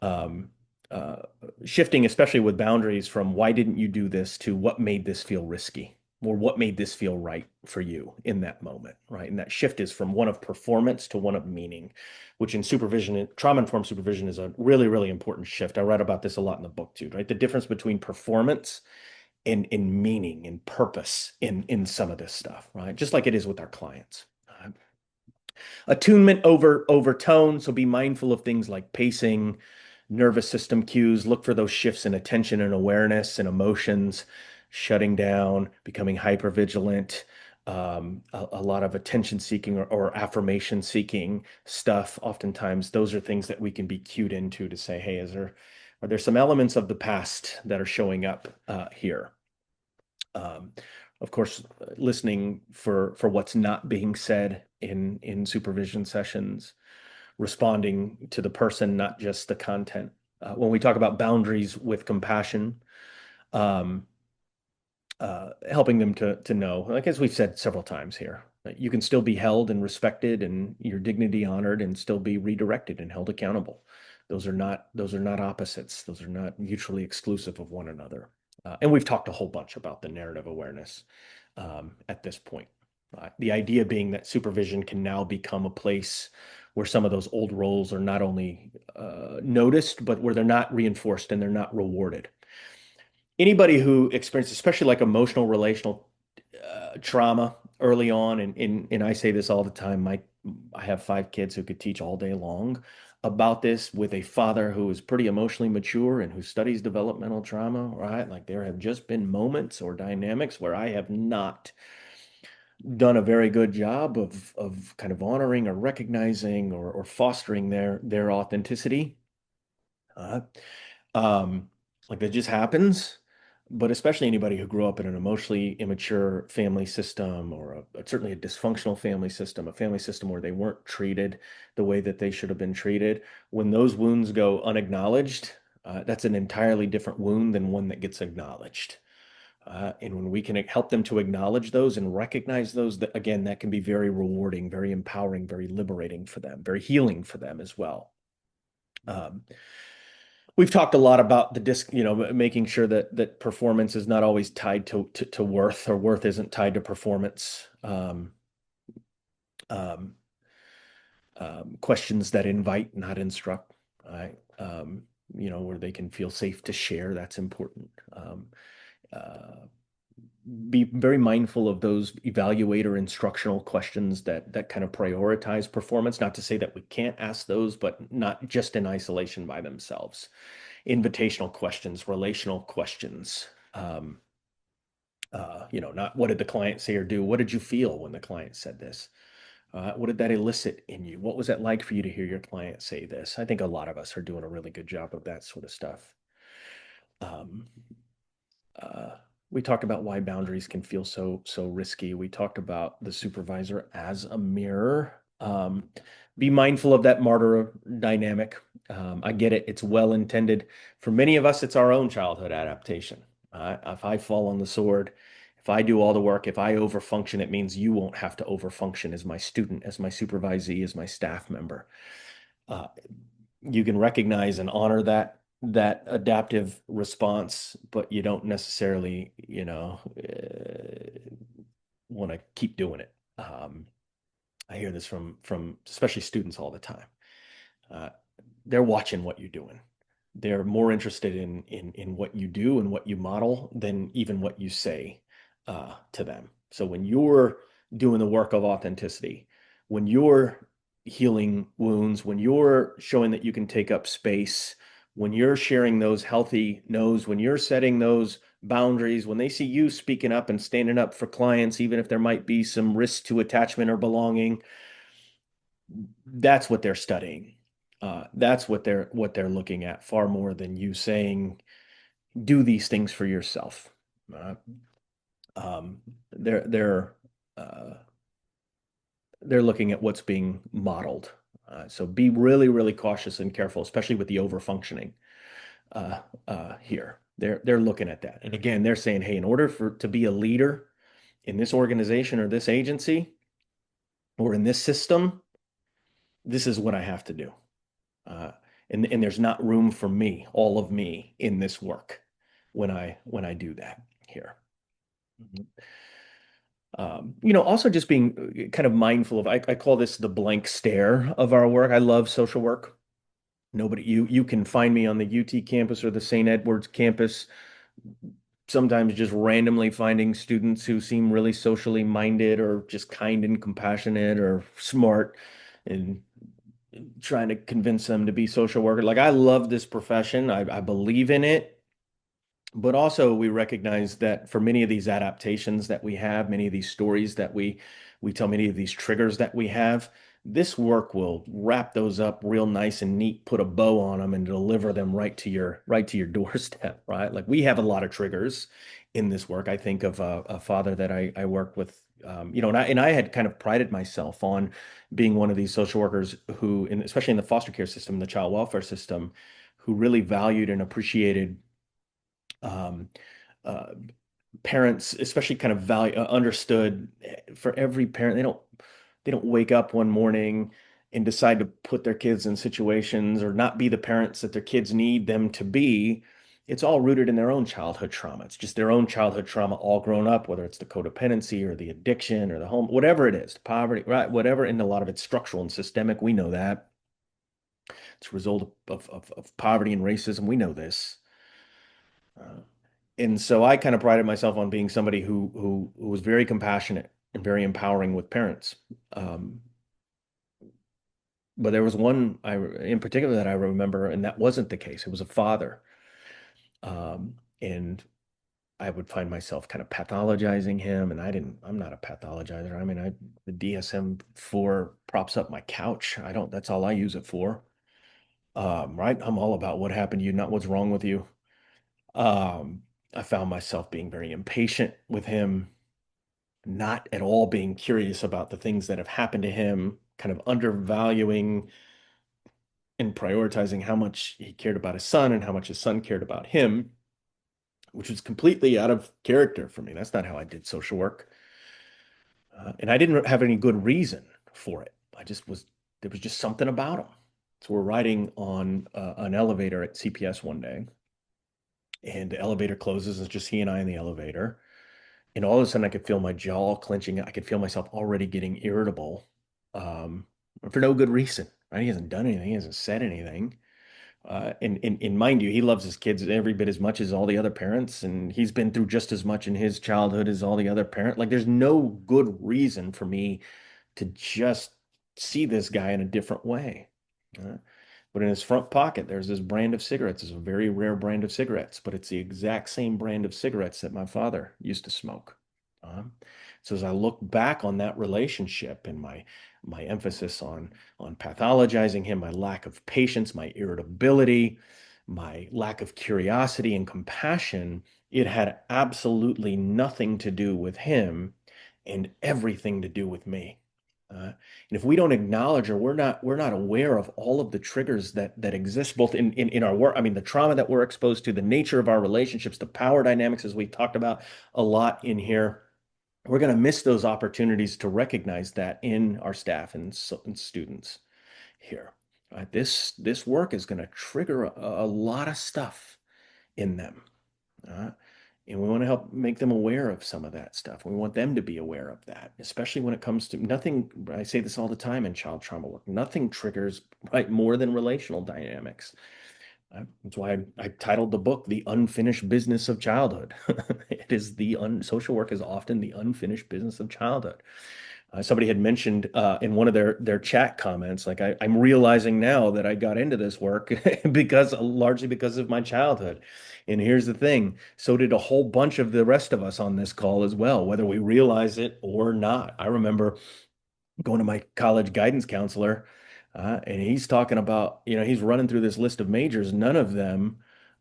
Um, uh, Shifting, especially with boundaries, from why didn't you do this to what made this feel risky or what made this feel right for you in that moment, right? And that shift is from one of performance to one of meaning, which in supervision, trauma-informed supervision is a really, really important shift. I read about this a lot in the book too, right? The difference between performance and in meaning and purpose in some of this stuff, right? Just like it is with our clients. Attunement over tone, so be mindful of things like pacing, nervous system cues, look for those shifts in attention and awareness and emotions, shutting down, becoming hypervigilant, a lot of attention seeking or affirmation seeking stuff. Oftentimes, those are things that we can be cued into to say, hey, are there some elements of the past that are showing up here? Um, of course, listening for what's not being said in supervision sessions, responding to the person, not just the content. When we talk about boundaries with compassion, um, helping them to know, like as we've said several times here, that you can still be held and respected and your dignity honored and still be redirected and held accountable. Those are not opposites. Those are not mutually exclusive of one another. And we've talked a whole bunch about the narrative awareness at this point. The idea being that supervision can now become a place where some of those old roles are not only noticed, but where they're not reinforced and they're not rewarded. Anybody who experiences, especially like emotional, relational trauma early on, and I say this all the time, I have 5 kids who could teach all day long about this with a father who is pretty emotionally mature and who studies developmental trauma, right? Like there have just been moments or dynamics where I have not done a very good job of kind of honoring or recognizing or fostering their authenticity. Uh, um, like that just happens. But especially anybody who grew up in an emotionally immature family system or certainly a dysfunctional family system where they weren't treated the way that they should have been treated, when those wounds go unacknowledged, that's an entirely different wound than one that gets acknowledged. And when we can help them to acknowledge those and recognize those, that again, that can be very rewarding, very empowering, very liberating for them, very healing for them as well. Um, we've talked a lot about the making sure that performance is not always tied to worth, or worth isn't tied to performance. Um, Questions that invite, not instruct, right? Where they can feel safe to share, that's important. Uh, be very mindful of those evaluator instructional questions that kind of prioritize performance. Not to say that we can't ask those, but not just in isolation by themselves. Invitational questions, relational questions. Not what did the client say or do? What did you feel when the client said this? What did that elicit in you? What was it like for you to hear your client say this? I think a lot of us are doing a really good job of that sort of stuff. Um, uh, we talked about why boundaries can feel so risky. We talked about the supervisor as a mirror. Be mindful of that martyr dynamic. I get it; it's well intended. For many of us, it's our own childhood adaptation. If I fall on the sword, if I do all the work, if I overfunction, it means you won't have to overfunction as my student, as my supervisee, as my staff member. Uh, you can recognize and honor that adaptive response, but you don't necessarily, want to keep doing it. I hear this from especially students all the time. Uh, they're watching what you're doing. They're more interested in what you do and what you model than even what you say to them. So when you're doing the work of authenticity, when you're healing wounds, when you're showing that you can take up space, when you're sharing those healthy no's, when you're setting those boundaries, when they see you speaking up and standing up for clients, even if there might be some risk to attachment or belonging, that's what they're studying. That's what they're looking at far more than you saying, do these things for yourself. Uh, um, they're they're uh, they're looking at what's being modeled. So be really, really cautious and careful, especially with the over-functioning here. They're looking at that. And again, they're saying, hey, in order for to be a leader in this organization or this agency or in this system, this is what I have to do. Uh, and there's not room for me, all of me, in this work when I do that here. Mhm. Also just being kind of mindful of, I call this the blank stare of our work. I love social work. Nobody, you can find me on the UT campus or the St. Edward's campus, sometimes just randomly finding students who seem really socially minded or just kind and compassionate or smart and trying to convince them to be social worker. Like I love this profession. I believe in it. But also we recognize that for many of these adaptations that we have, many of these stories that we tell, many of these triggers that we have, this work will wrap those up real nice and neat, put a bow on them and deliver them right to your doorstep, right? Like we have a lot of triggers in this work. I think of a father that I worked with, and I had kind of prided myself on being one of these social workers who, especially in the foster care system, the child welfare system, who really valued and appreciated um, uh, parents, especially kind of understood for every parent, they don't wake up one morning and decide to put their kids in situations or not be the parents that their kids need them to be. It's all rooted in their own childhood trauma. It's just their own childhood trauma all grown up, whether it's the codependency or the addiction or the home, whatever it is, poverty, right? Whatever, and a lot of it's structural and systemic. We know that. It's a result of poverty and racism. We know this. Uh, and so I kind of prided myself on being somebody who was very compassionate and very empowering with parents. Um, but there was one in particular that I remember, and that wasn't the case. It was a father, and I would find myself kind of pathologizing him, and I'm not a pathologizer. I mean, the DSM-4 props up my couch. I don't. That's all I use it for. Right? I'm all about what happened to you, not what's wrong with you. Um, I found myself being very impatient with him, not at all being curious about the things that have happened to him, kind of undervaluing and prioritizing how much he cared about his son and how much his son cared about him, which was completely out of character for me. That's not how I did social work. And I didn't have any good reason for it. There was just something about him. So we're riding on an elevator at CPS one day, and the elevator closes. It's just he and I in the elevator. And all of a sudden, I could feel my jaw clenching. I could feel myself already getting irritable, um, for no good reason. Right? He hasn't done anything. He hasn't said anything. And mind you, he loves his kids every bit as much as all the other parents, and he's been through just as much in his childhood as all the other parents. Like, there's no good reason for me to just see this guy in a different way. Uh, but in his front pocket, there's this brand of cigarettes. It's a very rare brand of cigarettes, but it's the exact same brand of cigarettes that my father used to smoke. Um, so as I look back on that relationship and my emphasis on pathologizing him, my lack of patience, my irritability, my lack of curiosity and compassion, it had absolutely nothing to do with him and everything to do with me. And if we don't acknowledge or we're not aware of all of the triggers that exist both in our work, I mean, the trauma that we're exposed to, the nature of our relationships, the power dynamics, as we talked about a lot in here, we're going to miss those opportunities to recognize that in our staff and students here. Right? This work is going to trigger a lot of stuff in them. Uh, and we want to help make them aware of some of that stuff. We want them to be aware of that, especially when it comes to nothing. I say this all the time in child trauma work. Nothing triggers right more than relational dynamics. That's why I titled the book "The Unfinished Business of Childhood." It is social work is often the unfinished business of childhood. Somebody had mentioned in one of their chat comments, like I'm realizing now that I got into this work because largely because of my childhood. And here's the thing, so did a whole bunch of the rest of us on this call as well, whether we realize it or not. I remember going to my college guidance counselor, and he's talking about, he's running through this list of majors. None of them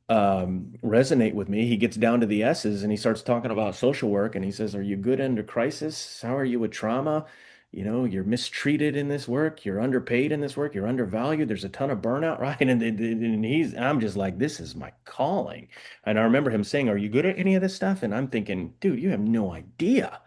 resonate with me. He gets down to the S's and he starts talking about social work, and he says, "Are you good under crisis? How are you with trauma? You're mistreated in this work. You're underpaid in this work. You're undervalued. There's a ton of burnout," right? I'm just like, this is my calling. And I remember him saying, "Are you good at any of this stuff?" And I'm thinking, dude, you have no idea.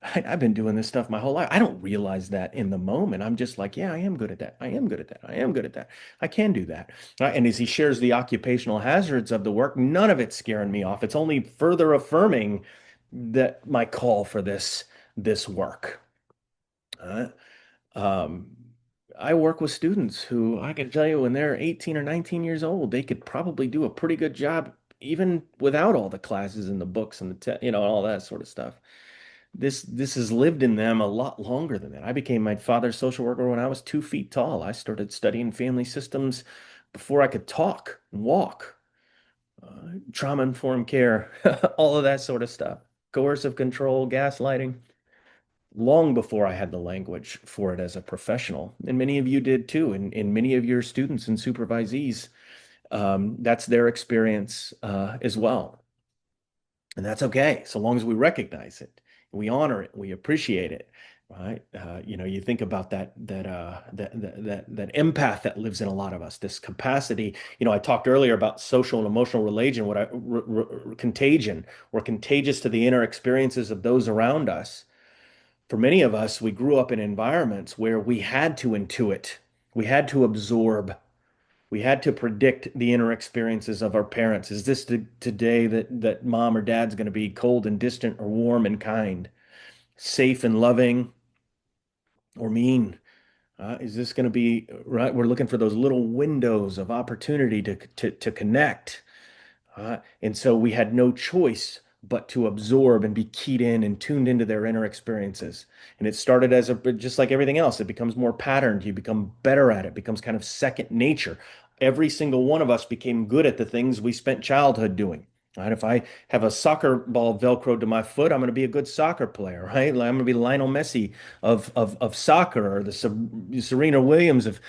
I've been doing this stuff my whole life. I don't realize that in the moment. I'm just like, yeah, I am good at that. I am good at that. I am good at that. I can do that. And as he shares the occupational hazards of the work, none of it's scaring me off. It's only further affirming that my call for this work. Uh, um, I work with students who I can tell you when they're 18 or 19 years old, they could probably do a pretty good job even without all the classes and the books and all that sort of stuff. This has lived in them a lot longer than that. I became my father's social worker when I was 2 feet tall. I started studying family systems before I could talk and walk, trauma-informed care, all of that sort of stuff, coercive control, gaslighting, long before I had the language for it as a professional. And many of you did too, and many of your students and supervisees, that's their experience as well. And that's okay, so long as we recognize it, we honor it, we appreciate it, right? You think about that empath that lives in a lot of us, this capacity. I talked earlier about social and emotional relation, contagion. We're contagious to the inner experiences of those around us. For many of us, we grew up in environments where we had to intuit, we had to absorb, we had to predict the inner experiences of our parents. Is this today that mom or dad's going to be cold and distant or warm and kind, safe and loving or mean? Is this going to be right? We're looking for those little windows of opportunity to connect. And so we had no choice but to absorb and be keyed in and tuned into their inner experiences. And it started as just like everything else, it becomes more patterned. You become better at it, becomes kind of second nature. Every single one of us became good at the things we spent childhood doing. Right? If I have a soccer ball velcroed to my foot, I'm going to be a good soccer player, right? Like I'm going to be Lionel Messi of soccer, or the Serena Williams of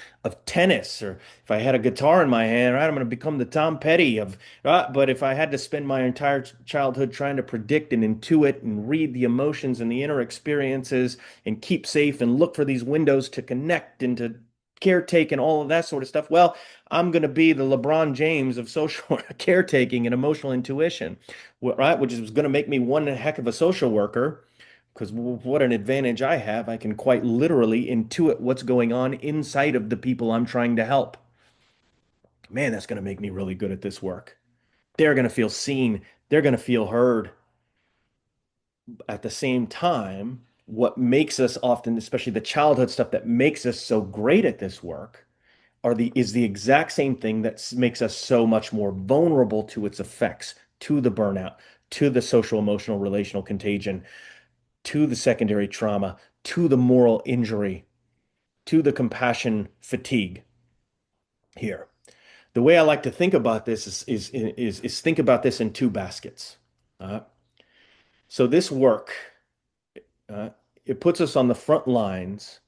tennis, or if I had a guitar in my hand, right, I'm going to become the Tom Petty of. But if I had to spend my entire childhood trying to predict and intuit and read the emotions and the inner experiences and keep safe and look for these windows to connect and to caretake and all of that sort of stuff, well, I'm going to be the LeBron James of social caretaking and emotional intuition, right? Which is going to make me one heck of a social worker. Because what an advantage I have. I can quite literally intuit what's going on inside of the people I'm trying to help. Man, that's going to make me really good at this work. They're going to feel seen. They're going to feel heard. At the same time, what makes us often, especially the childhood stuff that makes us so great at this work, is the exact same thing that makes us so much more vulnerable to its effects, to the burnout, to the social, emotional, relational contagion, to the secondary trauma, to the moral injury, to the compassion fatigue here. The way I like to think about this is think about this in two baskets. Uh, so this work, uh, it puts us on the front lines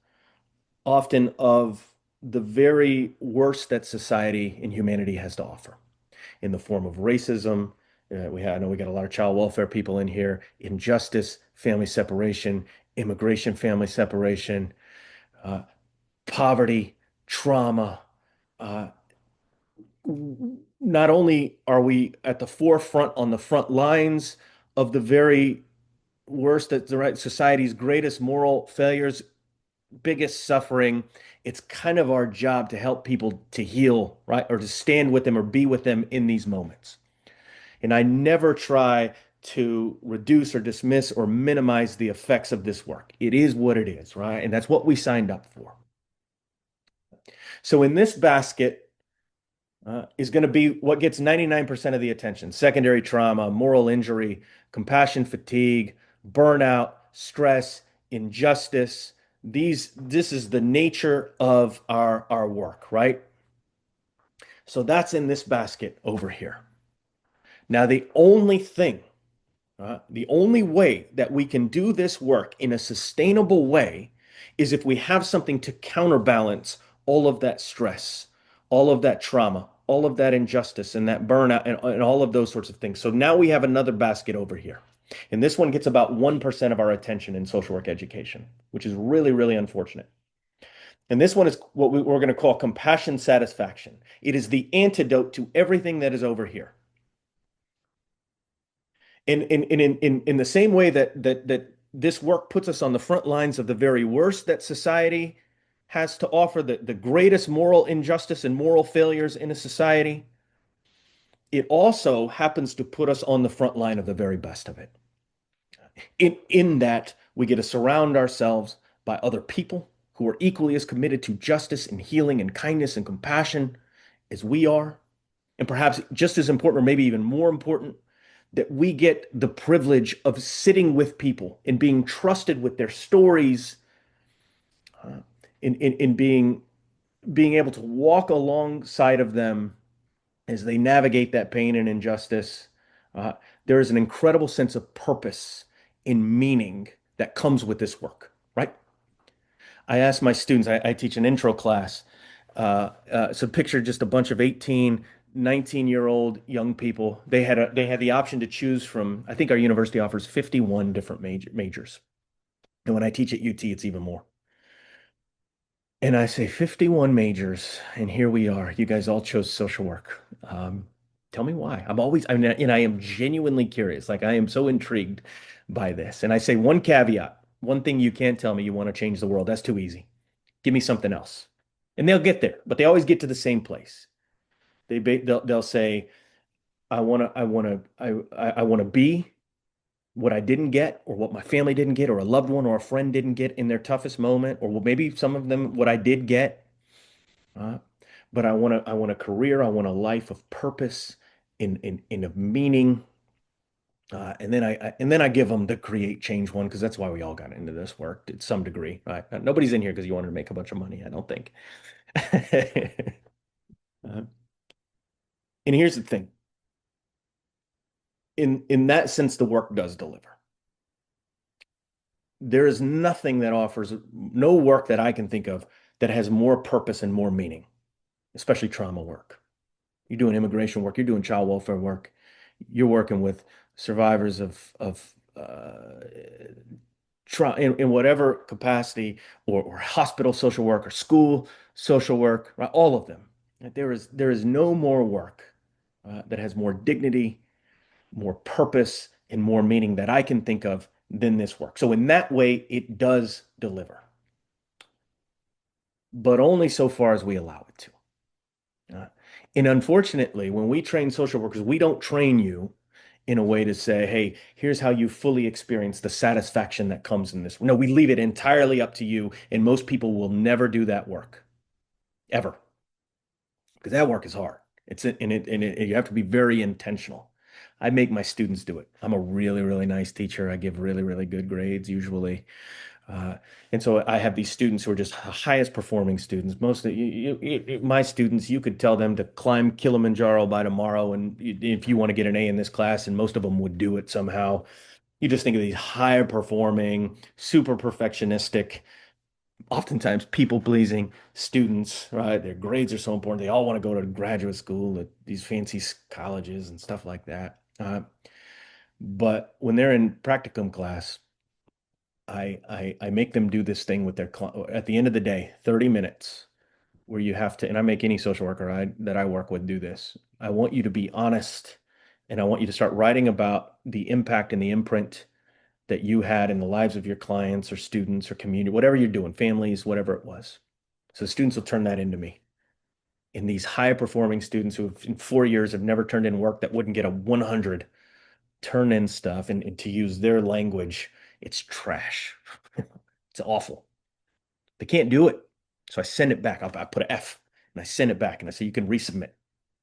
often of the very worst that society and humanity has to offer in the form of racism. I know we got a lot of child welfare people in here, injustice, family separation, immigration, family separation, uh, poverty, trauma. Uh, Not only are we at the forefront on the front lines of the very worst, that the right society's greatest moral failures, biggest suffering, it's kind of our job to help people to heal, right? Or to stand with them or be with them in these moments. And I never try to reduce or dismiss or minimize the effects of this work. It is what it is, right? And that's what we signed up for. So in this basket is going to be what gets 99% of the attention: secondary trauma, moral injury, compassion fatigue, burnout, stress, injustice. This is the nature of our work, right? So that's in this basket over here. Now, the only way that we can do this work in a sustainable way is if we have something to counterbalance all of that stress, all of that trauma, all of that injustice and that burnout and all of those sorts of things. So now we have another basket over here. And this one gets about 1% of our attention in social work education, which is really, really unfortunate. And this one is what we're going to call compassion satisfaction. It is the antidote to everything that is over here. In the same way that this work puts us on the front lines of the very worst that society has to offer, the greatest moral injustice and moral failures in a society, it also happens to put us on the front line of the very best of it. In that we get to surround ourselves by other people who are equally as committed to justice and healing and kindness and compassion as we are. And perhaps just as important, or maybe even more important, that we get the privilege of sitting with people and being trusted with their stories, in being able to walk alongside of them as they navigate that pain and injustice. Uh, there is an incredible sense of purpose and meaning that comes with this work, right? I ask my students, I teach an intro class. So picture just a bunch of 18, 19-year-old young people. They had the option to choose from, I think our university offers 51 different majors. And when I teach at UT, it's even more. And I say 51 majors, and here we are. You guys all chose social work. Tell me why. And I am genuinely curious. Like I am so intrigued by this. And I say one caveat, one thing you can't tell me you want to change the world. That's too easy. Give me something else. And they'll get there, but they always get to the same place. They'll say, I want to be what I didn't get, or what my family didn't get, or a loved one or a friend didn't get in their toughest moment, or maybe some of them what I did get. Uh, but I want a career, I want a life of purpose, in of meaning. And then I give them the create change one because that's why we all got into this work to some degree. Right? Nobody's in here because you wanted to make a bunch of money, I don't think. Uh, and here's the thing. In that sense, the work does deliver. There is nothing that offers no work that I can think of that has more purpose and more meaning, especially trauma work. You're doing immigration work, you're doing child welfare work, you're working with survivors of in whatever capacity, or hospital social work or school social work, right? All of them. There is no more work that has more dignity, more purpose, and more meaning that I can think of than this work. So in that way, it does deliver, but only so far as we allow it to. And unfortunately, when we train social workers, we don't train you in a way to say, hey, here's how you fully experience the satisfaction that comes in this. No, we leave it entirely up to you. And most people will never do that work, ever, because that work is hard. You have to be very intentional. I make my students do it. I'm a really, really nice teacher. I give really, really good grades usually. And so I have these students who are just highest performing students. Most of my students, you could tell them to climb Kilimanjaro by tomorrow, and if you want to get an A in this class, and most of them would do it somehow. You just think of these high performing, super perfectionistic, oftentimes people pleasing students, right? Their grades are so important. They all want to go to graduate school at these fancy colleges and stuff like that. But when they're in practicum class, I make them do this thing with at the end of the day, 30 minutes where you have to, and I make any social worker that I work with do this. I want you to be honest, and I want you to start writing about the impact and the imprint that you had in the lives of your clients or students or community, whatever you're doing, families, whatever it was. So the students will turn that into me. And these high performing students who in 4 years have never turned in work that wouldn't get a 100 turn in stuff, and to use their language, it's trash. It's awful. They can't do it. So I send it back. I put an F and I send it back and I say, you can resubmit.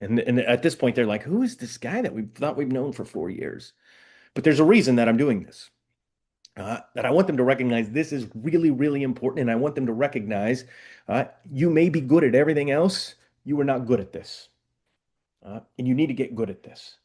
And at this point, they're like, who is this guy that we thought we've known for 4 years? But there's a reason that I'm doing this. That I want them to recognize this is really, really important. And I want them to recognize you may be good at everything else. You are not good at this. And you need to get good at this.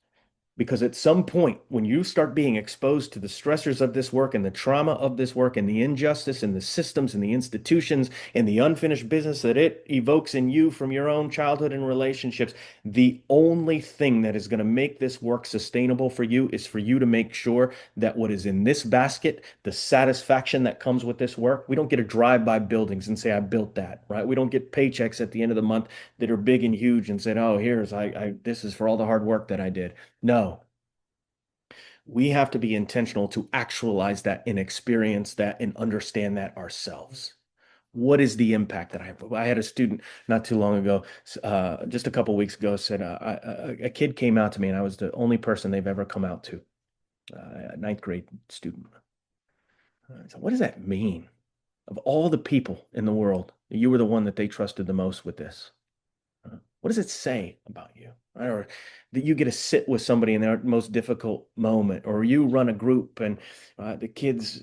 Because at some point, when you start being exposed to the stressors of this work and the trauma of this work and the injustice and the systems and the institutions and the unfinished business that it evokes in you from your own childhood and relationships, the only thing that is going to make this work sustainable for you is for you to make sure that what is in this basket, the satisfaction that comes with this work, we don't get to drive by buildings and say, I built that, right? We don't get paychecks at the end of the month that are big and huge and said, oh, here's, this is for all the hard work that I did. No, we have to be intentional to actualize that and experience that and understand that ourselves. What is the impact that I have? I had a student not too long ago, just a couple weeks ago, said a kid came out to me, and I was the only person they've ever come out to, a ninth grade student. So what does that mean? Of all the people in the world, you were the one that they trusted the most with this. What does it say about you? Right? Or that you get to sit with somebody in their most difficult moment, or you run a group and the kids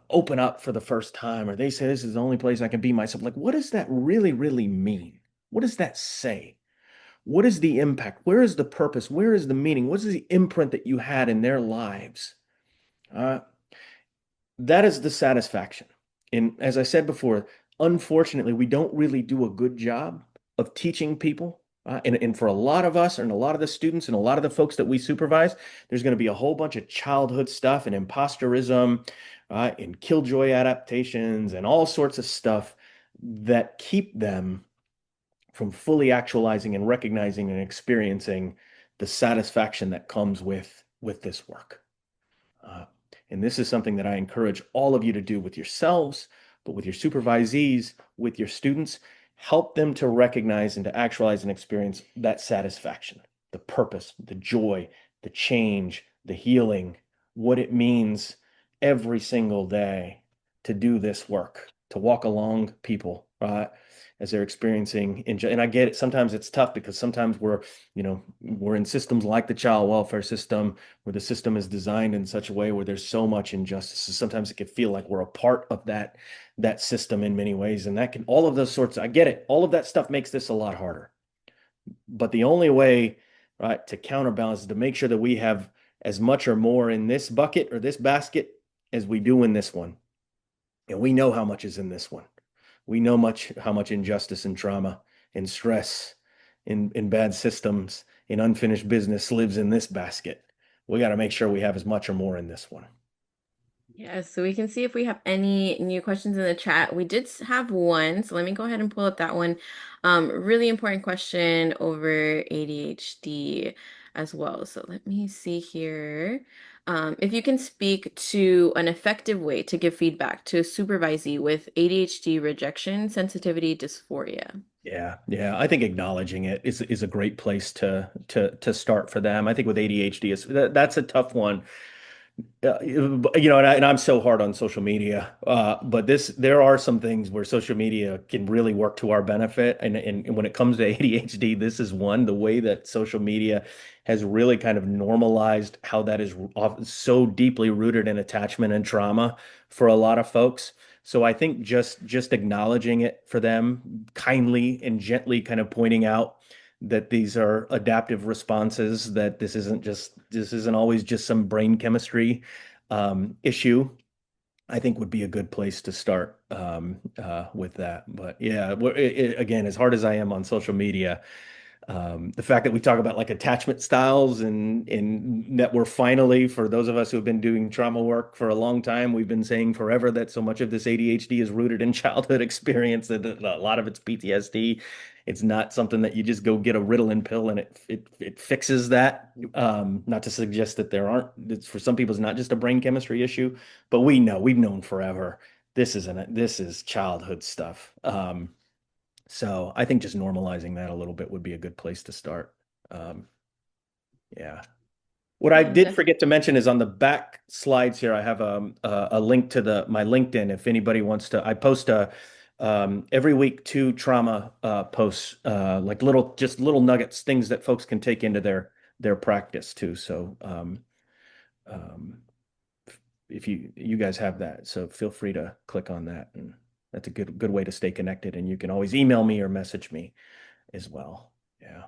open up for the first time, or they say, this is the only place I can be myself. Like, what does that really, really mean? What does that say? What is the impact? Where is the purpose? Where is the meaning? What is the imprint that you had in their lives? Uh, that is the satisfaction. And as I said before, unfortunately, we don't really do a good job of teaching people. And for a lot of us and a lot of the students and a lot of the folks that we supervise, there's going to be a whole bunch of childhood stuff and imposterism, and killjoy adaptations and all sorts of stuff that keep them from fully actualizing and recognizing and experiencing the satisfaction that comes with this work. Uh, and this is something that I encourage all of you to do with yourselves, but with your supervisees, with your students. Help them to recognize and to actualize and experience that satisfaction, the purpose, the joy, the change, the healing, what it means every single day to do this work, to walk along people, right? As they're experiencing, and I get it. Sometimes it's tough because sometimes we're in systems like the child welfare system, where the system is designed in such a way where there's so much injustice. So sometimes it can feel like we're a part of that system in many ways, and that can all of those sorts. I get it. All of that stuff makes this a lot harder. But the only way, right, to counterbalance is to make sure that we have as much or more in this bucket or this basket as we do in this one, and we know how much is in this one. We know how much injustice and trauma and stress in bad systems in unfinished business lives in this basket. We got to make sure we have as much or more in this one. Yeah, so we can see if we have any new questions in the chat. We did have one, so let me go ahead and pull up that one. Really important question over ADHD as well. So let me see here. If you can speak to an effective way to give feedback to a supervisee with ADHD rejection sensitivity dysphoria. Yeah. I think acknowledging it is a great place to start for them. I think with ADHD that's a tough one. And I'm so hard on social media, but there are some things where social media can really work to our benefit. And when it comes to ADHD, this is one, the way that social media has really kind of normalized how that is so deeply rooted in attachment and trauma for a lot of folks. So I think just acknowledging it for them kindly and gently kind of pointing out that these are adaptive responses, that this isn't always just some brain chemistry issue, I think would be a good place to start with that. But yeah, again, as hard as I am on social media, the fact that we talk about like attachment styles and that we're finally, for those of us who have been doing trauma work for a long time, we've been saying forever that so much of this ADHD is rooted in childhood experience, that a lot of it's PTSD. It's not something that you just go get a Ritalin pill and it fixes that. Not to suggest that there aren't, it's, for some people, it's not just a brain chemistry issue, but we've known forever this is childhood stuff. So I think just normalizing that a little bit would be a good place to start. Um, yeah. What I Yeah, did forget to mention is on the back slides here, I have a link to my LinkedIn. If anybody wants to, I post every week two trauma posts, like little nuggets, things that folks can take into their practice too. So um, if you guys have that, so feel free to click on that, and that's a good way to stay connected. And you can always email me or message me as well. Yeah.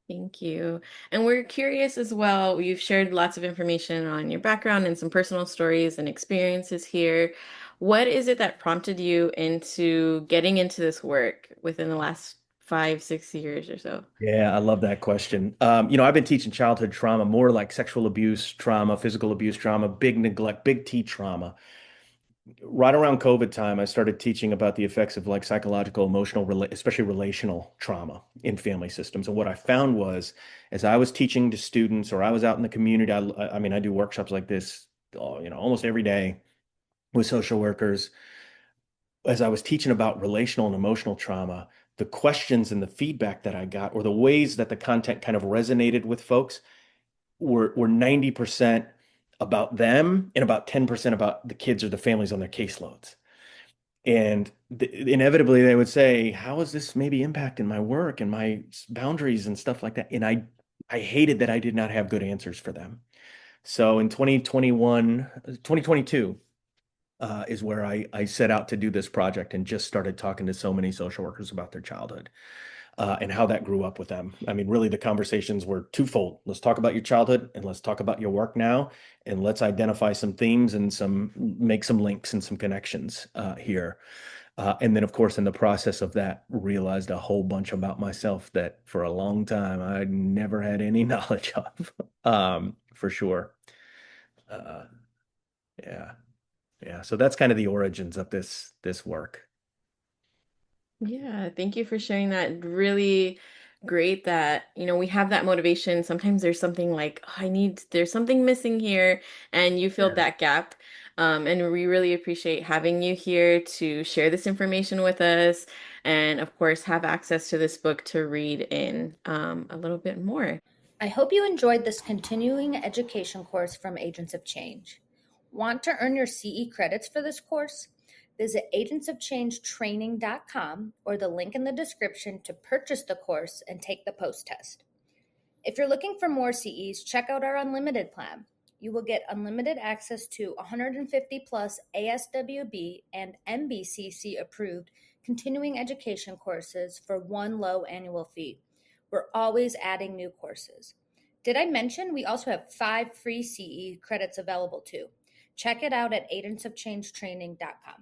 Thank you. And we're curious as well. You've shared lots of information on your background and some personal stories and experiences here. What is it that prompted you into getting into this work within the last 5, 6 years or so? Yeah, I love that question. I've been teaching childhood trauma, more like sexual abuse trauma, physical abuse trauma, big neglect, big T trauma. Right around COVID time, I started teaching about the effects of like psychological, emotional, especially relational trauma in family systems. And what I found was, as I was teaching to students or I was out in the community, I mean, I do workshops like this, almost every day with social workers. As I was teaching about relational and emotional trauma, the questions and the feedback that I got, or the ways that the content kind of resonated with folks, were 90% about them and about 10% about the kids or the families on their caseloads. And inevitably they would say, how is this maybe impacting my work and my boundaries and stuff like that? And I hated that I did not have good answers for them. So in 2022 is where I set out to do this project and just started talking to so many social workers about their childhood and how that grew up with them. I mean, really, the conversations were twofold. Let's talk about your childhood and let's talk about your work now, and let's identify some themes and make some links and some connections here. And then, of course, in the process of that, realized a whole bunch about myself that for a long time I'd never had any knowledge of, for sure. Uh, yeah, yeah. So that's kind of the origins of this work. Yeah, thank you for sharing that. Really great that, we have that motivation. Sometimes there's something like, "Oh, there's something missing here," and you filled Yeah. that gap. And we really appreciate having you here to share this information with us and, of course, have access to this book to read in a little bit more. I hope you enjoyed this continuing education course from Agents of Change. Want to earn your CE credits for this course? Visit agentsofchangetraining.com or the link in the description to purchase the course and take the post test. If you're looking for more CEs, check out our unlimited plan. You will get unlimited access to 150 plus ASWB and NBCC approved continuing education courses for one low annual fee. We're always adding new courses. Did I mention we also have 5 free CE credits available too? Check it out at agentsofchangetraining.com.